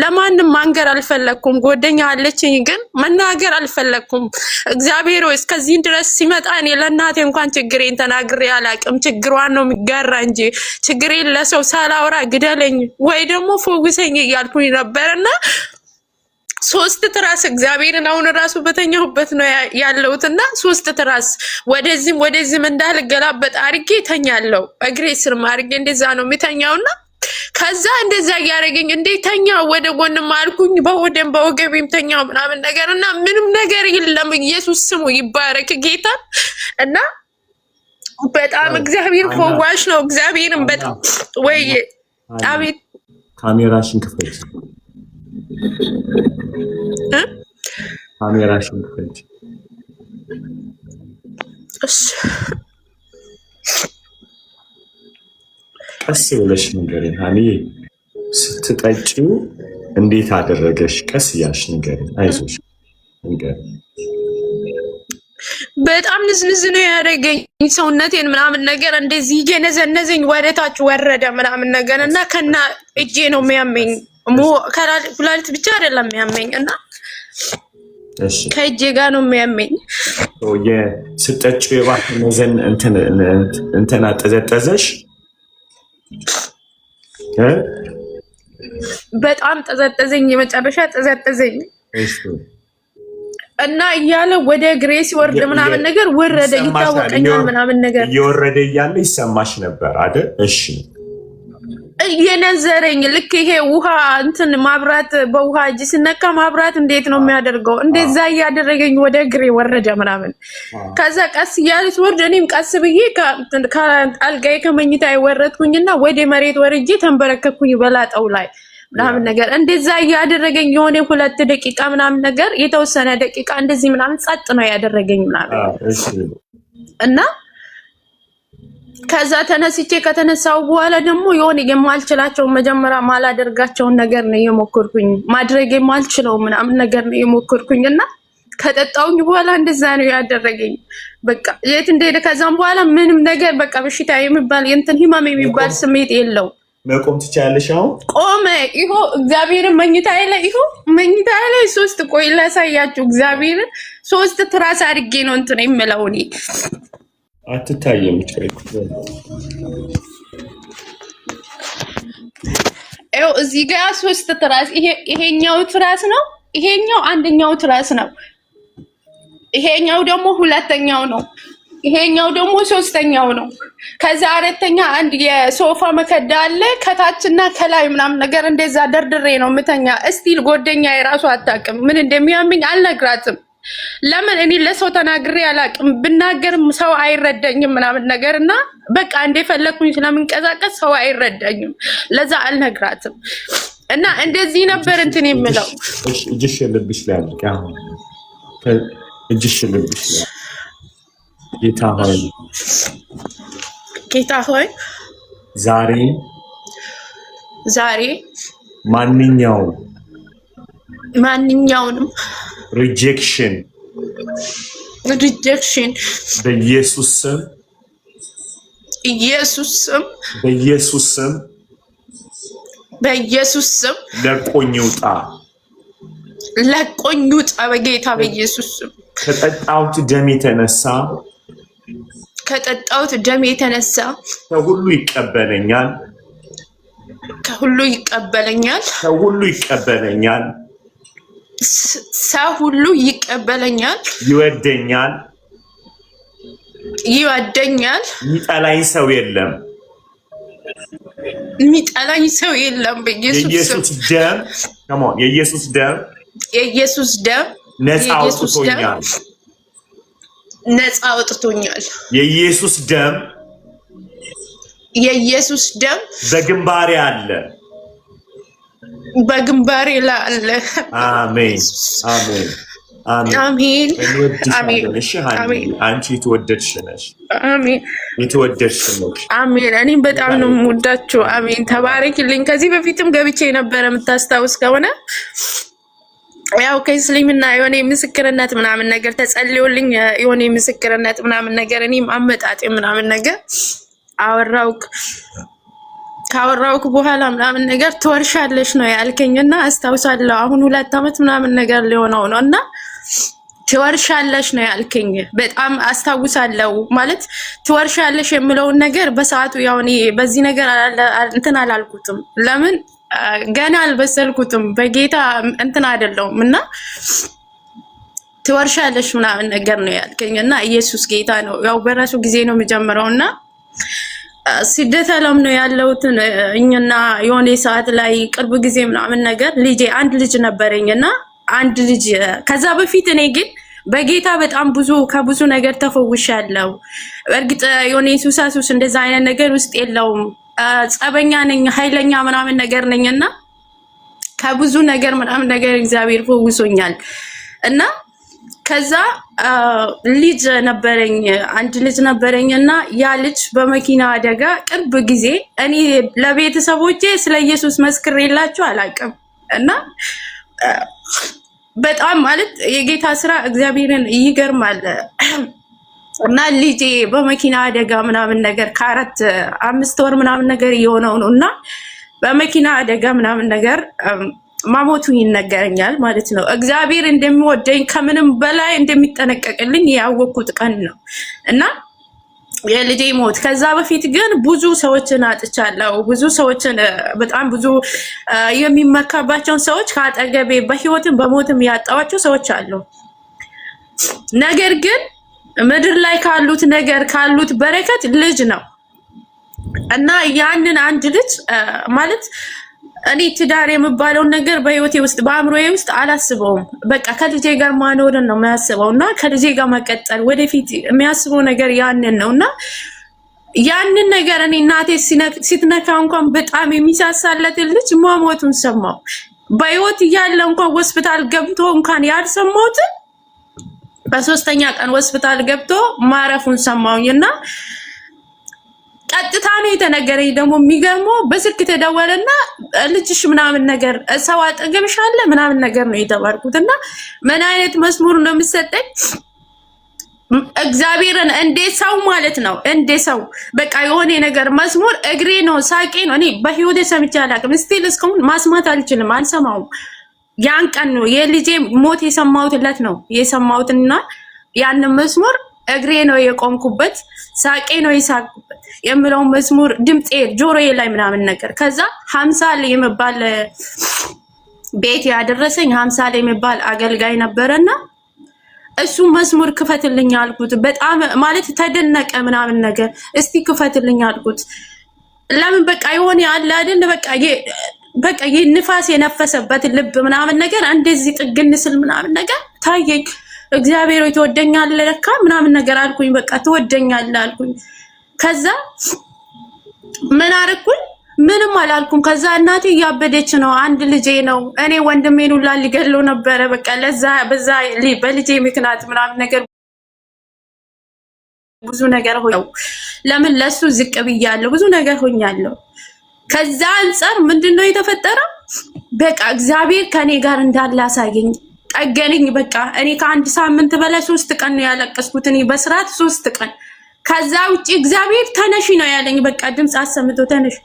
P: ለማንም ማንገር አልፈለኩም። ጓደኛ አለችኝ ግን መናገር አልፈለኩም። እግዚአብሔር ሆይ እስከዚህ ድረስ ሲመጣ እኔ ለእናቴ እንኳን ችግሬን ተናግሬ አላቅም። ችግሯን ነው የሚጋራ እንጂ ችግሬን ለሰው ሳላወራ ግደለኝ ወይ ደግሞ ፎግሰኝ እያልኩኝ ነበርና 3 ትራስ እግዚአብሔርን አሁን ራሱ በተኛሁበት ነው ያለውትና 3 ትራስ ወደዚህም እንዳልገላበጥ አርጌ ተኛለው። እግሬ ስር ማርጌ እንደዛ ነው የሚተኛውና ከዛ እንደዛ ያረገኝ እንዴት ተኛው ወደ ጎንም አልኩኝ በወደም በወገቤም ተኛው ምናምን ነገርና ምንም ነገር የለም። ኢየሱስ ስሙ ይባረክ ጌታ እና በጣም እግዚአብሔር ፈዋሽ ነው። እግዚአብሔርን በጣም ወይ አቤት
A: ካሜራሽን ክፈች ካሜራሽን ክፈች።
P: እሺ
A: ቀስ ብለሽ ንገሪኝ ሃኒ ስትጠጪው እንዴት አደረገሽ? ቀስ ያሽ ንገሪኝ። አይዞሽ ንገሪኝ።
P: በጣም ንዝንዝ ነው ያደረገኝ ሰውነቴን ምናምን ነገር እንደዚህ እየነዘነዘኝ ወደታች ወረደ ምናምን ነገር እና ከና እጄ ነው የሚያመኝ። ኩላሊት ብቻ አይደለም የሚያመኝ እና ከእጄ ጋር ነው የሚያመኝ።
A: ስትጠጪው የባሰ እንትን አጠዘጠዘሽ?
P: በጣም ጠዘጠዘኝ፣ የመጨረሻ ጠዘጠዘኝ እና እያለ ወደ እግሬ ሲወርድ ምናምን ነገር ወረደ፣ ይታወቀኛል ምናምን ነገር
A: እየወረደ እያለ ይሰማሽ ነበር አይደል? እሺ
P: እየነዘረኝ ልክ ይሄ ውሃ እንትን ማብራት በውሃ እጅ ሲነካ ማብራት እንዴት ነው የሚያደርገው? እንደዛ እያደረገኝ ወደ እግሬ ወረደ ምናምን። ከዛ ቀስ እያለ ሲወርድ እኔም ቀስ ብዬ አልጋዬ ከመኝታ ወረድኩኝና ወደ መሬት ወርጄ ተንበረከኩኝ በላጠው ላይ ምናምን ነገር። እንደዛ እያደረገኝ የሆነ 2 ደቂቃ ምናምን ነገር የተወሰነ ደቂቃ እንደዚህ ምናምን ጸጥ ነው ያደረገኝ ምናምን እና ከዛ ተነስቼ ከተነሳው በኋላ ደግሞ የሆነ የማልችላቸው መጀመሪያ ማላደርጋቸውን ነገር ነው የሞከርኩኝ፣ ማድረግ የማልችለው ምናምን ነገር ነው የሞከርኩኝ እና ከጠጣውኝ በኋላ እንደዛ ነው ያደረገኝ። በቃ የት እንደሄደ ከዛም በኋላ ምንም ነገር በቃ በሽታ የሚባል እንትን ህመም የሚባል ስሜት የለው።
A: መቆም ትችያለሽ? አሁን
P: ቆመ። ይሄ እግዚአብሔርን መኝታዬ ላይ 3 ቆይ ላሳያችሁ። እግዚአብሔርን 3 ትራስ አድርጌ ነው እንትን የምለው እኔ
A: አትታየም።
P: እዚህ ጋር 3 ትራስ፣ ይሄኛው ትራስ ነው፣ ይሄኛው አንደኛው ትራስ ነው፣ ይሄኛው ደግሞ 2ኛው ነው፣ ይሄኛው ደግሞ 3ኛው ነው። ከዛ 4ኛ አንድ የሶፋ መከዳ አለ ከታችና ከላይ ምናምን ነገር እንደዛ ደርድሬ ነው ምተኛ። እስቲል ጓደኛ የራሱ አታውቅም ምን እንደሚያምኝ አልነግራትም። ለምን እኔ ለሰው ተናግሬ አላውቅም። ብናገርም ሰው አይረዳኝም ምናምን ነገርና በቃ እንደፈለኩኝ ስለምንቀሳቀስ ሰው አይረዳኝም። ለዛ አልነግራትም እና እንደዚህ ነበር እንትን የምለው።
A: እጅሽ ልብሽ ላይ አድርጊ። አሁን እጅሽ ልብሽ ላይ
P: ጌታ ሆይ ዛሬ ማንኛውንም
A: ሪጀክሽን በኢየሱስ ስም ለቆኝ ውጣ በጌታ በኢየሱስ ስም። ከጠጣሁት ደም የተነሳ ከሁሉ ይቀበለኛል፣ ሰው ሁሉ ይቀበለኛል፣ ይወደኛል፣ የሚጠላኝ ሰው የለም። የኢየሱስ ደም ነፃ አውጥቶኛል። የኢየሱስ ደም በግንባሬ አለ። አሜን። አንቺ የተወደድሽ ነሽ። አሜን። እኔም በጣም ነው የምወዳችሁ። አሜን። ተባረክልኝ። ከዚህ በፊትም ገብቼ ነበረ የምታስታውስ ከሆነ
P: ያው ከእስልምና የሆነ ምስክርነት ምናምን ነገር ተጸልዮልኝ የሆነ ምስክርነት ምናምን ነገር እኔም አመጣጤ ምናምን ነገር ካወራውክ በኋላ ምናምን ነገር ትወርሻለሽ ነው ያልከኝና አስታውሳለሁ። አሁን 2 አመት ምናምን ነገር ሊሆነው ነውና ትወርሻለሽ ነው ያልከኝ። በጣም አስታውሳለሁ። ማለት ትወርሻለሽ የምለውን ነገር በሰዓቱ ያው እኔ በዚህ ነገር እንትን አላልኩትም። ለምን ገና አልበሰልኩትም፣ በጌታ እንትን አይደለሁም እና ትወርሻለሽ ምናምን ነገር ነው ያልከኝና ኢየሱስ ጌታ ነው። ያው በራሱ ጊዜ ነው የሚጀምረውና ስደት ዓለም ነው ያለሁት እኛና የሆነ ሰዓት ላይ ቅርብ ጊዜ ምናምን ነገር ልጄ አንድ ልጅ ነበረኝና አንድ ልጅ ከዛ በፊት እኔ ግን በጌታ በጣም ከብዙ ነገር ተፈውሻለሁ። እርግጥ የሆነ ሱስ እንደዛ አይነት ነገር ውስጥ የለውም። ጸበኛ ነኝ፣ ኃይለኛ ምናምን ነገር ነኝና ከብዙ ነገር ምናምን ነገር እግዚአብሔር ፈውሶኛል። እና ከዛ ልጅ ነበረኝ፣ አንድ ልጅ ነበረኝና ያ ልጅ በመኪና አደጋ ቅርብ ጊዜ እኔ ለቤተሰቦቼ ስለ ኢየሱስ መስክሬላችሁ አላውቅም እና በጣም ማለት የጌታ ስራ እግዚአብሔርን ይገርማል። እና ልጄ በመኪና አደጋ ምናምን ነገር ከ4-5 ወር ምናምን ነገር የሆነው ነው እና በመኪና አደጋ ምናምን ነገር ማሞቱ ይነገረኛል ማለት ነው። እግዚአብሔር እንደሚወደኝ ከምንም በላይ እንደሚጠነቀቅልኝ ያወቅኩት ቀን ነው እና የልጄ ሞት። ከዛ በፊት ግን ብዙ ሰዎችን አጥቻለሁ። ብዙ ሰዎችን በጣም ብዙ የሚመካባቸውን ሰዎች ከአጠገቤ በህይወትም በሞትም ያጣዋቸው ሰዎች አሉ። ነገር ግን ምድር ላይ ካሉት በረከት ልጅ ነው እና ያንን አንድ ልጅ ማለት እኔ ትዳር የሚባለውን ነገር በህይወቴ ውስጥ በአእምሮዬ ውስጥ አላስበውም። በቃ ከልጄ ጋር ማኖርን ነው የሚያስበው እና ከልጄ ጋር መቀጠል ወደፊት የሚያስበው ነገር ያንን ነው እና ያንን ነገር እኔ እናቴ ሲትነካ እንኳን በጣም የሚሳሳለት ልጅ መሞቱን ሰማው። በህይወት እያለ እንኳን ሆስፒታል ገብቶ እንኳን ያልሰማሁት በ3ኛ ቀን ሆስፒታል ገብቶ ማረፉን ሰማውኝና ቀጥታ ነው የተነገረኝ። ደግሞ የሚገርመው በስልክ ተደወለና ልጅሽ ምናምን ነገር ሰው አጠገብሽ አለ ምናምን ነገር ነው የተባልኩትና ምን አይነት መስሙር ነው የምሰጠኝ? እግዚአብሔርን እንደ ሰው ማለት ነው እንደ ሰው በቃ የሆነ ነገር መስሙር እግሬ ነው ሳቄ ነው። እኔ በህይወቴ ሰምቼ አላውቅም። ስቲል እስካሁን ማስማት አልችልም፣ አልሰማውም። ያን ቀን ነው የልጄ ሞት የሰማሁትለት ነው የሰማሁትና ያንን መስሙር እግሬ ነው የቆምኩበት፣ ሳቄ ነው የሳቅኩበት የምለው መስሙር ድምጼ ጆሮዬ ላይ ምናምን ነገር። ከዛ 50 የሚባል ቤት ያደረሰኝ 50 የሚባል አገልጋይ ነበረና እሱ መስሙር ክፈትልኝ አልኩት። በጣም ማለት ተደነቀ ምናምን ነገር። እስቲ ክፈትልኝ አልኩት። ለምን በቃ የሆነ አለ አይደል በቃ ንፋስ የነፈሰበት ልብ ምናምን ነገር እንደዚህ ጥግን ስል ምናምን ነገር ታየኝ። እግዚአብሔር ሆይ ትወደኛለህ ለካ ምናምን ነገር አልኩኝ። በቃ ትወደኛለህ አልኩኝ። ከዛ ምን አደረኩኝ? ምንም አላልኩም። ከዛ እናቴ እያበደች ነው፣ አንድ ልጄ ነው። እኔ ወንድሜን ሁላ ሊገለው ነበረ። በቃ በዛ በልጄ ምክንያት ምናምን ነገር ብዙ ነገር ሆኛለሁ። ለምን ለሱ ዝቅ ብያለሁ፣ ብዙ ነገር ሆኛለሁ። ከዛ አንፃር ምንድነው የተፈጠረው? በቃ እግዚአብሔር ከኔ ጋር እንዳለ አሳየኝ፣ ጠገነኝ። በቃ እኔ ከ1 ሳምንት በላይ 3 ቀን ነው ያለቀስኩት እኔ በስርዓት 3 ቀን። ከዛ ውጪ እግዚአብሔር ተነሺ ነው ያለኝ። በቃ ድምጽ አሰምቶ ተነሽ።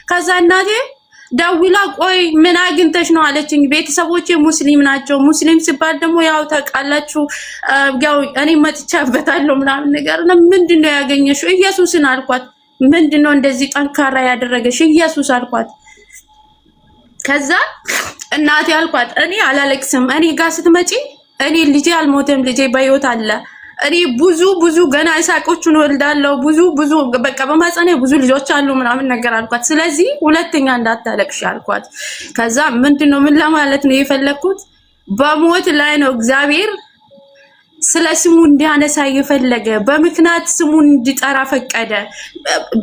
P: ከዛ እናቴ ደውላ ቆይ ምን አግኝተሽ ነው አለችኝ። ቤተሰቦቼ ሙስሊም ናቸው። ሙስሊም ሲባል ደግሞ ያው ታውቃላችሁ፣ ያው እኔ መጥቻበታለሁ ምናምን ነገር ነው። ምንድነው ያገኘሽው? ኢየሱስን አልኳት። ምንድነው እንደዚህ ጠንካራ ያደረገሽ? ኢየሱስ አልኳት። ከዛ እናቴ አልኳት እኔ አላለቅስም፣ እኔ ጋር ስትመጪ እኔ ልጄ አልሞተም፣ ልጄ በህይወት አለ። እኔ ብዙ ገና ይሳቆቹን ወልዳለሁ፣ ብዙ በቃ በማጸኔ ብዙ ልጆች አሉ ምናምን ነገር አልኳት። ስለዚህ ሁለተኛ እንዳታለቅሽ አልኳት። ከዛ ምንድነው ምን ለማለት ነው የፈለኩት? በሞት ላይ ነው እግዚአብሔር ስለ ስሙ እንዲያነሳ የፈለገ፣ በምክንያት ስሙን እንዲጠራ ፈቀደ።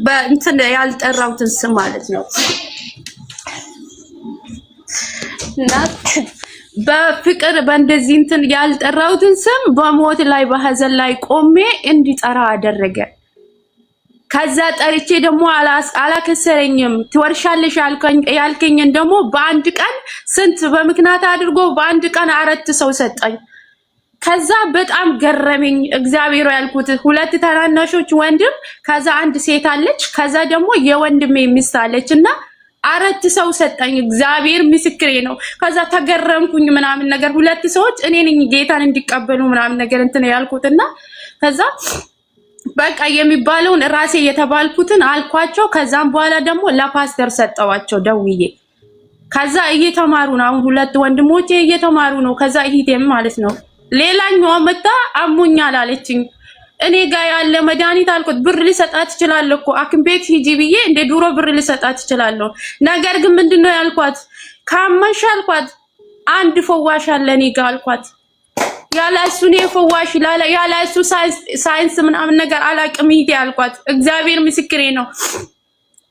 P: በእንትን ያልጠራውትን ስም ማለት ነው እና በፍቅር በእንደዚህ እንትን ያልጠራውትን ስም በሞት ላይ በሐዘን ላይ ቆሜ እንዲጠራ አደረገ። ከዛ ጠርቼ ደግሞ አላከሰረኝም። ትወርሻለሽ ያልከኝን ደግሞ በአንድ ቀን ስንት በምክንያት አድርጎ በአንድ ቀን 4 ሰው ሰጠኝ። ከዛ በጣም ገረመኝ። እግዚአብሔር ያልኩት 2 ታናናሾች ወንድም፣ ከዛ 1 ሴት አለች፣ ከዛ ደግሞ የወንድሜ ሚስት አለችና 4 ሰው ሰጠኝ። እግዚአብሔር ምስክሬ ነው። ከዛ ተገረምኩኝ ምናምን ነገር 2 ሰዎች እኔ ነኝ ጌታን እንዲቀበሉ ምናምን ነገር እንትን ያልኩትና ከዛ በቃ የሚባለውን ራሴ የተባልኩትን አልኳቸው። ከዛም በኋላ ደግሞ ለፓስተር ሰጠዋቸው ደውዬ። ከዛ እየተማሩ ነው አሁን 2 ወንድሞቼ እየተማሩ ነው። ከዛ እህቴም ማለት ነው ሌላኛው መጣ አሞኛል አለችኝ። እኔ ጋር ያለ መድኃኒት አልኩት ብር ልሰጣት እችላለሁ እኮ ሐኪም ቤት ሂጂ ብዬ እንደ ድሮ ብር ልሰጣት እችላለሁ። ነገር ግን ምንድነው ያልኳት ካመንሽ አልኳት 1 ፈዋሽ አለ እኔ ጋር አልኳት። ያላሱ ነው ፈዋሽ ያላሱ ሳይንስ ምናምን ነገር አላቅም ይሄ ያልኳት። እግዚአብሔር ምስክሬ ነው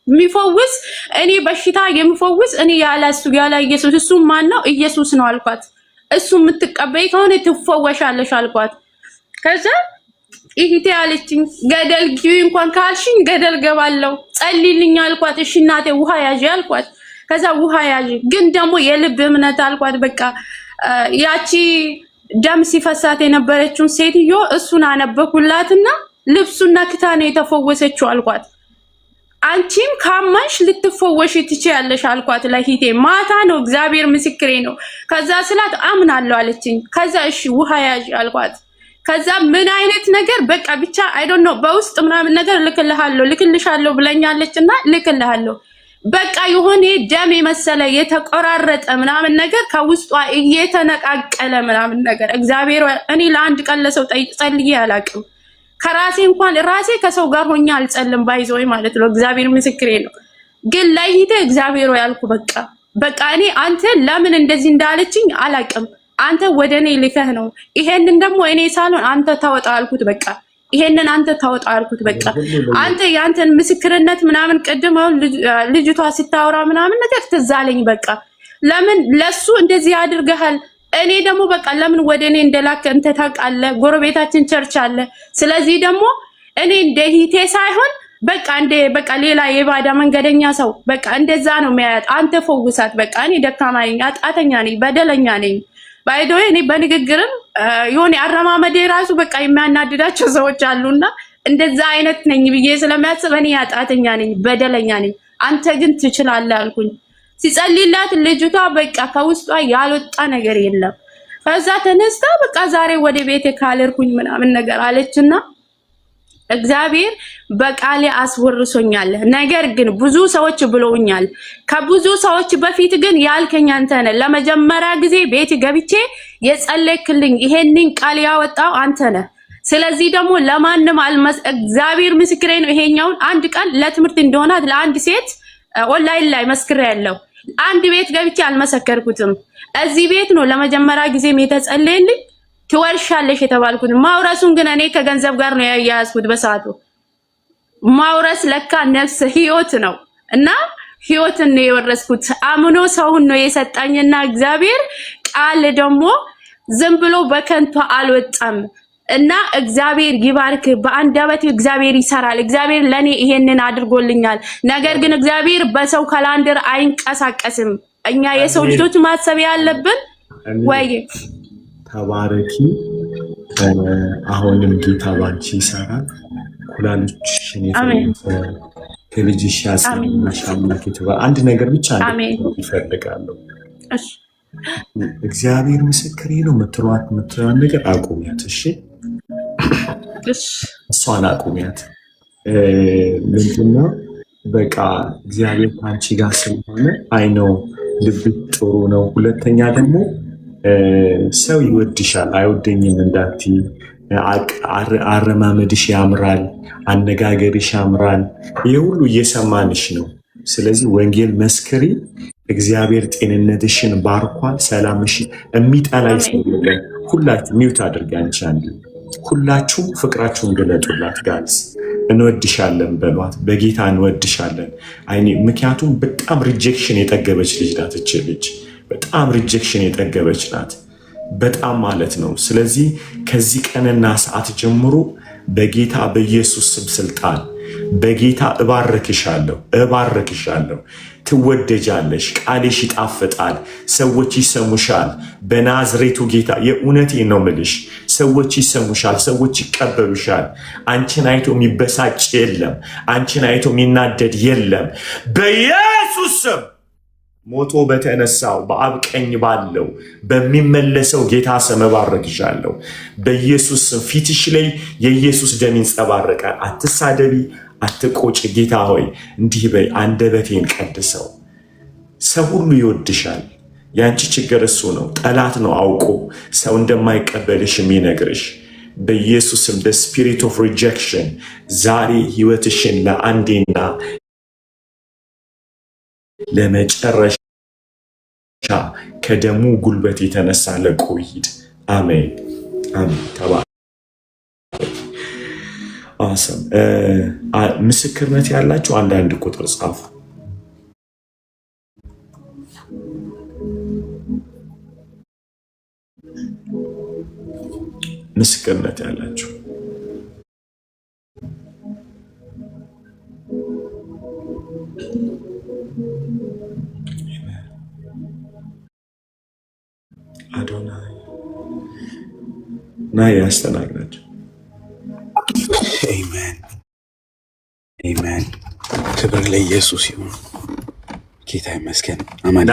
P: የሚፈውስ እኔ በሽታ የሚፈውስ እኔ ያላሱ ያላ ኢየሱስ እሱ ማን ነው? ኢየሱስ ነው አልኳት። እሱ የምትቀበይ ከሆነ ትፈወሻለሽ አልኳት። ከዛ ይሄ ያለችኝ ገደል ግቢ እንኳን ካልሽኝ ገደል ገባለሁ ጸልይልኝ አልኳት። እሺ እናቴ ውሃ ያዢ አልኳት። ከዛ ውሃ ያዢ ግን ደግሞ የልብ እምነት አልኳት። በቃ ያቺ ደም ሲፈሳት የነበረችውን ሴትዮ እሱን አነበኩላትና ልብሱና ክታኔ የተፈወሰችው አልኳት። አንቺም ካመንሽ ልትፈወሽ ትችያለሽ አልኳት። ለሂቴ ማታ ነው እግዚአብሔር ምስክሬ ነው። ከዛ ስላት አምናለሁ አለችኝ። ከዛ እሺ ውሃ ያዥ አልኳት። ከዛ ምን አይነት ነገር በቃ ብቻ አይ ዶንት ኖ በውስጥ ምናምን ነገር ልክልሻለሁ ብለኛለችና ልክልሃለሁ በቃ የሆነ ደም የመሰለ የተቆራረጠ ምናምን ነገር ከውስጧ እየተነቃቀለ ምናምን ነገር እግዚአብሔር እኔ ለአንድ ቀን ለሰው ጸልዬ አላውቅም። ከራሴ እንኳን ራሴ ከሰው ጋር ሆኜ አልጸልም ባይዘው ማለት ነው። እግዚአብሔር ምስክሬ ነው። ግን ለይቴ እግዚአብሔር ያልኩ በቃ እኔ አንተ ለምን እንደዚህ እንዳለችኝ አላውቅም። አንተ ወደኔ ልከህ ነው ይሄንን ደግሞ እኔ ሳልሆን አንተ ታወጣ አልኩት። በቃ ይሄንን አንተ ታወጣ አልኩት። በቃ አንተ ያንተን ምስክርነት ምናምን ቀደም አሁን ልጅቷ ስታወራ ምናምን ነገር ትዝ አለኝ። በቃ ለምን ለሱ እንደዚህ አድርገሃል? እኔ ደግሞ በቃ ለምን ወደኔ እንደላከ እንተ ታውቃለህ። ጎረቤታችን ቸርች አለ። ስለዚህ ደግሞ እኔ እንደ ሂቴ ሳይሆን በቃ ሌላ የባዳ መንገደኛ ሰው በቃ እንደዛ ነው የሚያያት። አንተ ፈውሳት። በቃ እኔ ደካማ ነኝ፣ አጣተኛ ነኝ፣ በደለኛ ነኝ። ባይዶይ እኔ በንግግርም የሆነ አረማመዴ ራሱ በቃ የሚያናድዳቸው ሰዎች አሉና እንደዛ አይነት ነኝ ብዬ ስለሚያስብ እኔ አጣተኛ ነኝ፣ በደለኛ ነኝ። አንተ ግን ትችላለህ አልኩኝ። ሲጸልይላት ልጅቷ በቃ ከውስጧ ያልወጣ ነገር የለም። ከዛ ተነስታ በቃ ዛሬ ወደ ቤቴ ካልርኩኝ ምናምን ነገር አለችና እግዚአብሔር በቃሌ አስወርሶኛል። ነገር ግን ብዙ ሰዎች ብለውኛል። ከብዙ ሰዎች በፊት ግን ያልከኝ አንተ ነህ። ለመጀመሪያ ጊዜ ቤት ገብቼ የጸለይክልኝ ይሄንን ቃል ያወጣው አንተ ነህ። ስለዚህ ደግሞ ለማንም እግዚአብሔር ምስክሬ ነው። ይሄኛውን አንድ ቀን ለትምህርት እንደሆናት ለአንድ ሴት ኦንላይን ላይ መስክሬያለሁ። አንድ ቤት ገብቼ አልመሰከርኩትም። እዚህ ቤት ነው ለመጀመሪያ ጊዜም የተጸለየልኝ። ትወርሻለሽ የተባልኩት ማውረሱን ግን እኔ ከገንዘብ ጋር ነው ያያዝኩት። በሰዓቱ ማውረስ ለካ ነፍስ ህይወት ነው እና ህይወትን ነው የወረስኩት። አምኖ ሰውን ነው የሰጣኝና እግዚአብሔር ቃል ደግሞ ዝም ብሎ በከንቱ አልወጣም እና እግዚአብሔር ይባርክ። በአንደበት እግዚአብሔር ይሰራል። እግዚአብሔር ለኔ ይሄንን አድርጎልኛል። ነገር ግን እግዚአብሔር በሰው ካላንደር አይንቀሳቀስም። እኛ የሰው ልጆች ማሰብ ያለብን ወይ
A: ተባረኪ። አሁንም ጌታ ባንቺ ይሰራል። ኩላሊትሽን የተነፈ ከልጅሽ ያስነሽ አምላክ የተባለ አንድ ነገር ብቻ ይፈልጋለሁ። እግዚአብሔር ምስክሬ ነው የምትለዋን ነገር አቁሚያት። እሺ እሷን አቁሚያት። ምንድነው በቃ እግዚአብሔር ከአንቺ ጋር ስለሆነ አይነው ልብ ጥሩ ነው። ሁለተኛ ደግሞ ሰው ይወድሻል አይወደኝም እንዳትዪ። አረማመድሽ ያምራል፣ አነጋገርሽ ያምራል። ይሄ ሁሉ እየሰማንሽ ነው። ስለዚህ ወንጌል መስክሪ። እግዚአብሔር ጤንነትሽን ባርኳል። ሰላምሽ የሚጠላኝ ሰው የለም። ሁላችሁ ሚውት አድርጋ አንቺ አንዱ ሁላችሁም ፍቅራችሁን ገለጡላት። ጋይስ እንወድሻለን በሏት። በጌታ እንወድሻለን። ምክንያቱም በጣም ሪጀክሽን የጠገበች ልጅ ናት እች ልጅ። በጣም ሪጀክሽን የጠገበች ናት። በጣም ማለት ነው። ስለዚህ ከዚህ ቀንና ሰዓት ጀምሮ በጌታ በኢየሱስ ስም ስልጣን በጌታ እባርክሻለሁ። ትወደጃለሽ። ቃልሽ ይጣፍጣል። ሰዎች ይሰሙሻል። በናዝሬቱ ጌታ የእውነቴን ነው ምልሽ። ሰዎች ይሰሙሻል። ሰዎች ይቀበሉሻል። አንቺን አይቶ የሚበሳጭ የለም። አንቺን አይቶ የሚናደድ የለም። በኢየሱስ ስም ሞቶ በተነሳው በአብ ቀኝ ባለው በሚመለሰው ጌታ ስም እባርክሻለሁ። በኢየሱስ ስም ፊትሽ ላይ የኢየሱስ ደም ይንጸባረቃል። አትሳደቢ፣ አትቆጭ። ጌታ ሆይ እንዲህ በይ፣ አንደበቴን ቀድሰው። ሰው ሁሉ ይወድሻል። ያንቺ ችግር እሱ ነው። ጠላት ነው አውቆ ሰው እንደማይቀበልሽ የሚነግርሽ። በኢየሱስም the spirit of rejection ዛሬ ህይወትሽን ለአንዴና ለመጨረሻ ከደሙ ጉልበት የተነሳ ለቆ ይሂድ። አሜን አሜን። አሰም ምስክርነት ያላችሁ አንዳንድ ቁጥር ጻፉ። ምስክርነት ያላችሁ አዶናይ ና ያስተናግዳችሁ።
D: አሜን አሜን። ክብር ለኢየሱስ ይሁን። ጌታ ይመስገን። አሜን።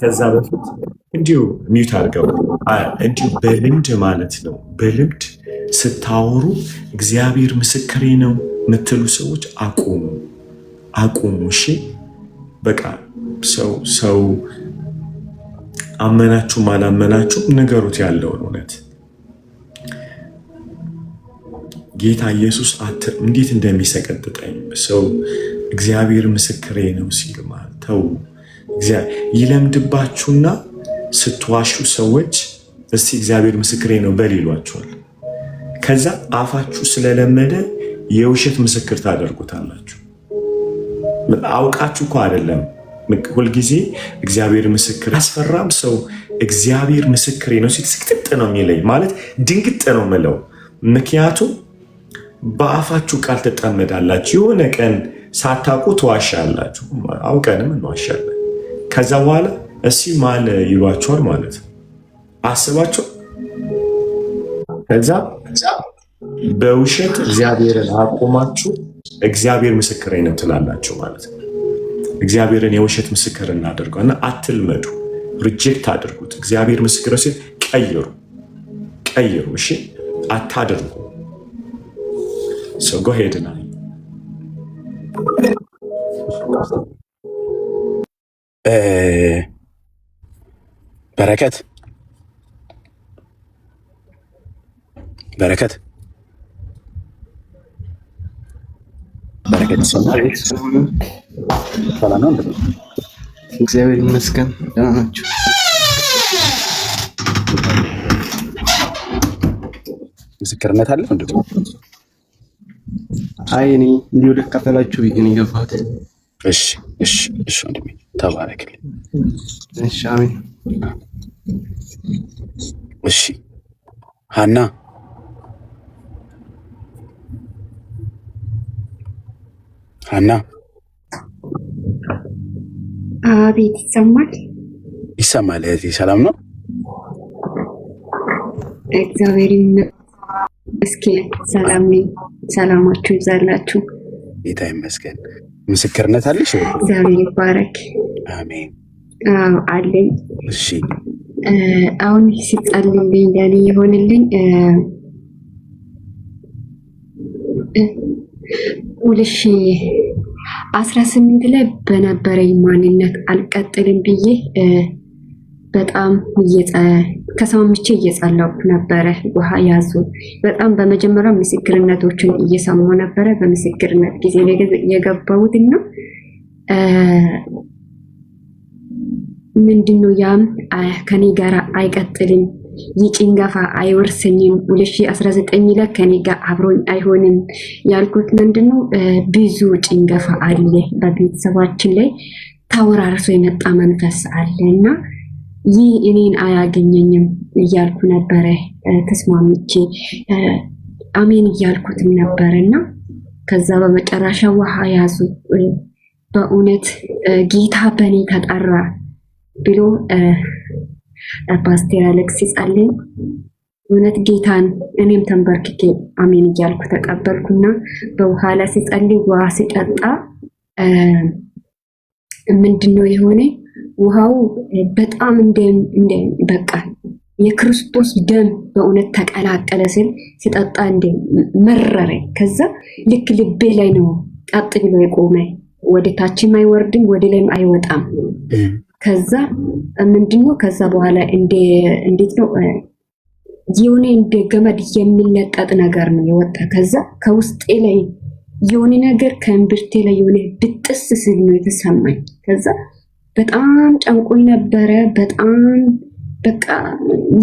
A: ከዛ በፊት እንዲሁ ሚውት አድርገው እንዲሁ በልምድ ማለት ነው። በልምድ ስታወሩ እግዚአብሔር ምስክሬ ነው የምትሉ ሰዎች አቁሙ። እሺ በቃ ሰው አመናችሁም አላመናችሁም ንገሩት ያለውን እውነት። ጌታ ኢየሱስ እንዴት እንደሚሰቀጥጠኝ ሰው እግዚአብሔር ምስክሬ ነው ሲል ማለት ተው። ይለምድባችሁና ስትዋሹ ሰዎች እስቲ እግዚአብሔር ምስክሬ ነው በል ይሏችኋል። ከዛ አፋችሁ ስለለመደ የውሸት ምስክር ታደርጉታላችሁ። አውቃችሁ እኮ አይደለም። ሁልጊዜ እግዚአብሔር ምስክር ያስፈራም። ሰው እግዚአብሔር ምስክሬ ነው ሲል ስቅጥጥ ነው የሚለኝ ማለት ድንግጥ ነው ምለው። ምክንያቱም በአፋችሁ ቃል ትጠመዳላችሁ። የሆነ ቀን ሳታውቁ ትዋሻላችሁ። አውቀንም እንዋሻለን። ከዛ በኋላ እሲ ማለ ይሏችኋል ማለት ነው። አስባችሁ ከዛ በውሸት እግዚአብሔርን አቆማችሁ እግዚአብሔር ምስክሬ ነው ትላላችሁ ማለት ነው። እግዚአብሔርን የውሸት ምስክር እናደርገው እና አትልመዱ። ሪጀክት አድርጉት። እግዚአብሔር ምስክር ሲል ቀይሩ። እሺ አታድርጉ። ሰው ሄድና
D: በረከት ሰላም ነው።
Q: እግዚአብሔር ይመስገን። ደህና ናችሁ?
D: ምስክርነት አለ እንዴ?
Q: አይ እኔ እንዲሁ ልካፈላችሁ ብዬ ነው የገባሁት።
D: እሺ ወንድሜ ተባረክልኝ።
Q: እሺ አሜን።
D: እሺ ሀና
O: አቤት።
D: ይሰማል። እህቴ ሰላም ነው?
O: እግዚአብሔር ይመስገን ሰላም ነኝ። ሰላማችሁ ይብዛላችሁ።
D: ጌታ ይመስገን። ምስክርነት አለሽ?
O: እግዚአብሔር ይባረክ።
D: አሜን።
O: አለኝ።
D: እሺ
O: አሁን ሲጸልልኝ ለኔ የሆንልኝ 2018 ላይ በነበረኝ ማንነት አልቀጥልም ብዬ በጣም ከሰማምቼ እየጸለይኩ ነበረ። ውሃ ያዙ። በጣም በመጀመሪያ ምስክርነቶችን እየሰማሁ ነበረ። በምስክርነት ጊዜ የገባሁትና ምንድነው ያም ከኔ ጋር አይቀጥልም፣ ይጭንገፋ አይወርሰኝም፣ 2019 ላይ ከኔ ጋር አብሮኝ አይሆንም ያልኩት ምንድነው ብዙ ጭንገፋ አለ በቤተሰባችን ላይ ተወራርሶ የመጣ መንፈስ አለና ይህ እኔን አያገኘኝም እያልኩ ነበረ። ተስማምቼ አሜን እያልኩትም ነበርና
R: ከዛ በመጨረሻ ውሃ ያዙ። በእውነት ጌታ በእኔ ተጠራ ብሎ ፓስተር አሌክስ ሲጸልይ እውነት ጌታን እኔም ተንበርክኬ አሜን እያልኩ ተቀበልኩና በውሃ ላይ ሲጸልይ ውሃ ሲጠጣ ምንድነው የሆነ ውሃው በጣም እንደ በቃ የክርስቶስ ደም በእውነት ተቀላቀለ ሲል ሲጠጣ እንደ መረረ። ከዛ ልክ ልቤ ላይ ነው ቀጥ ብሎ የቆመ ወደ ታችም አይወርድም ወደ ላይም አይወጣም። ከዛ ምንድነው ከዛ በኋላ እንዴት ነው የሆነ እንደ ገመድ የሚለጠጥ ነገር ነው የወጣ። ከዛ ከውስጤ ላይ የሆነ ነገር ከእምብርቴ ላይ የሆነ ብጥስ ሲል ነው የተሰማኝ። ከዛ በጣም ጨንቆኝ ነበረ። በጣም በቃ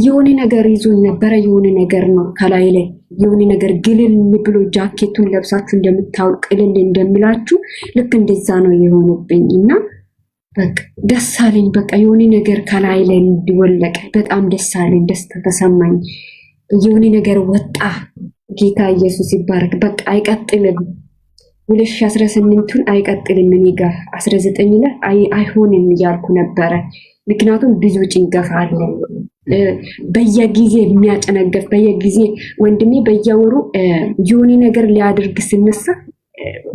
R: የሆነ ነገር ይዞኝ ነበረ። የሆነ ነገር ነው ከላይ ላይ የሆነ ነገር ግልል ብሎ ጃኬቱን ለብሳችሁ እንደምታውቅ ቅልል እንደሚላችሁ ልክ እንደዛ ነው የሆነብኝ እና በቃ ደስ አለኝ። በቃ የሆነ ነገር ከላይ ላይ እንዲወለቀ በጣም ደስ አለኝ። ደስታ ተሰማኝ። የሆነ ነገር ወጣ። ጌታ ኢየሱስ ይባረክ። በቃ አይቀጥልም 2018ቱን አይቀጥልም። እኔ ጋር 19 ላይ አይሆንም እያልኩ ነበረ። ምክንያቱም ብዙ ጭንገፋ አለ በየጊዜ የሚያጨነገፍ በየጊዜ ወንድሜ በየወሩ የሆነ ነገር ሊያደርግ ሲነሳ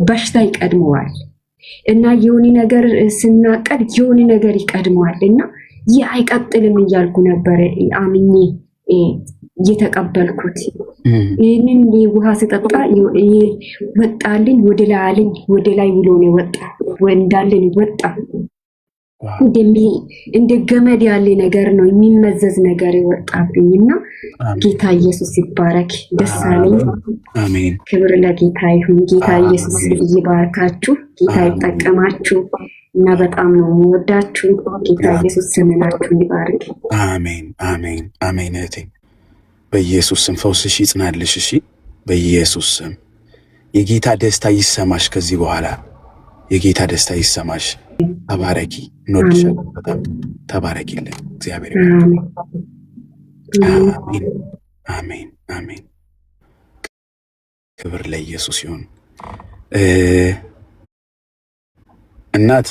R: በሽታ ይቀድመዋል እና የሆነ ነገር ስናቀድ የሆነ ነገር ይቀድመዋል እና ይህ አይቀጥልም እያልኩ ነበረ አምኜ እየተቀበልኩት። ይህንን ውሃ ስጠጣ ወጣልኝ ወደ ላይ ብሎ ነው ወጣ ወንዳልን ወጣ። እንደ ገመድ ያለ ነገር ነው የሚመዘዝ ነገር ይወጣብኝ እና ጌታ ኢየሱስ ይባረክ። ደስ አለኝ።
D: አሜን።
R: ክብር ለጌታ ይሁን። ጌታ ኢየሱስ ይባርካችሁ። ጌታ ይጠቀማችሁ እና በጣም ነው የምወዳችሁ። ጌታ ኢየሱስ ዘመናችሁን ይባርክ።
D: አሜን አሜን አሜን። እህቴ በኢየሱስ ስም ፈውስሽ ይጽናልሽ። እሺ በኢየሱስ ስም የጌታ ደስታ ይሰማሽ። ከዚህ በኋላ የጌታ ደስታ ይሰማሽ። ተባረኪ። እንወድሻለን በጣም ተባረኪልን። እግዚአብሔር አሜን አሜን አሜን። ክብር ለኢየሱስ ይሁን። እናት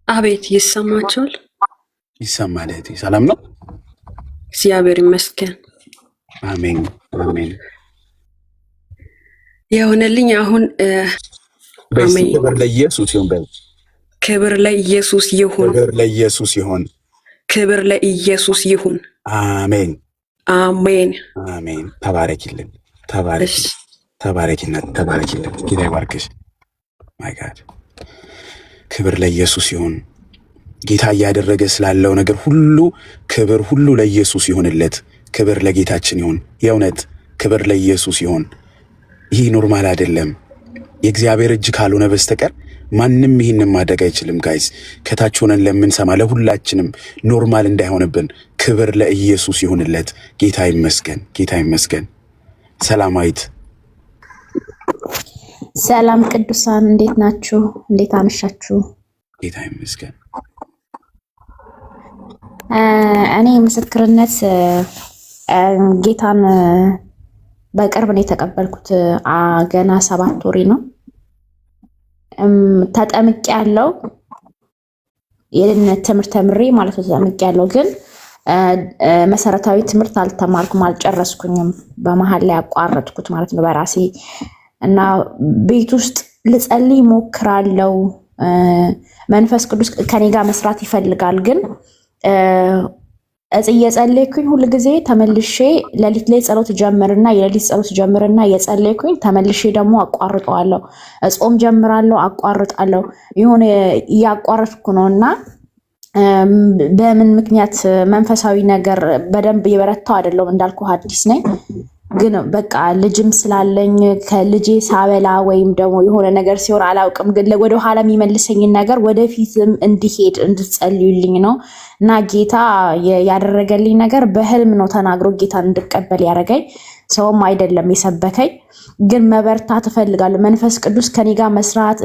C: አቤት ይሰማችኋል?
D: ይሰማል። እህቴ ሰላም ነው?
C: እግዚአብሔር ይመስገን።
D: አሜን አሜን።
C: የሆነልኝ አሁን
D: አሜን። ክብር ለኢየሱስ ይሁን።
C: ክብር ለኢየሱስ ይሁን።
D: ክብር ለኢየሱስ ይሁን።
C: ክብር ለኢየሱስ ይሁን።
D: አሜን
C: አሜን
D: አሜን። ተባረኪልን። ተባረኪነት ተባረኪልን። ጌታ ይባርክሽ። ማይ ጋድ ክብር ለኢየሱስ ይሁን። ጌታ እያደረገ ስላለው ነገር ሁሉ ክብር ሁሉ ለኢየሱስ ይሁንለት። ክብር ለጌታችን ይሁን። የእውነት ክብር ለኢየሱስ ይሁን። ይህ ኖርማል አይደለም። የእግዚአብሔር እጅ ካልሆነ በስተቀር ማንም ይህንን ማድረግ አይችልም። ጋይስ ከታች ሆነን ለምንሰማ ለሁላችንም ኖርማል እንዳይሆንብን ክብር ለኢየሱስ ይሁንለት። ጌታ ይመስገን። ጌታ ይመስገን። ሰላማዊት
S: ሰላም ቅዱሳን እንዴት ናችሁ? እንዴት አመሻችሁ?
D: ጌታ ይመስገን።
S: እኔ ምስክርነት ጌታን በቅርብ ነው የተቀበልኩት። ገና 7 ወሬ ነው ተጠምቄ ያለው የድነት ትምህርት ተምሬ ማለት ነው። ተጠምቄ ያለው ግን መሰረታዊ ትምህርት አልተማርኩም፣ አልጨረስኩኝም። በመሃል ላይ አቋረጥኩት ማለት ነው በራሴ እና ቤት ውስጥ ልጸልይ ሞክራለው። መንፈስ ቅዱስ ከኔ ጋር መስራት ይፈልጋል። ግን እየጸለይኩኝ ሁሉ ጊዜ ተመልሼ ሌሊት ላይ ጸሎት ጀምርና የሌሊት ጸሎት ጀምርና እየጸለይኩኝ ተመልሼ ደግሞ አቋርጠዋለሁ። ጾም ጀምራለሁ፣ አቋርጣለሁ። የሆነ እያቋረጥኩ ነውና በምን ምክንያት መንፈሳዊ ነገር በደንብ የበረታው አይደለም። እንዳልኩ አዲስ ነኝ። ግን በቃ ልጅም ስላለኝ ከልጄ ሳበላ ወይም ደግሞ የሆነ ነገር ሲሆን አላውቅም። ግን ወደ ኋላ የሚመልሰኝን ነገር ወደፊትም እንዲሄድ እንድጸልዩልኝ ነው እና ጌታ ያደረገልኝ ነገር በህልም ነው ተናግሮ ጌታን እንድቀበል ያደረገኝ ሰውም አይደለም የሰበከኝ፣ ግን መበርታት እፈልጋለሁ። መንፈስ ቅዱስ ከኔ ጋር መስራት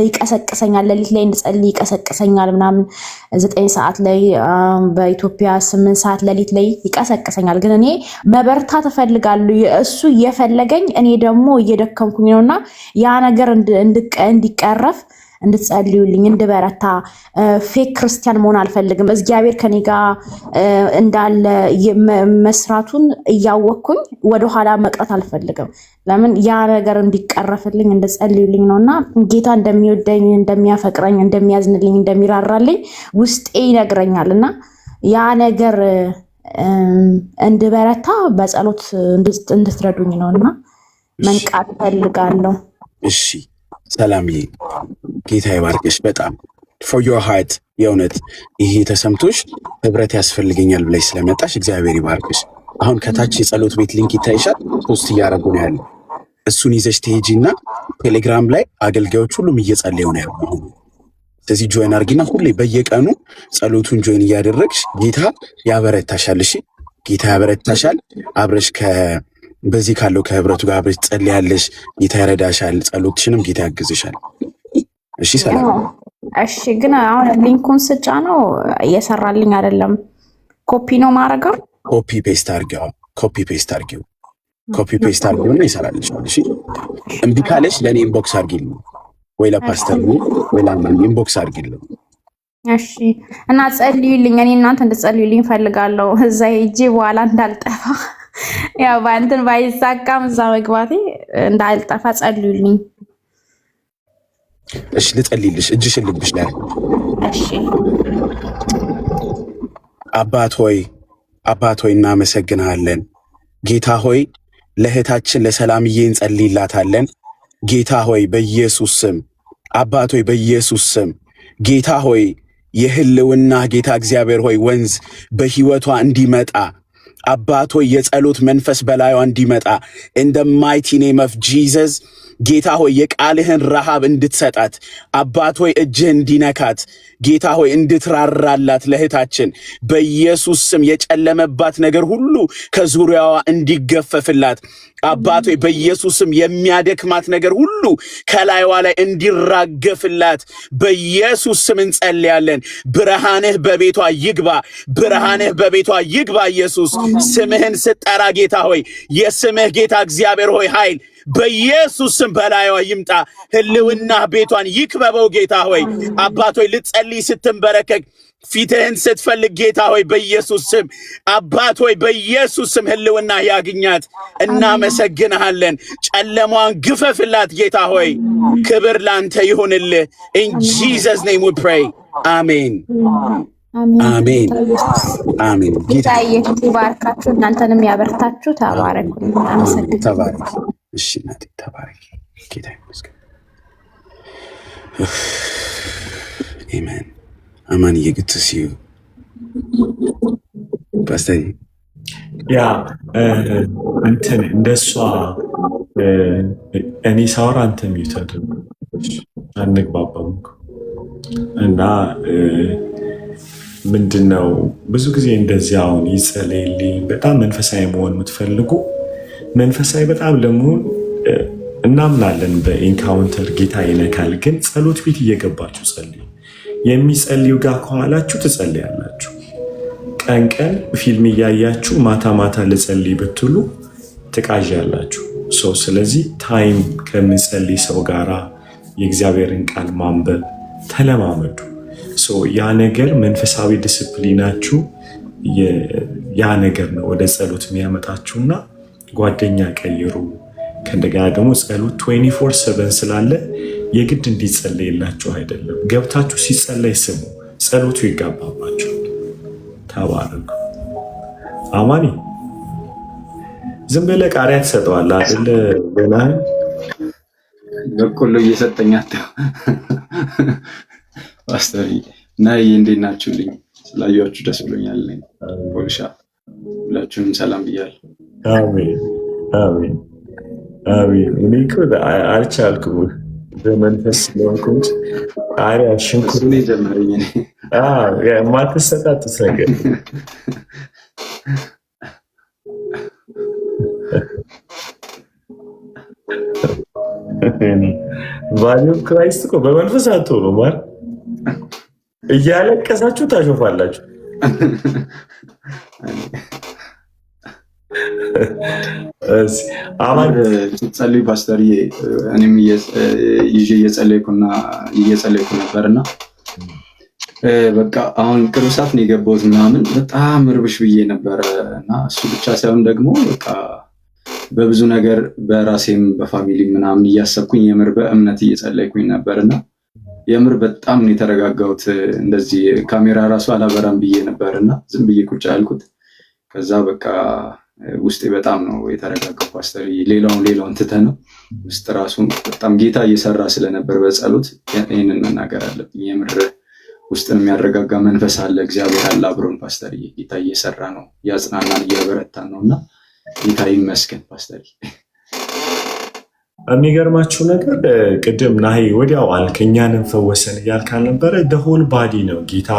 S: ይቀሰቅሰኛል። ሌሊት ላይ እንድጸልይ ይቀሰቅሰኛል ምናምን 9 ሰዓት ላይ በኢትዮጵያ 8 ሰዓት ሌሊት ላይ ይቀሰቅሰኛል። ግን እኔ መበርታት እፈልጋለሁ። እሱ እየፈለገኝ እኔ ደግሞ እየደከምኩኝ ነውና ያ ነገር እንዲቀረፍ እንድትጸልዩልኝ እንድበረታ። ፌክ ክርስቲያን መሆን አልፈልግም። እግዚአብሔር ከኔ ጋር እንዳለ መስራቱን እያወቅኩኝ ወደኋላ መቅረት አልፈልግም። ለምን ያ ነገር እንዲቀረፍልኝ እንድትጸልዩልኝ ነውና ጌታ እንደሚወደኝ፣ እንደሚያፈቅረኝ፣ እንደሚያዝንልኝ፣ እንደሚራራልኝ ውስጤ ይነግረኛልና ያ ነገር እንድበረታ በጸሎት እንድትረዱኝ ነውና መንቃት ፈልጋለሁ።
D: እሺ ሰላምዬ፣ ጌታ ይባርክሽ በጣም for your heart። የእውነት ይሄ ተሰምቶሽ ህብረት ያስፈልገኛል ብለሽ ስለመጣሽ እግዚአብሔር ይባርክሽ። አሁን ከታች የጸሎት ቤት ሊንክ ይታይሻል፣ ፖስት እያደረጉ ነው ያለው። እሱን ይዘሽ ትሄጂና ቴሌግራም ላይ አገልጋዮች ሁሉም እየጸለዩ ነው ያለው። ስለዚህ ጆይን አድርጊና ሁሌ በየቀኑ ጸሎቱን ጆይን እያደረግሽ ጌታ ያበረታሻል። እሺ ጌታ ያበረታሻል። አብረሽ በዚህ ካለው ከህብረቱ ጋር አብረሽ ትጸልያለሽ። ጌታ ይረዳሻል። ጸሎትሽንም ጌታ ያግዝሻል። እሺ ሰላም።
S: እሺ ግን አሁን ሊንኩን ስጫ ነው እየሰራልኝ አይደለም። ኮፒ ነው ማረጋው።
D: ኮፒ ፔስት አድርጊው። ኮፒ ፔስት አድርጊው። ኮፒ ፔስት አድርጊውና ይሰራልሻል። እሺ እምቢ ካለሽ ለኔ ኢንቦክስ አድርጊልኝ ወይ ለፓስተር ወይ ለማን ኢንቦክስ አድርጊልኝ።
S: እሺ እና ጸልዩልኝ። እኔ እናንተ እንድትጸልዩልኝ ፈልጋለሁ። እዛ ሄጄ በኋላ እንዳልጠፋ ያው ባንተን ባይሳካም እዛ መግባቴ እንዳልጠፋ ጸልዩልኝ።
D: እሺ ልጸልይልሽ። እጅሽን ልብሽ ላይ።
S: እሺ
D: አባት ሆይ እናመሰግንሃለን። ጌታ ሆይ ለእህታችን ለሰላምዬ እንጸልይላታለን። ጌታ ሆይ በኢየሱስ ስም፣ አባት ሆይ በኢየሱስ ስም፣ ጌታ ሆይ የህልውና ጌታ እግዚአብሔር ሆይ ወንዝ በህይወቷ እንዲመጣ አባት ሆይ የጸሎት መንፈስ በላዩ እንዲመጣ in the mighty name of Jesus ጌታ ሆይ የቃልህን ረሃብ እንድትሰጣት አባት ሆይ እጅህ እንዲነካት ጌታ ሆይ እንድትራራላት ለእህታችን በኢየሱስ ስም የጨለመባት ነገር ሁሉ ከዙሪያዋ እንዲገፈፍላት አባት ሆይ በኢየሱስ ስም የሚያደክማት ነገር ሁሉ ከላይዋ ላይ እንዲራገፍላት በኢየሱስ ስም እንጸልያለን። ብርሃንህ በቤቷ ይግባ፣ ብርሃንህ በቤቷ ይግባ። ኢየሱስ ስምህን ስጠራ ጌታ ሆይ የስምህ ጌታ እግዚአብሔር ሆይ ኃይል በኢየሱስ ስም በላይዋ ይምጣ። ህልውና ቤቷን ይክበበው ጌታ ሆይ አባት ሆይ ልጸልይ ስትንበረከክ ፊትህን ስትፈልግ ጌታ ሆይ በኢየሱስ ስም አባት ሆይ በኢየሱስ ስም ህልውና ያግኛት። እናመሰግንሃለን። ጨለማዋን ግፈፍላት ጌታ ሆይ ክብር ላንተ ይሁንልህ። in Jesus name we pray አሜን አሜን አሜን።
S: ጌታ ኢየሱስ ይባርካችሁ፣ እናንተንም ያበርታችሁ። ተባረኩ። አመሰግናለሁ።
D: ተባረክ። እሺ እናቴ ተባረክ። ጌታ ይመስገን። አሜን አማን ይግጥስ ይው ፓስተር
A: ያ እንትን እንደሷ እኔ ሳወራ አንተ ሚውተድ አንግባባም እና ምንድነው ብዙ ጊዜ እንደዚህ አሁን ይጸልይልኝ በጣም መንፈሳዊ መሆን የምትፈልጉ መንፈሳዊ በጣም ለመሆን እናምናለን። በኢንካውንተር ጌታ ይነካል። ግን ጸሎት ቤት እየገባችሁ ጸልዩ። የሚጸልዩ ጋር ከኋላችሁ ትጸልያላችሁ። ቀን ቀን ፊልም እያያችሁ ማታ ማታ ልጸልይ ብትሉ ትቃዣላችሁ። ስለዚህ ታይም ከምጸልይ ሰው ጋራ የእግዚአብሔርን ቃል ማንበብ ተለማመዱ። ያ ነገር መንፈሳዊ ዲስፕሊናችሁ ያ ነገር ነው ወደ ጸሎት የሚያመጣችሁና ጓደኛ ቀይሩ። ከእንደገና ደግሞ ጸሎት 24/7 ስላለ የግድ እንዲጸለይላችሁ አይደለም። ገብታችሁ ሲጸለይ ስሙ፣ ጸሎቱ ይጋባባችሁ። ተባረኩ። አማኒ ዝም ብለህ ቃሪያ ትሰጠዋለህ አይደለ? ገናን
T: በቆሎ እየሰጠኛት ፓስተር ናይ እንዴት ናችሁልኝ? ስላያችሁ ደስ ብሎኛል። ፖሊሻ ሁላችሁንም ሰላም ብያለሁ።
A: አሜን አሜን አሜን። እኔ እኮ አልቻልኩም በመንፈስ ስለሆንኩኝ ቃሪያ ሽንኩርት
T: ጀመረኝ።
A: የማትሰጣጡት ነገር ባዲ ኦፍ ክራይስት እኮ በመንፈስ አትሆኑ ማለት እያለቀሳችሁ ታሾፋላችሁ።
T: ጸልይ ፓስተርዬ፣ እኔም ይዤ እየጸለይኩ ነበርና በቃ አሁን ቅርብ ሰዓት ነው የገባሁት ምናምን በጣም እርብሽ ብዬ ነበረ እና እሱ ብቻ ሳይሆን ደግሞ በቃ በብዙ ነገር በራሴም በፋሚሊ ምናምን እያሰብኩኝ የምር በእምነት እየጸለይኩኝ ነበርና የምር በጣም ነው የተረጋጋሁት። እንደዚህ ካሜራ ራሱ አላበራም ብዬ ነበርና ዝም ብዬ ቁጭ ያልኩት። ከዛ በቃ ውስጤ በጣም ነው የተረጋጋው ፓስተር። ሌላውን ትተነው ውስጥ ራሱ በጣም ጌታ እየሰራ ስለነበር በጸሎት ይህንን መናገር አለብኝ። የምር ውስጥን የሚያረጋጋ መንፈስ አለ፣ እግዚአብሔር አለ አብሮን ፓስተር። ጌታ እየሰራ ነው፣ እያጽናናን እያበረታን ነውና ጌታ ይመስገን ፓስተር።
A: የሚገርማችሁ ነገር ቅድም ናሂ ወዲያው አልክ እኛንም ፈወሰን እያልክ አልነበረ? ደሆል ባዲ ነው ጌታ።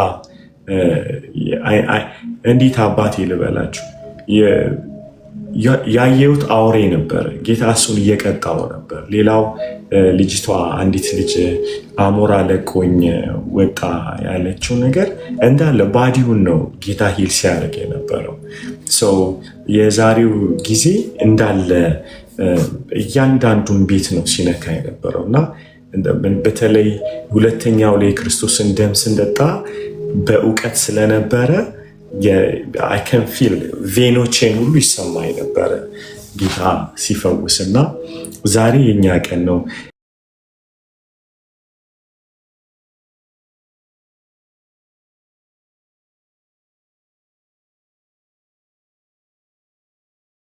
A: እንዴት አባቴ ልበላችሁ፣ ያየሁት አውሬ ነበር። ጌታ እሱን እየቀጣው ነበር። ሌላው ልጅቷ አንዲት ልጅ አሞራ ለቆኝ ወጣ ያለችው ነገር እንዳለ ባዲውን ነው ጌታ ሂል ሲያደርግ የነበረው። ሰው የዛሬው ጊዜ እንዳለ እያንዳንዱን ቤት ነው ሲነካ የነበረው እና በተለይ ሁለተኛው ላይ ክርስቶስን ደም ስንጠጣ በእውቀት ስለነበረ አይከን ፊል ቬኖቼን ሁሉ ይሰማኝ ነበረ ጌታ ሲፈውስ እና ዛሬ የኛ ቀን ነው።